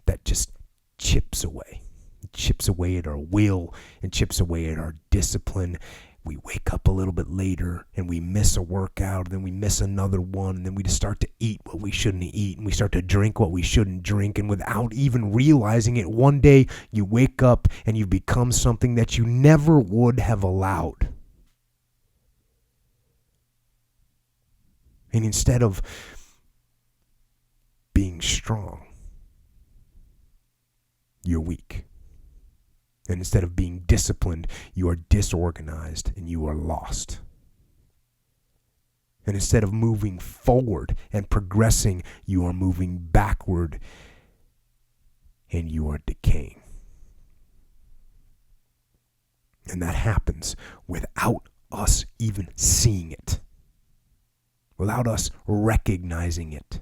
that just chips away. It chips away at our will and chips away at our discipline. We wake up a little bit later and we miss a workout, and then we miss another one, and then we just start to eat what we shouldn't eat, and we start to drink what we shouldn't drink, and without even realizing it, one day you wake up and you become something that you never would have allowed. And instead of being strong, you're weak. And instead of being disciplined, you are disorganized and you are lost. And instead of moving forward and progressing, you are moving backward and you are decaying. And that happens without us even seeing it, without us recognizing it.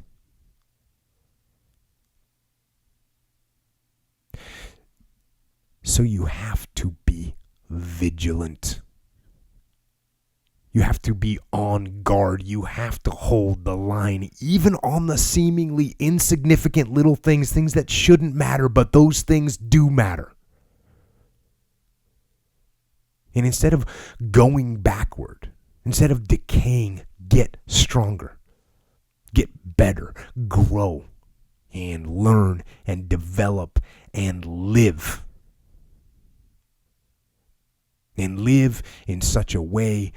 So you have to be vigilant. You have to be on guard. You have to hold the line, even on the seemingly insignificant little things that shouldn't matter, but those things do matter. And instead of going backward, instead of decaying, get stronger, get better, grow, and learn and develop and live. And live in such a way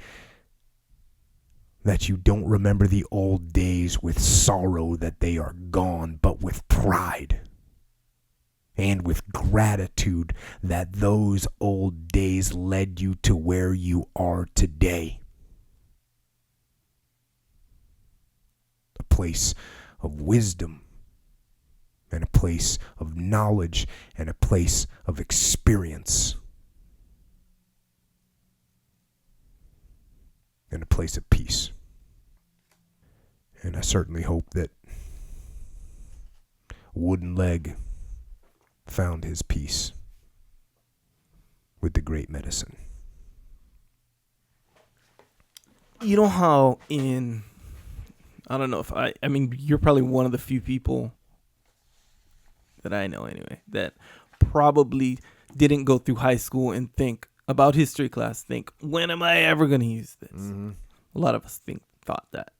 that you don't remember the old days with sorrow that they are gone, but with pride and with gratitude that those old days led you to where you are today. A place of wisdom and a place of knowledge and a place of experience and a place of peace. And I certainly hope that Wooden Leg found his peace with the great medicine. You know how I don't know if I mean, you're probably one of the few people that I know anyway that probably didn't go through high school and think about history class, when am I ever going to use this? Mm-hmm. A lot of us thought that.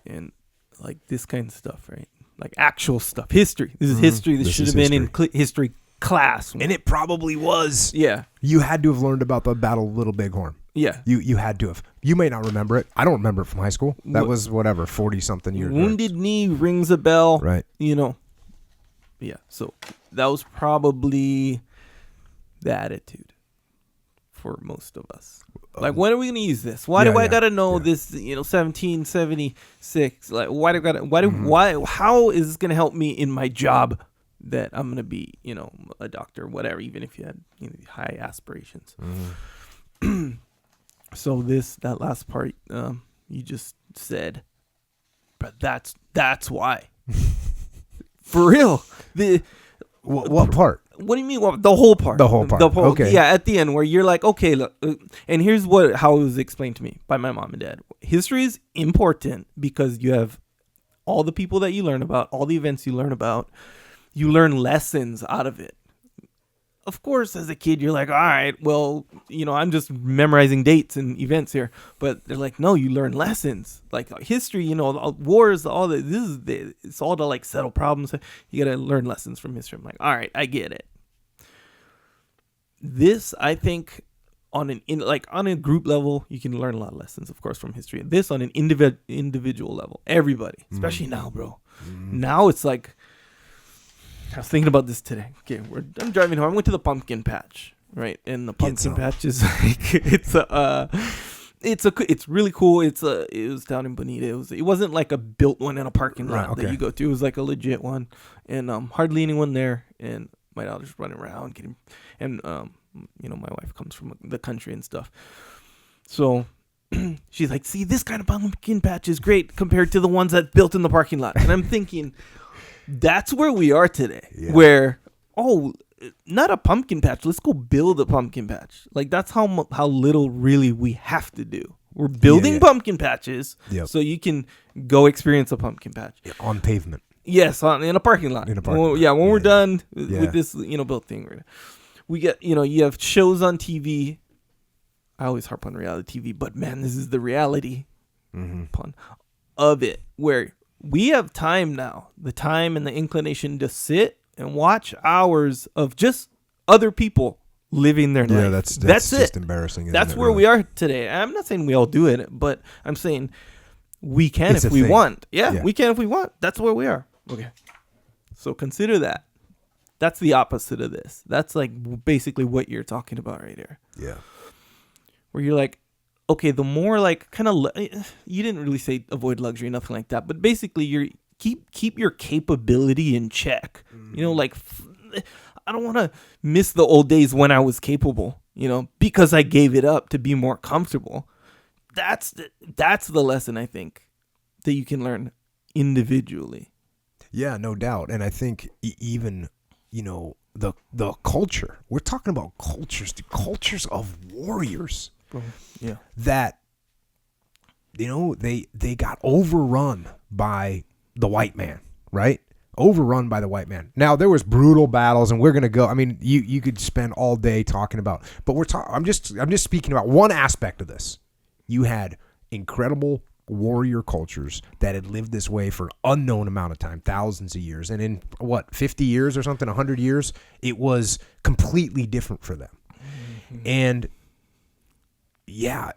And like this kind of stuff, right? Like actual stuff. History. This is history. This should have been in history class. And it probably was. Yeah. You had to have learned about the Battle of Little Bighorn. Yeah. You had to have. You may not remember it. I don't remember it from high school. That was 40-something years ago. Wounded Knee rings a bell. Right. Yeah. So that was probably the attitude for most of us. Like, when are we gonna use this? Why do I gotta know this? 1776. Like, how is this gonna help me in my job that I'm gonna be, a doctor, whatever. Even if you had high aspirations. Mm-hmm. So that last part, you just said, but that's why. For real. What part? What do you mean? Well, the whole part. The whole part. Okay. Yeah, at the end where you're like, okay, look, and here's how it was explained to me by my mom and dad. History is important because you have all the people that you learn about, all the events you learn about. You learn lessons out of it. Of course, as a kid, you're like, all right, well, I'm just memorizing dates and events here. But they're like, no, you learn lessons. Like history, wars, all the it's all to like settle problems. You got to learn lessons from history. I'm like, all right, I get it. This, I think, on a group level, you can learn a lot of lessons, of course, from history. This on an individual level, everybody, especially now, bro. Now it's like, I was thinking about this today. Okay, I'm driving home. I went to the pumpkin patch, right? And the pumpkin patch is like it's really cool. It was down in Bonita. It wasn't like a built one in a parking lot that you go to. It was like a legit one, and hardly anyone there. And my daughter's running around getting, and my wife comes from the country and stuff. So she's like, "See, this kind of pumpkin patch is great compared to the ones that built in the parking lot." And I'm thinking, that's where we are today. Yeah. Where, not a pumpkin patch. Let's go build a pumpkin patch. Like, that's how little really we have to do. We're building pumpkin patches so you can go experience a pumpkin patch. Yeah, on pavement. Yes, in a parking lot. When we're done with this, built thing. We get, you have shows on TV. I always harp on reality TV, but man, this is the reality of it, where we have time now, the time and the inclination to sit and watch hours of just other people living their life. That's just it. Embarrassing. That's where we are today. I'm not saying we all do it, but I'm saying we can if we want. Yeah, we can if we want. That's where we are. Okay. So consider that. That's the opposite of this. That's like basically what you're talking about right here. Yeah. Where you're like, okay, the more like kind of, you didn't really say avoid luxury, nothing like that, but basically you're keep your capability in check. I don't want to miss the old days when I was capable, because I gave it up to be more comfortable. That's the lesson I think that you can learn individually. Yeah, no doubt. And I think even, the culture, we're talking about cultures of warriors. Yeah. That they got overrun by the white man, right? Overrun by the white man. Now there was brutal battles, and we're gonna go. I mean, you could spend all day talking about, but I'm just speaking about one aspect of this. You had incredible warrior cultures that had lived this way for an unknown amount of time, thousands of years, and in 50 years or something, 100 years, it was completely different for them. Mm-hmm.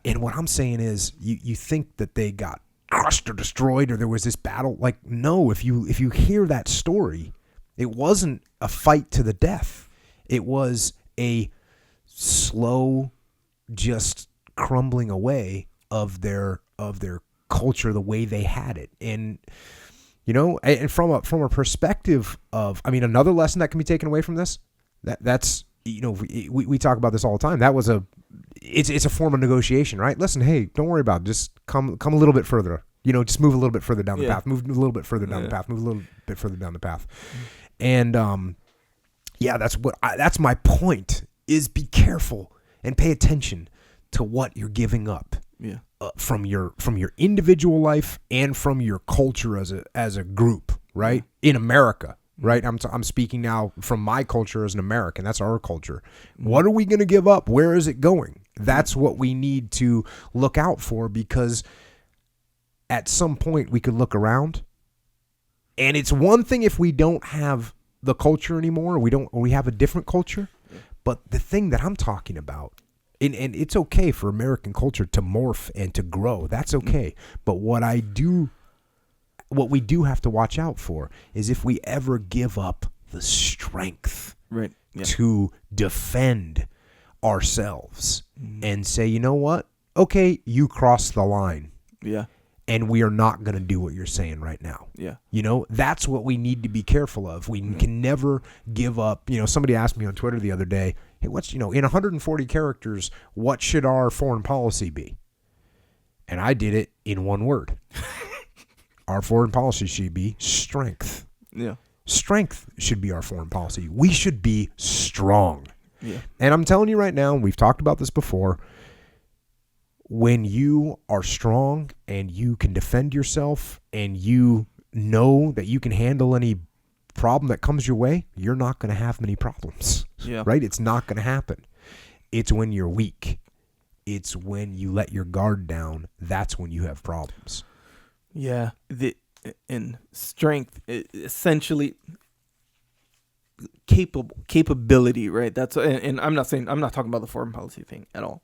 And what I'm saying is, you think that they got crushed or destroyed, or there was this battle. Like, no, if you hear that story, it wasn't a fight to the death. It was a slow, just crumbling away of their culture, the way they had it. And and from a perspective of, I mean, another lesson that can be taken away from this, that's we talk about this all the time. That was it's a form of negotiation, right? Listen, hey, don't worry about it. Just come a little bit further. Just move a little bit further down the path. Move a little bit further down the path. Move a little bit further down the path. And that's my point. Is be careful and pay attention to what you're giving up. Yeah. From your individual life and from your culture as a group, right? In America, right? I'm speaking now from my culture as an American. That's our culture. What are we going to give up? Where is it going? That's what we need to look out for, because at some point we could look around, and it's one thing if we don't have the culture anymore, or we have a different culture, but the thing that I'm talking about, and it's okay for American culture to morph and to grow. That's okay. But what we do have to watch out for is if we ever give up the strength to defend ourselves and say, you know what? Okay, you crossed the line. Yeah. And we are not going to do what you're saying right now. Yeah. That's what we need to be careful of. We can never give up. Somebody asked me on Twitter the other day, hey, what's, in 140 characters, what should our foreign policy be? And I did it in one word. Our foreign policy should be strength. Yeah. Strength should be our foreign policy. We should be strong. Yeah. And I'm telling you right now, we've talked about this before, when you are strong and you can defend yourself and you know that you can handle any problem that comes your way, you're not going to have many problems. Yeah. Right? It's not going to happen. It's when you're weak. It's when you let your guard down. That's when you have problems. Yeah. And strength, essentially capability, right? That's, and I'm not talking about the foreign policy thing at all.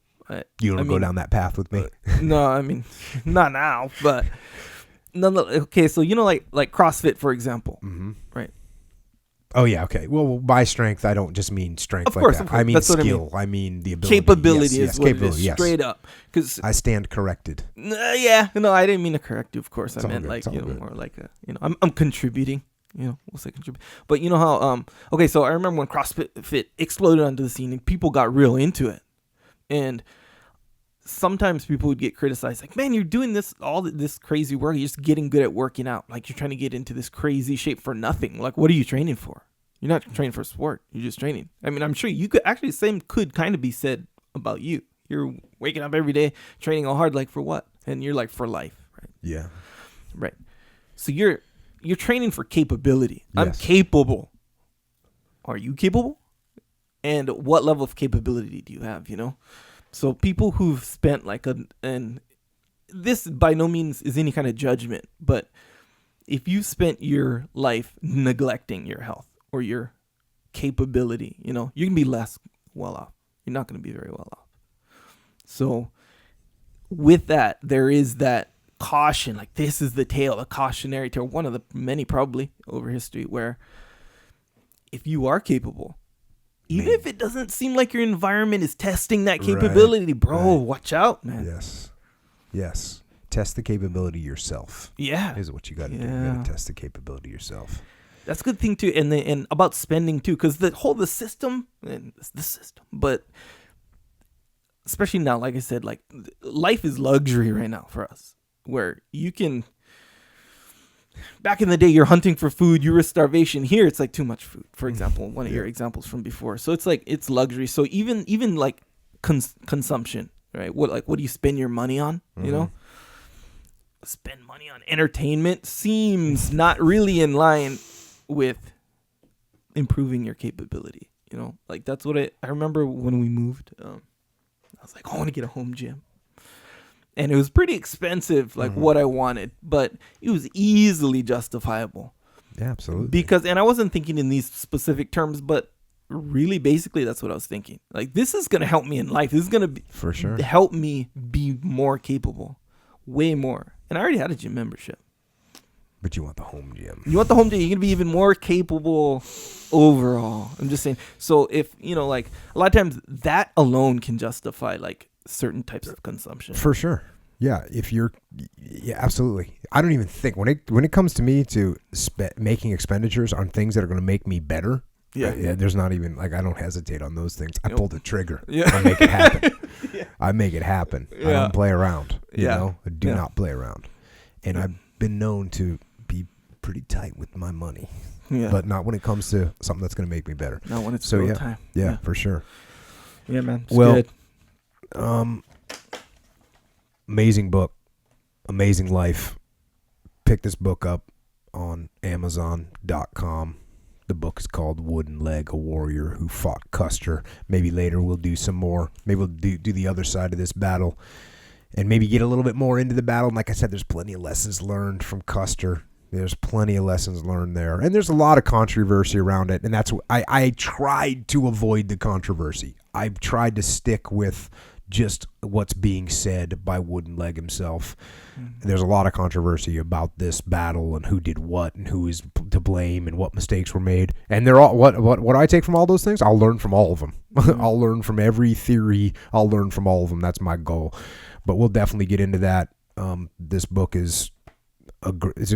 You want to go down that path with me? No, I mean, not now, but okay. So like CrossFit, for example, right? Oh yeah, okay. Well, by strength, I don't just mean strength. Of course, I mean that's skill. I mean the ability. Capability is what capability, it is, straight up. Because I stand corrected. I didn't mean to correct you. Of course, I meant more like I'm contributing. We'll say contribute. But you know how okay, so I remember when CrossFit exploded onto the scene and people got real into it. And sometimes people would get criticized, like, man, you're doing this crazy work. You're just getting good at working out. Like, you're trying to get into this crazy shape for nothing. Like, what are you training for? You're not training for sport. You're just training. I mean, I'm sure you could actually, the same could kind of be said about you. You're waking up every day, training all hard, like, for what? And you're like, for life, right? Yeah. Right. So you're training for capability. Yes. I'm capable. Are you capable? And what level of capability do you have, So people who've spent and this by no means is any kind of judgment, but if you've spent your life neglecting your health or your capability, you can be less well off. You're not going to be very well off. So with that, there is that caution, like this is the cautionary tale, one of the many probably over history, where if you are capable, even if it doesn't seem like your environment is testing that capability, bro, watch out, man. Yes. Test the capability yourself. Yeah. Is what you got to do. You got to test the capability yourself. That's a good thing, too. And about spending, too, because the system, but especially now, like I said, like life is luxury right now for us, where you can... Back in the day, you're hunting for food, you risk starvation. Here, it's like too much food, for example, one of your examples from before. So it's like, it's luxury. So even like consumption, right? What do you spend your money on, spend money on entertainment seems not really in line with improving your capability. You know, like that's what I remember when we moved. I was like, I want to get a home gym. And it was pretty expensive, like what I wanted, but it was easily justifiable. Yeah, absolutely. Because, and I wasn't thinking in these specific terms, but really basically that's what I was thinking. Like, this is going to help me in life. This is going to for sure help me be more capable, way more. And I already had a gym membership. But you want the home gym. You want the home gym. You're going to be even more capable overall. I'm just saying. So if, you know, like a lot of times that alone can justify like certain types of consumption. For sure. Yeah. Yeah, absolutely. I don't even think when it comes to me to making expenditures on things that are going to make me better. Yeah. There's not even like, I don't hesitate on those things. I pull the trigger. Yeah. I make it happen. I make it happen. Yeah. I don't play around. You know, I do not play around. And I've been known to be pretty tight with my money. Yeah. But not when it comes to something that's going to make me better. Not when it's real time. Yeah, for sure. Yeah, man. It's good. Amazing book, amazing life. Pick this book up on Amazon.com. The book is called Wooden Leg, a Warrior Who Fought Custer. Maybe later we'll do some more. Maybe we'll do the other side of this battle and maybe get a little bit more into the battle. And like I said, there's plenty of lessons learned from Custer. There's plenty of lessons learned there. And there's a lot of controversy around it. And that's what I tried to avoid the controversy. I've tried to stick with just what's being said by Wooden Leg himself. Mm-hmm. There's a lot of controversy about this battle and who did what and who is to blame and what mistakes were made. And they're all what I take from all those things, I'll learn from all of them. Mm-hmm. I'll learn from every theory. I'll learn from all of them. That's my goal. But we'll definitely get into that. This book is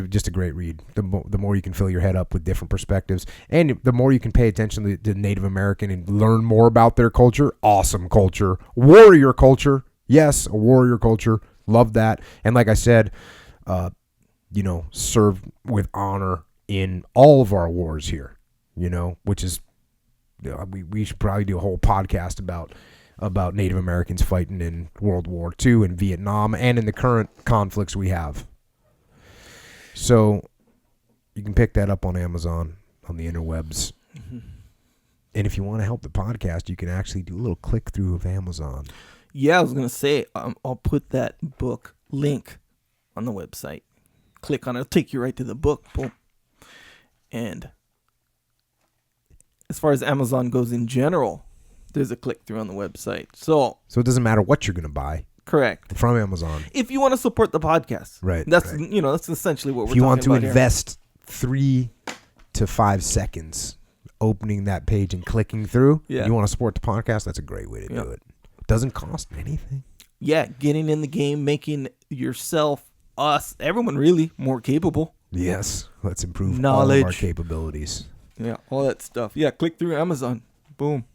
just a great read. The more you can fill your head up with different perspectives, and the more you can pay attention to Native American and learn more about their culture. Awesome culture. Warrior culture. Yes, a warrior culture. Love that. And like I said, serve with honor in all of our wars here, which is, we should probably do a whole podcast about Native Americans fighting in World War II and Vietnam and in the current conflicts we have. So you can pick that up on Amazon, on the interwebs. Mm-hmm. And if you want to help the podcast, you can actually do a little click through of Amazon. Yeah, I was going to say, I'll put that book link on the website. Click on it. It'll take you right to the book. Boom. And as far as Amazon goes in general, there's a click through on the website. So it doesn't matter what you're going to buy. Correct. From Amazon. If you want to support the podcast. Right. That's that's essentially what we're talking about. If you want to here. invest 3 to 5 seconds opening that page and clicking through, you want to support the podcast, that's a great way to do it. Doesn't cost anything. Yeah, getting in the game, making yourself, us, everyone really more capable. Yes. Let's improve knowledge, all of our capabilities. Yeah, all that stuff. Yeah, click through Amazon. Boom.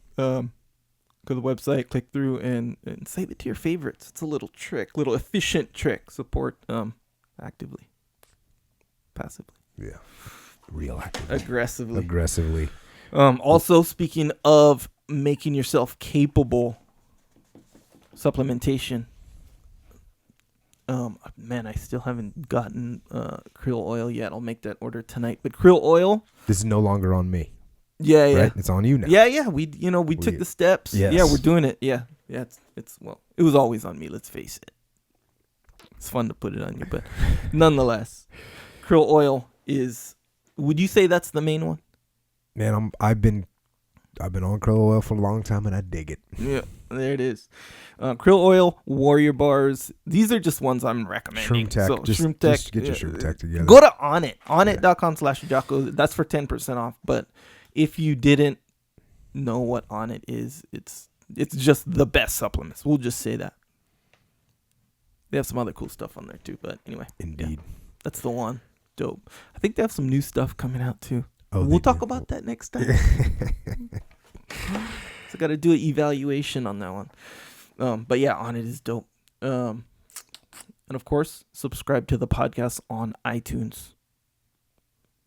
Go to the website, click through, and save it to your favorites. It's a little efficient trick. Support actively, passively. Yeah, real actively. Aggressively. Also, speaking of making yourself capable, supplementation. Man, I still haven't gotten krill oil yet. I'll make that order tonight. But krill oil. This is no longer on me. Yeah, yeah. Right? It's on you now. Yeah. We took the steps. Yes. Yeah, we're doing it. Yeah. It's it was always on me, let's face it. It's fun to put it on you, but nonetheless, krill oil is, would you say that's the main one? Man, I've been on krill oil for a long time and I dig it. Yeah, there it is. Krill oil, Warrior bars. These are just ones I'm recommending. Shroom Tech. So, Shroom Tech. Just get your Shroom Tech together. Go to Onnit. Onnit.com/Jocko. That's for 10% off. But if you didn't know what Onnit is, it's just the best supplements. We'll just say that. They have some other cool stuff on there too. But anyway. Indeed. Yeah, that's the one. Dope. I think they have some new stuff coming out too. Oh, we'll talk about that next time. So I got to do an evaluation on that one. But yeah, Onnit is dope. And of course, subscribe to the podcast on iTunes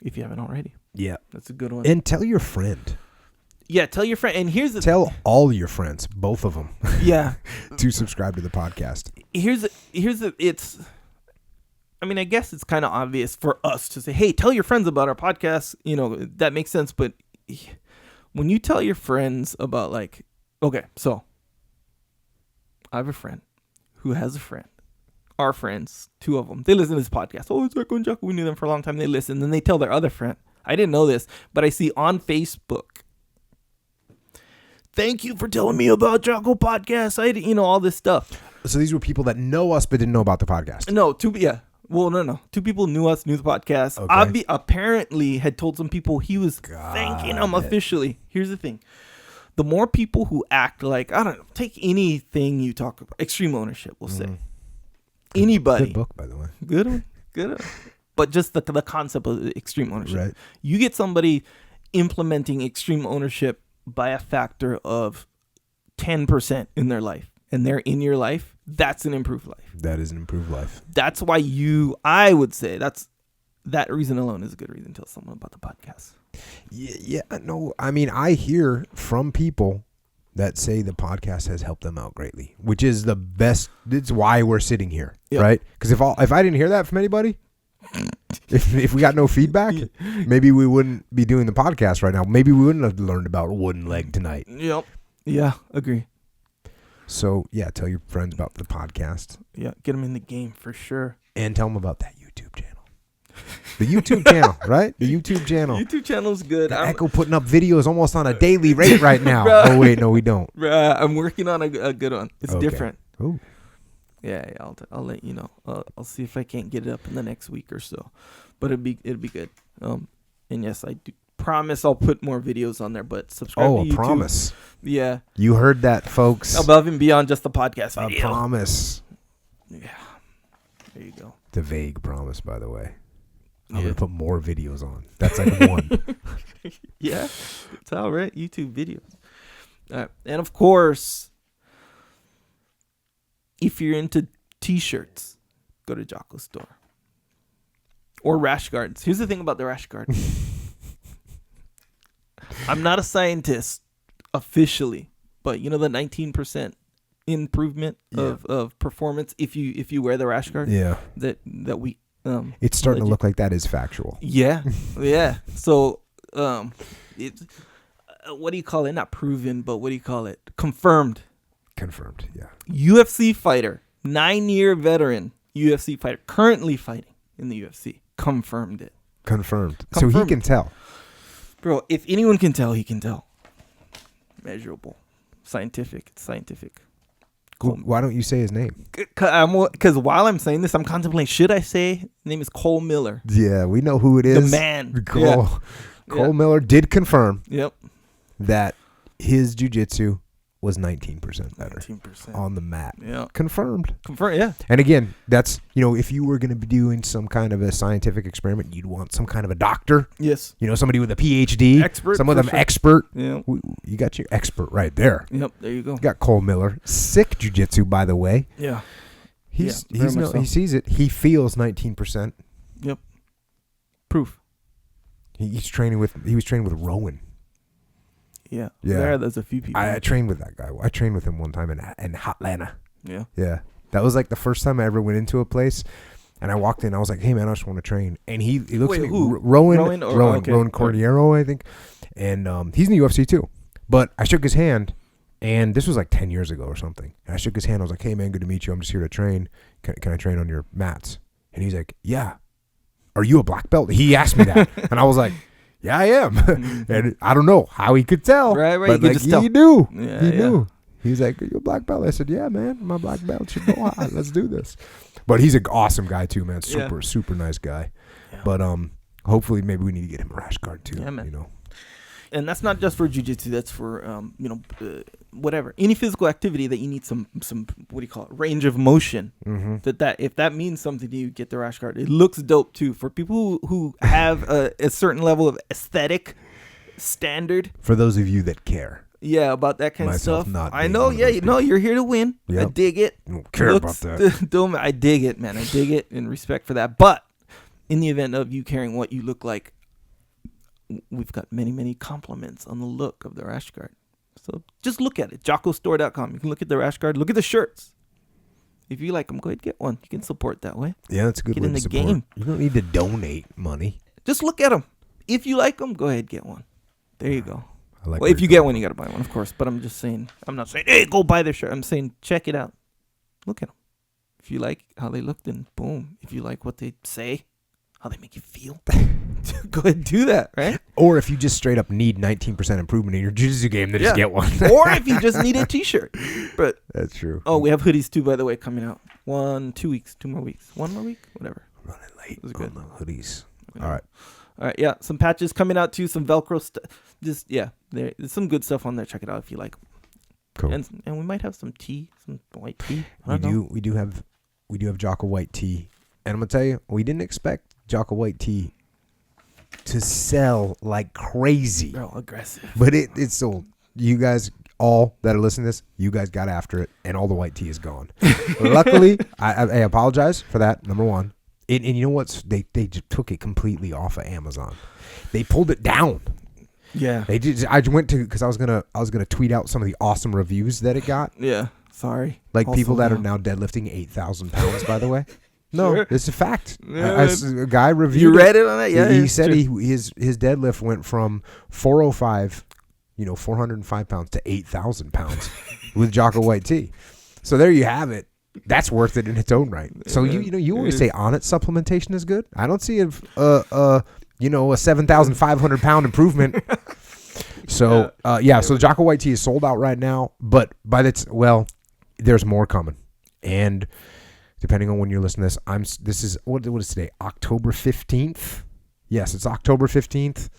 if you haven't already. Yeah, that's a good one. And tell your friend. Yeah, tell your friend. And here's tell all your friends, both of them. Yeah, to subscribe to the podcast. It's I mean, I guess it's kind of obvious for us to say, hey, tell your friends about our podcast. That makes sense. But when you tell your friends about like, okay, so I have a friend who has a friend. Our friends, 2 of them, they listen to this podcast. Oh, it's Jocko and Jocko. We knew them for a long time. They listen. Then they tell their other friend. I didn't know this, but I see on Facebook, thank you for telling me about Jocko podcast. All this stuff. So these were people that know us but didn't know about the podcast. No, no. 2 people knew us, knew the podcast. Okay. Apparently had told some people he was thanking them officially. Here's the thing. The more people who act like, I don't know, take anything you talk about. Extreme ownership, we'll say. Anybody. Good book, by the way. Good one. But just the concept of extreme ownership. Right. You get somebody implementing extreme ownership by a factor of 10% in their life, and they're in your life, that's an improved life. That is an improved life. That's why I would say that reason alone is a good reason to tell someone about the podcast. Yeah, no, I mean, I hear from people that say the podcast has helped them out greatly, which is the best. It's why we're sitting here, right? Because if I didn't hear that from anybody, if we got no feedback, maybe we wouldn't be doing the podcast right now. Maybe we wouldn't have learned about wooden leg tonight. Yep. Yeah, agree. So, yeah, tell your friends about the podcast. Yeah, get them in the game for sure. And tell them about that YouTube channel. The YouTube channel, right? The YouTube channel. YouTube channel's good. Echo putting up videos almost on a daily rate right now. Oh, wait, no, we don't. I'm working on a good one. It's different. Ooh. Yeah, I'll let you know. I'll see if I can't get it up in the next week or so. But it'll be good. And yes, I do promise I'll put more videos on there, but subscribe to YouTube. Oh, a promise. Yeah. You heard that, folks. Above and beyond just the podcast video. A promise. Yeah. There you go. It's a vague promise, by the way. I'm going Yeah. to put more videos on. That's like one. Yeah. It's all right. YouTube videos. All right. And of course, if you're into t-shirts, go to JockoStore. Or rash guards. Here's the thing about the rash guard. I'm not a scientist officially, but you know the 19% improvement of performance if you wear the rash guard? Yeah. That we It's starting to look like that is factual. Yeah. Yeah. So it's what do you call it? Not proven, but what do you call it? Confirmed. Confirmed, yeah. UFC fighter, 9-year veteran UFC fighter, currently fighting in the UFC. Confirmed it. Confirmed. So he can tell. Bro, if anyone can tell, he can tell. Measurable. Scientific. It's scientific. Cool. Why don't you say his name? Because while I'm saying this, I'm contemplating, should I say his name is Cole Miller? Yeah, we know who it is. The man. Cole Miller did confirm Yep. that his jiu-jitsu was 19% better 19%. on the mat. Yeah. Confirmed. Yeah. And again, that's, if you were going to be doing some kind of a scientific experiment, you'd want some kind of a doctor. Yes. Somebody with a PhD. Expert. Some of them expert. Yeah. You got your expert right there. Yep. There you go. You got Cole Miller. Sick jiu-jitsu, by the way. Yeah. He sees it. He feels 19%. Yep. Proof. He was training with Rowan. Yeah. Yeah. There's a few people. I trained with that guy. I trained with him one time in Atlanta. Yeah. Yeah. That was like the first time I ever went into a place, and I walked in. I was like, "Hey man, I just want to train." And he looks at me. Who? Rowan Okay. Rowan Cordiero, I think, and he's in the UFC too. But I shook his hand, and this was like 10 years ago or something. And I shook his hand. I was like, "Hey man, good to meet you. I'm just here to train. Can I train on your mats?" And he's like, "Yeah." "Are you a black belt?" He asked me that, and I was like, "Yeah, I am." And I don't know how he could tell. Right. But You like, just tell. he knew. Yeah, He knew. He's like, "Are you a black belt?" I said, "Yeah, man. My black belt should go high. Let's do this." But he's an awesome guy too, man. Super nice guy. Yeah. But hopefully maybe we need to get him a rash guard too. Yeah, man. And that's not just for jiu-jitsu. That's for whatever, any physical activity that you need some what do you call it, range of motion. Mm-hmm. That if that means something to you, get the rash guard. It looks dope too for people who have a certain level of aesthetic standard. For those of you that care. Yeah, about that kind Myself of stuff. not I being know. one of Yeah, those you know, you're here to win. Yep. I dig it. I don't care about that. I dig it, man. I dig it in respect for that. But in the event of you caring what you look like, we've got many compliments on the look of the rash guard. So just look at it. JockoStore.com. You can look at the rash guard. Look at the shirts. If you like them, go ahead and get one. You can support that way. Yeah, that's a good Get way in to the support. game. You don't need to donate money. Just look at them. If you like them, go ahead and get one. There you go. I like Well, if you get one, you got to buy one, of course. But I'm just saying, I'm not saying, hey, go buy their shirt. I'm saying, check it out. Look at them. If you like how they look, then boom. If you like what they say, how they make you feel, go ahead and do that, right? Or if you just straight up need 19% improvement in your jiu-jitsu game, then just get one. Or if you just need a t-shirt. But that's true. Oh, we have hoodies too, by the way, coming out. 2 weeks, 2 more weeks. 1 more week, whatever. Running late Those are good. on the hoodies. Yeah. All right. Yeah. Some patches coming out too, some Velcro stuff. Just, there's some good stuff on there. Check it out if you like. Cool. And we might have some tea, some white tea. We do have Jocko white tea. And I'm going to tell you, we didn't expect Jocko white tea to sell like crazy. They're all aggressive. But it's sold. You guys, all that are listening to this, you guys got after it, and all the white tea is gone. Luckily, I apologize for that, number one. And you know what? They just took it completely off of Amazon. They pulled it down. Yeah. They did. I went to, because I was gonna tweet out some of the awesome reviews that it got. Yeah. Sorry. Like also, people that are now deadlifting 8,000 pounds. By the way, no, Sure. it's a fact. Yeah, a guy reviewed. You read it on that? Yeah. He said his deadlift went from 405, 405 pounds to 8,000 pounds with Jocko white tea. So there you have it. That's worth it in its own right. So you always say Onnit supplementation is good. I don't see a 7,500 pound improvement. So so the Jocko white tea is sold out right now, but there's more coming. And depending on when you're listening to this, what is today? October 15th. Yes, it's October 15th.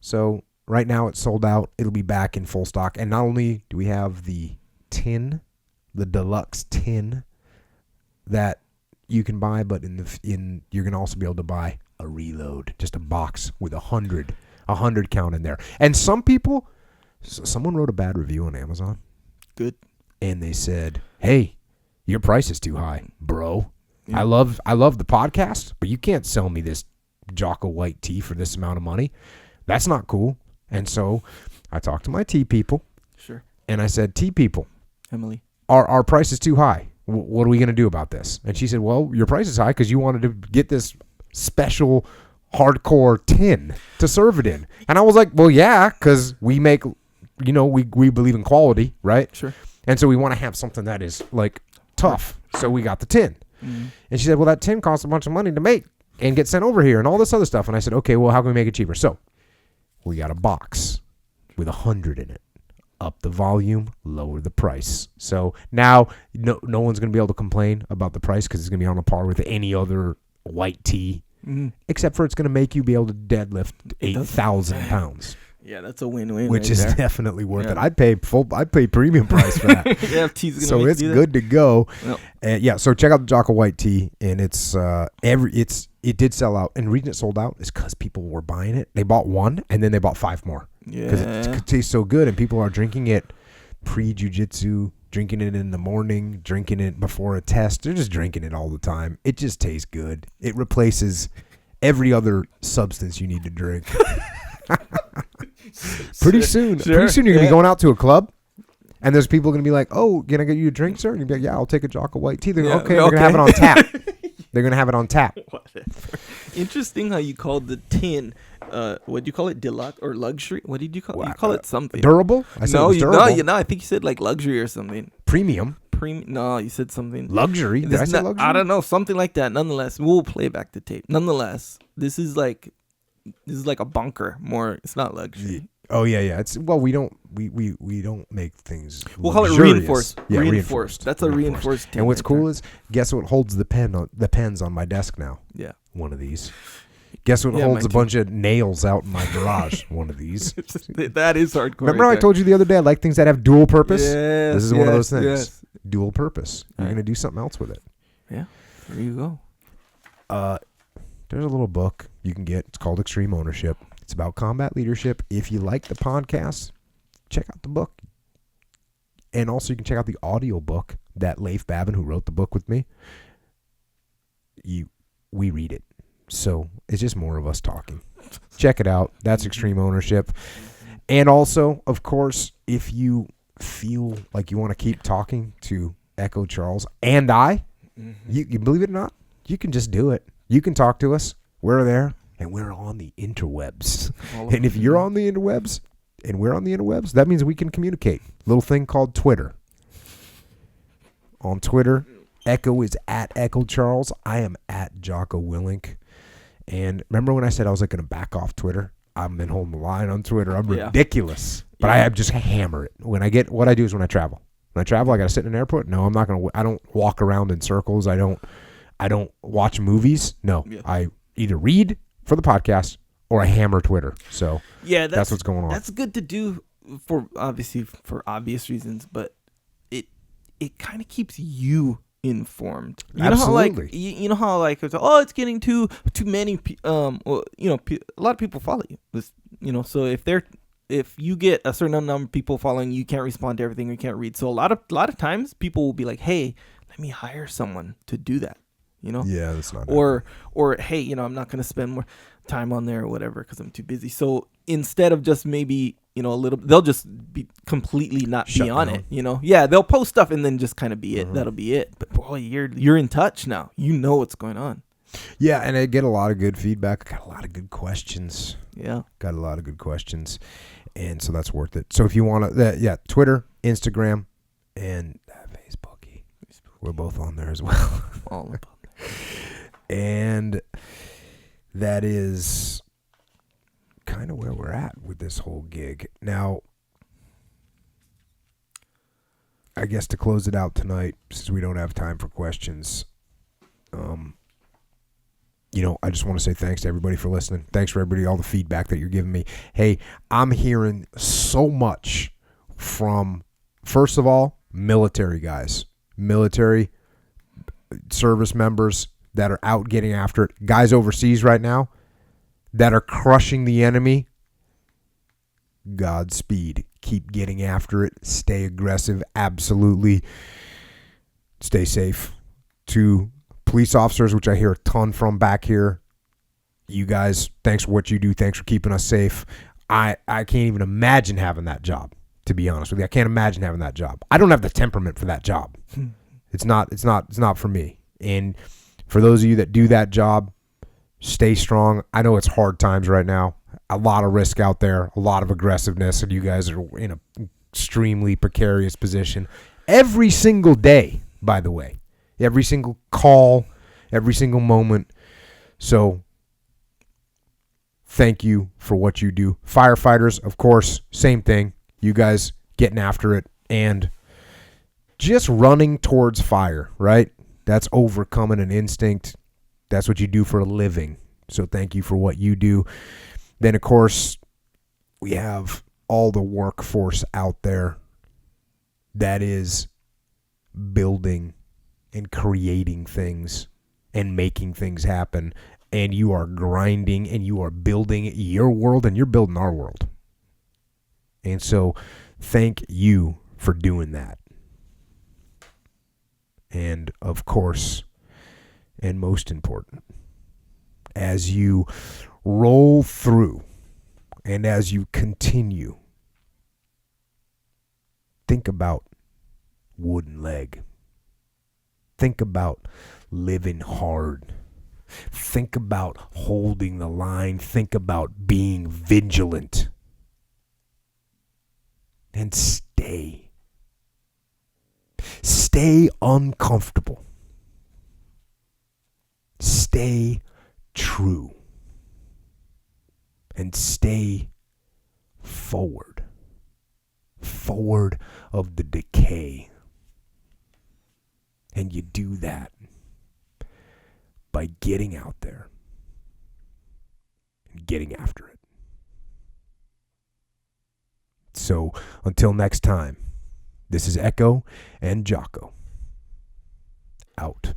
So right now it's sold out. It'll be back in full stock. And not only do we have the tin, the deluxe tin that you can buy, but you're going to also be able to buy a reload, just a box with 100 count in there. And someone wrote a bad review on Amazon. Good. And they said, "Hey, your price is too high, bro. Yeah. I love the podcast, but you can't sell me this Jocko white tea for this amount of money. That's not cool." And so I talked to my tea people. Sure. And I said, "Tea people, Emily, our price is too high. What are we going to do about this?" And she said, "Well, your price is high because you wanted to get this special hardcore tin to serve it in." And I was like, "Well, yeah, because we make, we believe in quality, right? Sure. And so we want to have something that is like tough. So we got the tin." Mm-hmm. And she said, "Well, that tin costs a bunch of money to make and get sent over here and all this other stuff." And I said, "Okay, well, how can we make it cheaper?" So we got a box with 100 in it. Up the volume, lower the price. So now no one's going to be able to complain about the price because it's going to be on a par with any other white tea, except for it's going to make you be able to deadlift 8,000 pounds. Yeah, that's a win-win. Which right is there. Definitely worth it. I'd pay premium price for that. Yeah, tea's gonna so make it's you do good to go. Yep. So check out the Jocko white tea, and it did sell out. And the reason it sold out is because people were buying it. They bought one, and then they bought 5 more. Yeah, because it tastes so good, and people are drinking it pre-jiu-jitsu, drinking it in the morning, drinking it before a test. They're just drinking it all the time. It just tastes good. It replaces every other substance you need to drink. Pretty soon you're gonna be going out to a club, and there's people gonna be like, "Oh, can I get you a drink, sir?" And you'd be like, "Yeah, I'll take a Jocko white tea." They're they're gonna have it on tap. They're gonna have it on tap. Whatever. Interesting how you called the tin. What do you call it? Deluxe or luxury? What did you call it? You call it something. Durable? I said durable. I think you said like luxury or something. Premium. No, you said something. Luxury. Did I say luxury? I don't know, something like that. Nonetheless, we'll play back the tape. Nonetheless, this is like a bunker. More, it's not luxury. Oh yeah. It's we don't make things. We'll call it reinforced. Yeah, reinforced. That's a reinforced. And what's cool is, guess what holds the pens on my desk now? Yeah, one of these. Guess what holds a bunch of nails out in my garage? One of these. That is hardcore. Remember how I told you the other day I like things that have dual purpose? Yes, this is one of those things. Yes. Dual purpose. You're going to do something else with it. Yeah. There you go. There's a little book you can get. It's called Extreme Ownership. It's about combat leadership. If you like the podcast, check out the book. And also you can check out the audio book that Leif Babin, who wrote the book with me, we read it. So it's just more of us talking. Check it out. That's Extreme Ownership. And also, of course, if you feel like you want to keep talking to Echo Charles and I, Mm-hmm. You believe it or not, you can just do it. You can talk to us. We're there, and we're on the interwebs. And if you're on the interwebs, and we're on the interwebs, that means we can communicate. Little thing called Twitter. On Twitter, Echo is at Echo Charles. I am at Jocko Willink. And remember when I said I was like going to back off Twitter? I've been holding the line on Twitter. I'm ridiculous. But I just hammer it. What I do is when I travel. When I travel, I got to sit in an airport. No, I'm not going to. I don't walk around in circles. I don't watch movies. No, I either read for the podcast or I hammer Twitter. So that's what's going on. That's good to do for obvious reasons, but it kind of keeps you informed. Absolutely. You know how like it's getting too many. A lot of people follow you. So if you get a certain number of people following you, can't respond to everything, you can't read. So a lot of times people will be like, hey, let me hire someone to do that. Yeah, that's not. Or hey, I'm not going to spend more time on there or whatever because I'm too busy. So instead of just maybe a little, they'll just be completely not be on it. Yeah, they'll post stuff and then just kind of be it. That'll be it. But boy, you're in touch now. You know what's going on. Yeah, and I get a lot of good feedback. I got a lot of good questions. Yeah, got a lot of good questions, and so that's worth it. So if you want to, Twitter, Instagram, and Facebook. We're both on there as well. All about. And that is kind of where we're at with this whole gig. Now, I guess to close it out tonight, since we don't have time for questions, I just want to say thanks to everybody for listening. Thanks for everybody, all the feedback that you're giving me. Hey, I'm hearing so much from, first of all, military guys, military service members that are out getting after it, guys overseas right now that are crushing the enemy. Godspeed. Keep getting after it. Stay aggressive. Absolutely. Stay safe. To police officers, which I hear a ton from back here, you guys, thanks for what you do. Thanks for keeping us safe. I can't even imagine having that job, to be honest with you. I can't imagine having that job. I don't have the temperament for that job. It's not for me. And for those of you that do that job, stay strong. I know it's hard times right now. A lot of risk out there, a lot of aggressiveness, and you guys are in an extremely precarious position every single day, by the way. Every single call, every single moment. So thank you for what you do. Firefighters, of course, same thing. You guys getting after it and just running towards fire, right? That's overcoming an instinct. That's what you do for a living. So thank you for what you do. Then, of course, we have all the workforce out there that is building and creating things and making things happen. And you are grinding and you are building your world and you're building our world. And so thank you for doing that. And, of course, and most important, as you roll through and as you continue, think about wooden leg. Think about living hard. Think about holding the line. Think about being vigilant. And stay uncomfortable. Stay true. And stay forward. Forward of the decay. And you do that by getting out there and getting after it. So until next time, this is Echo and Jocko. Out.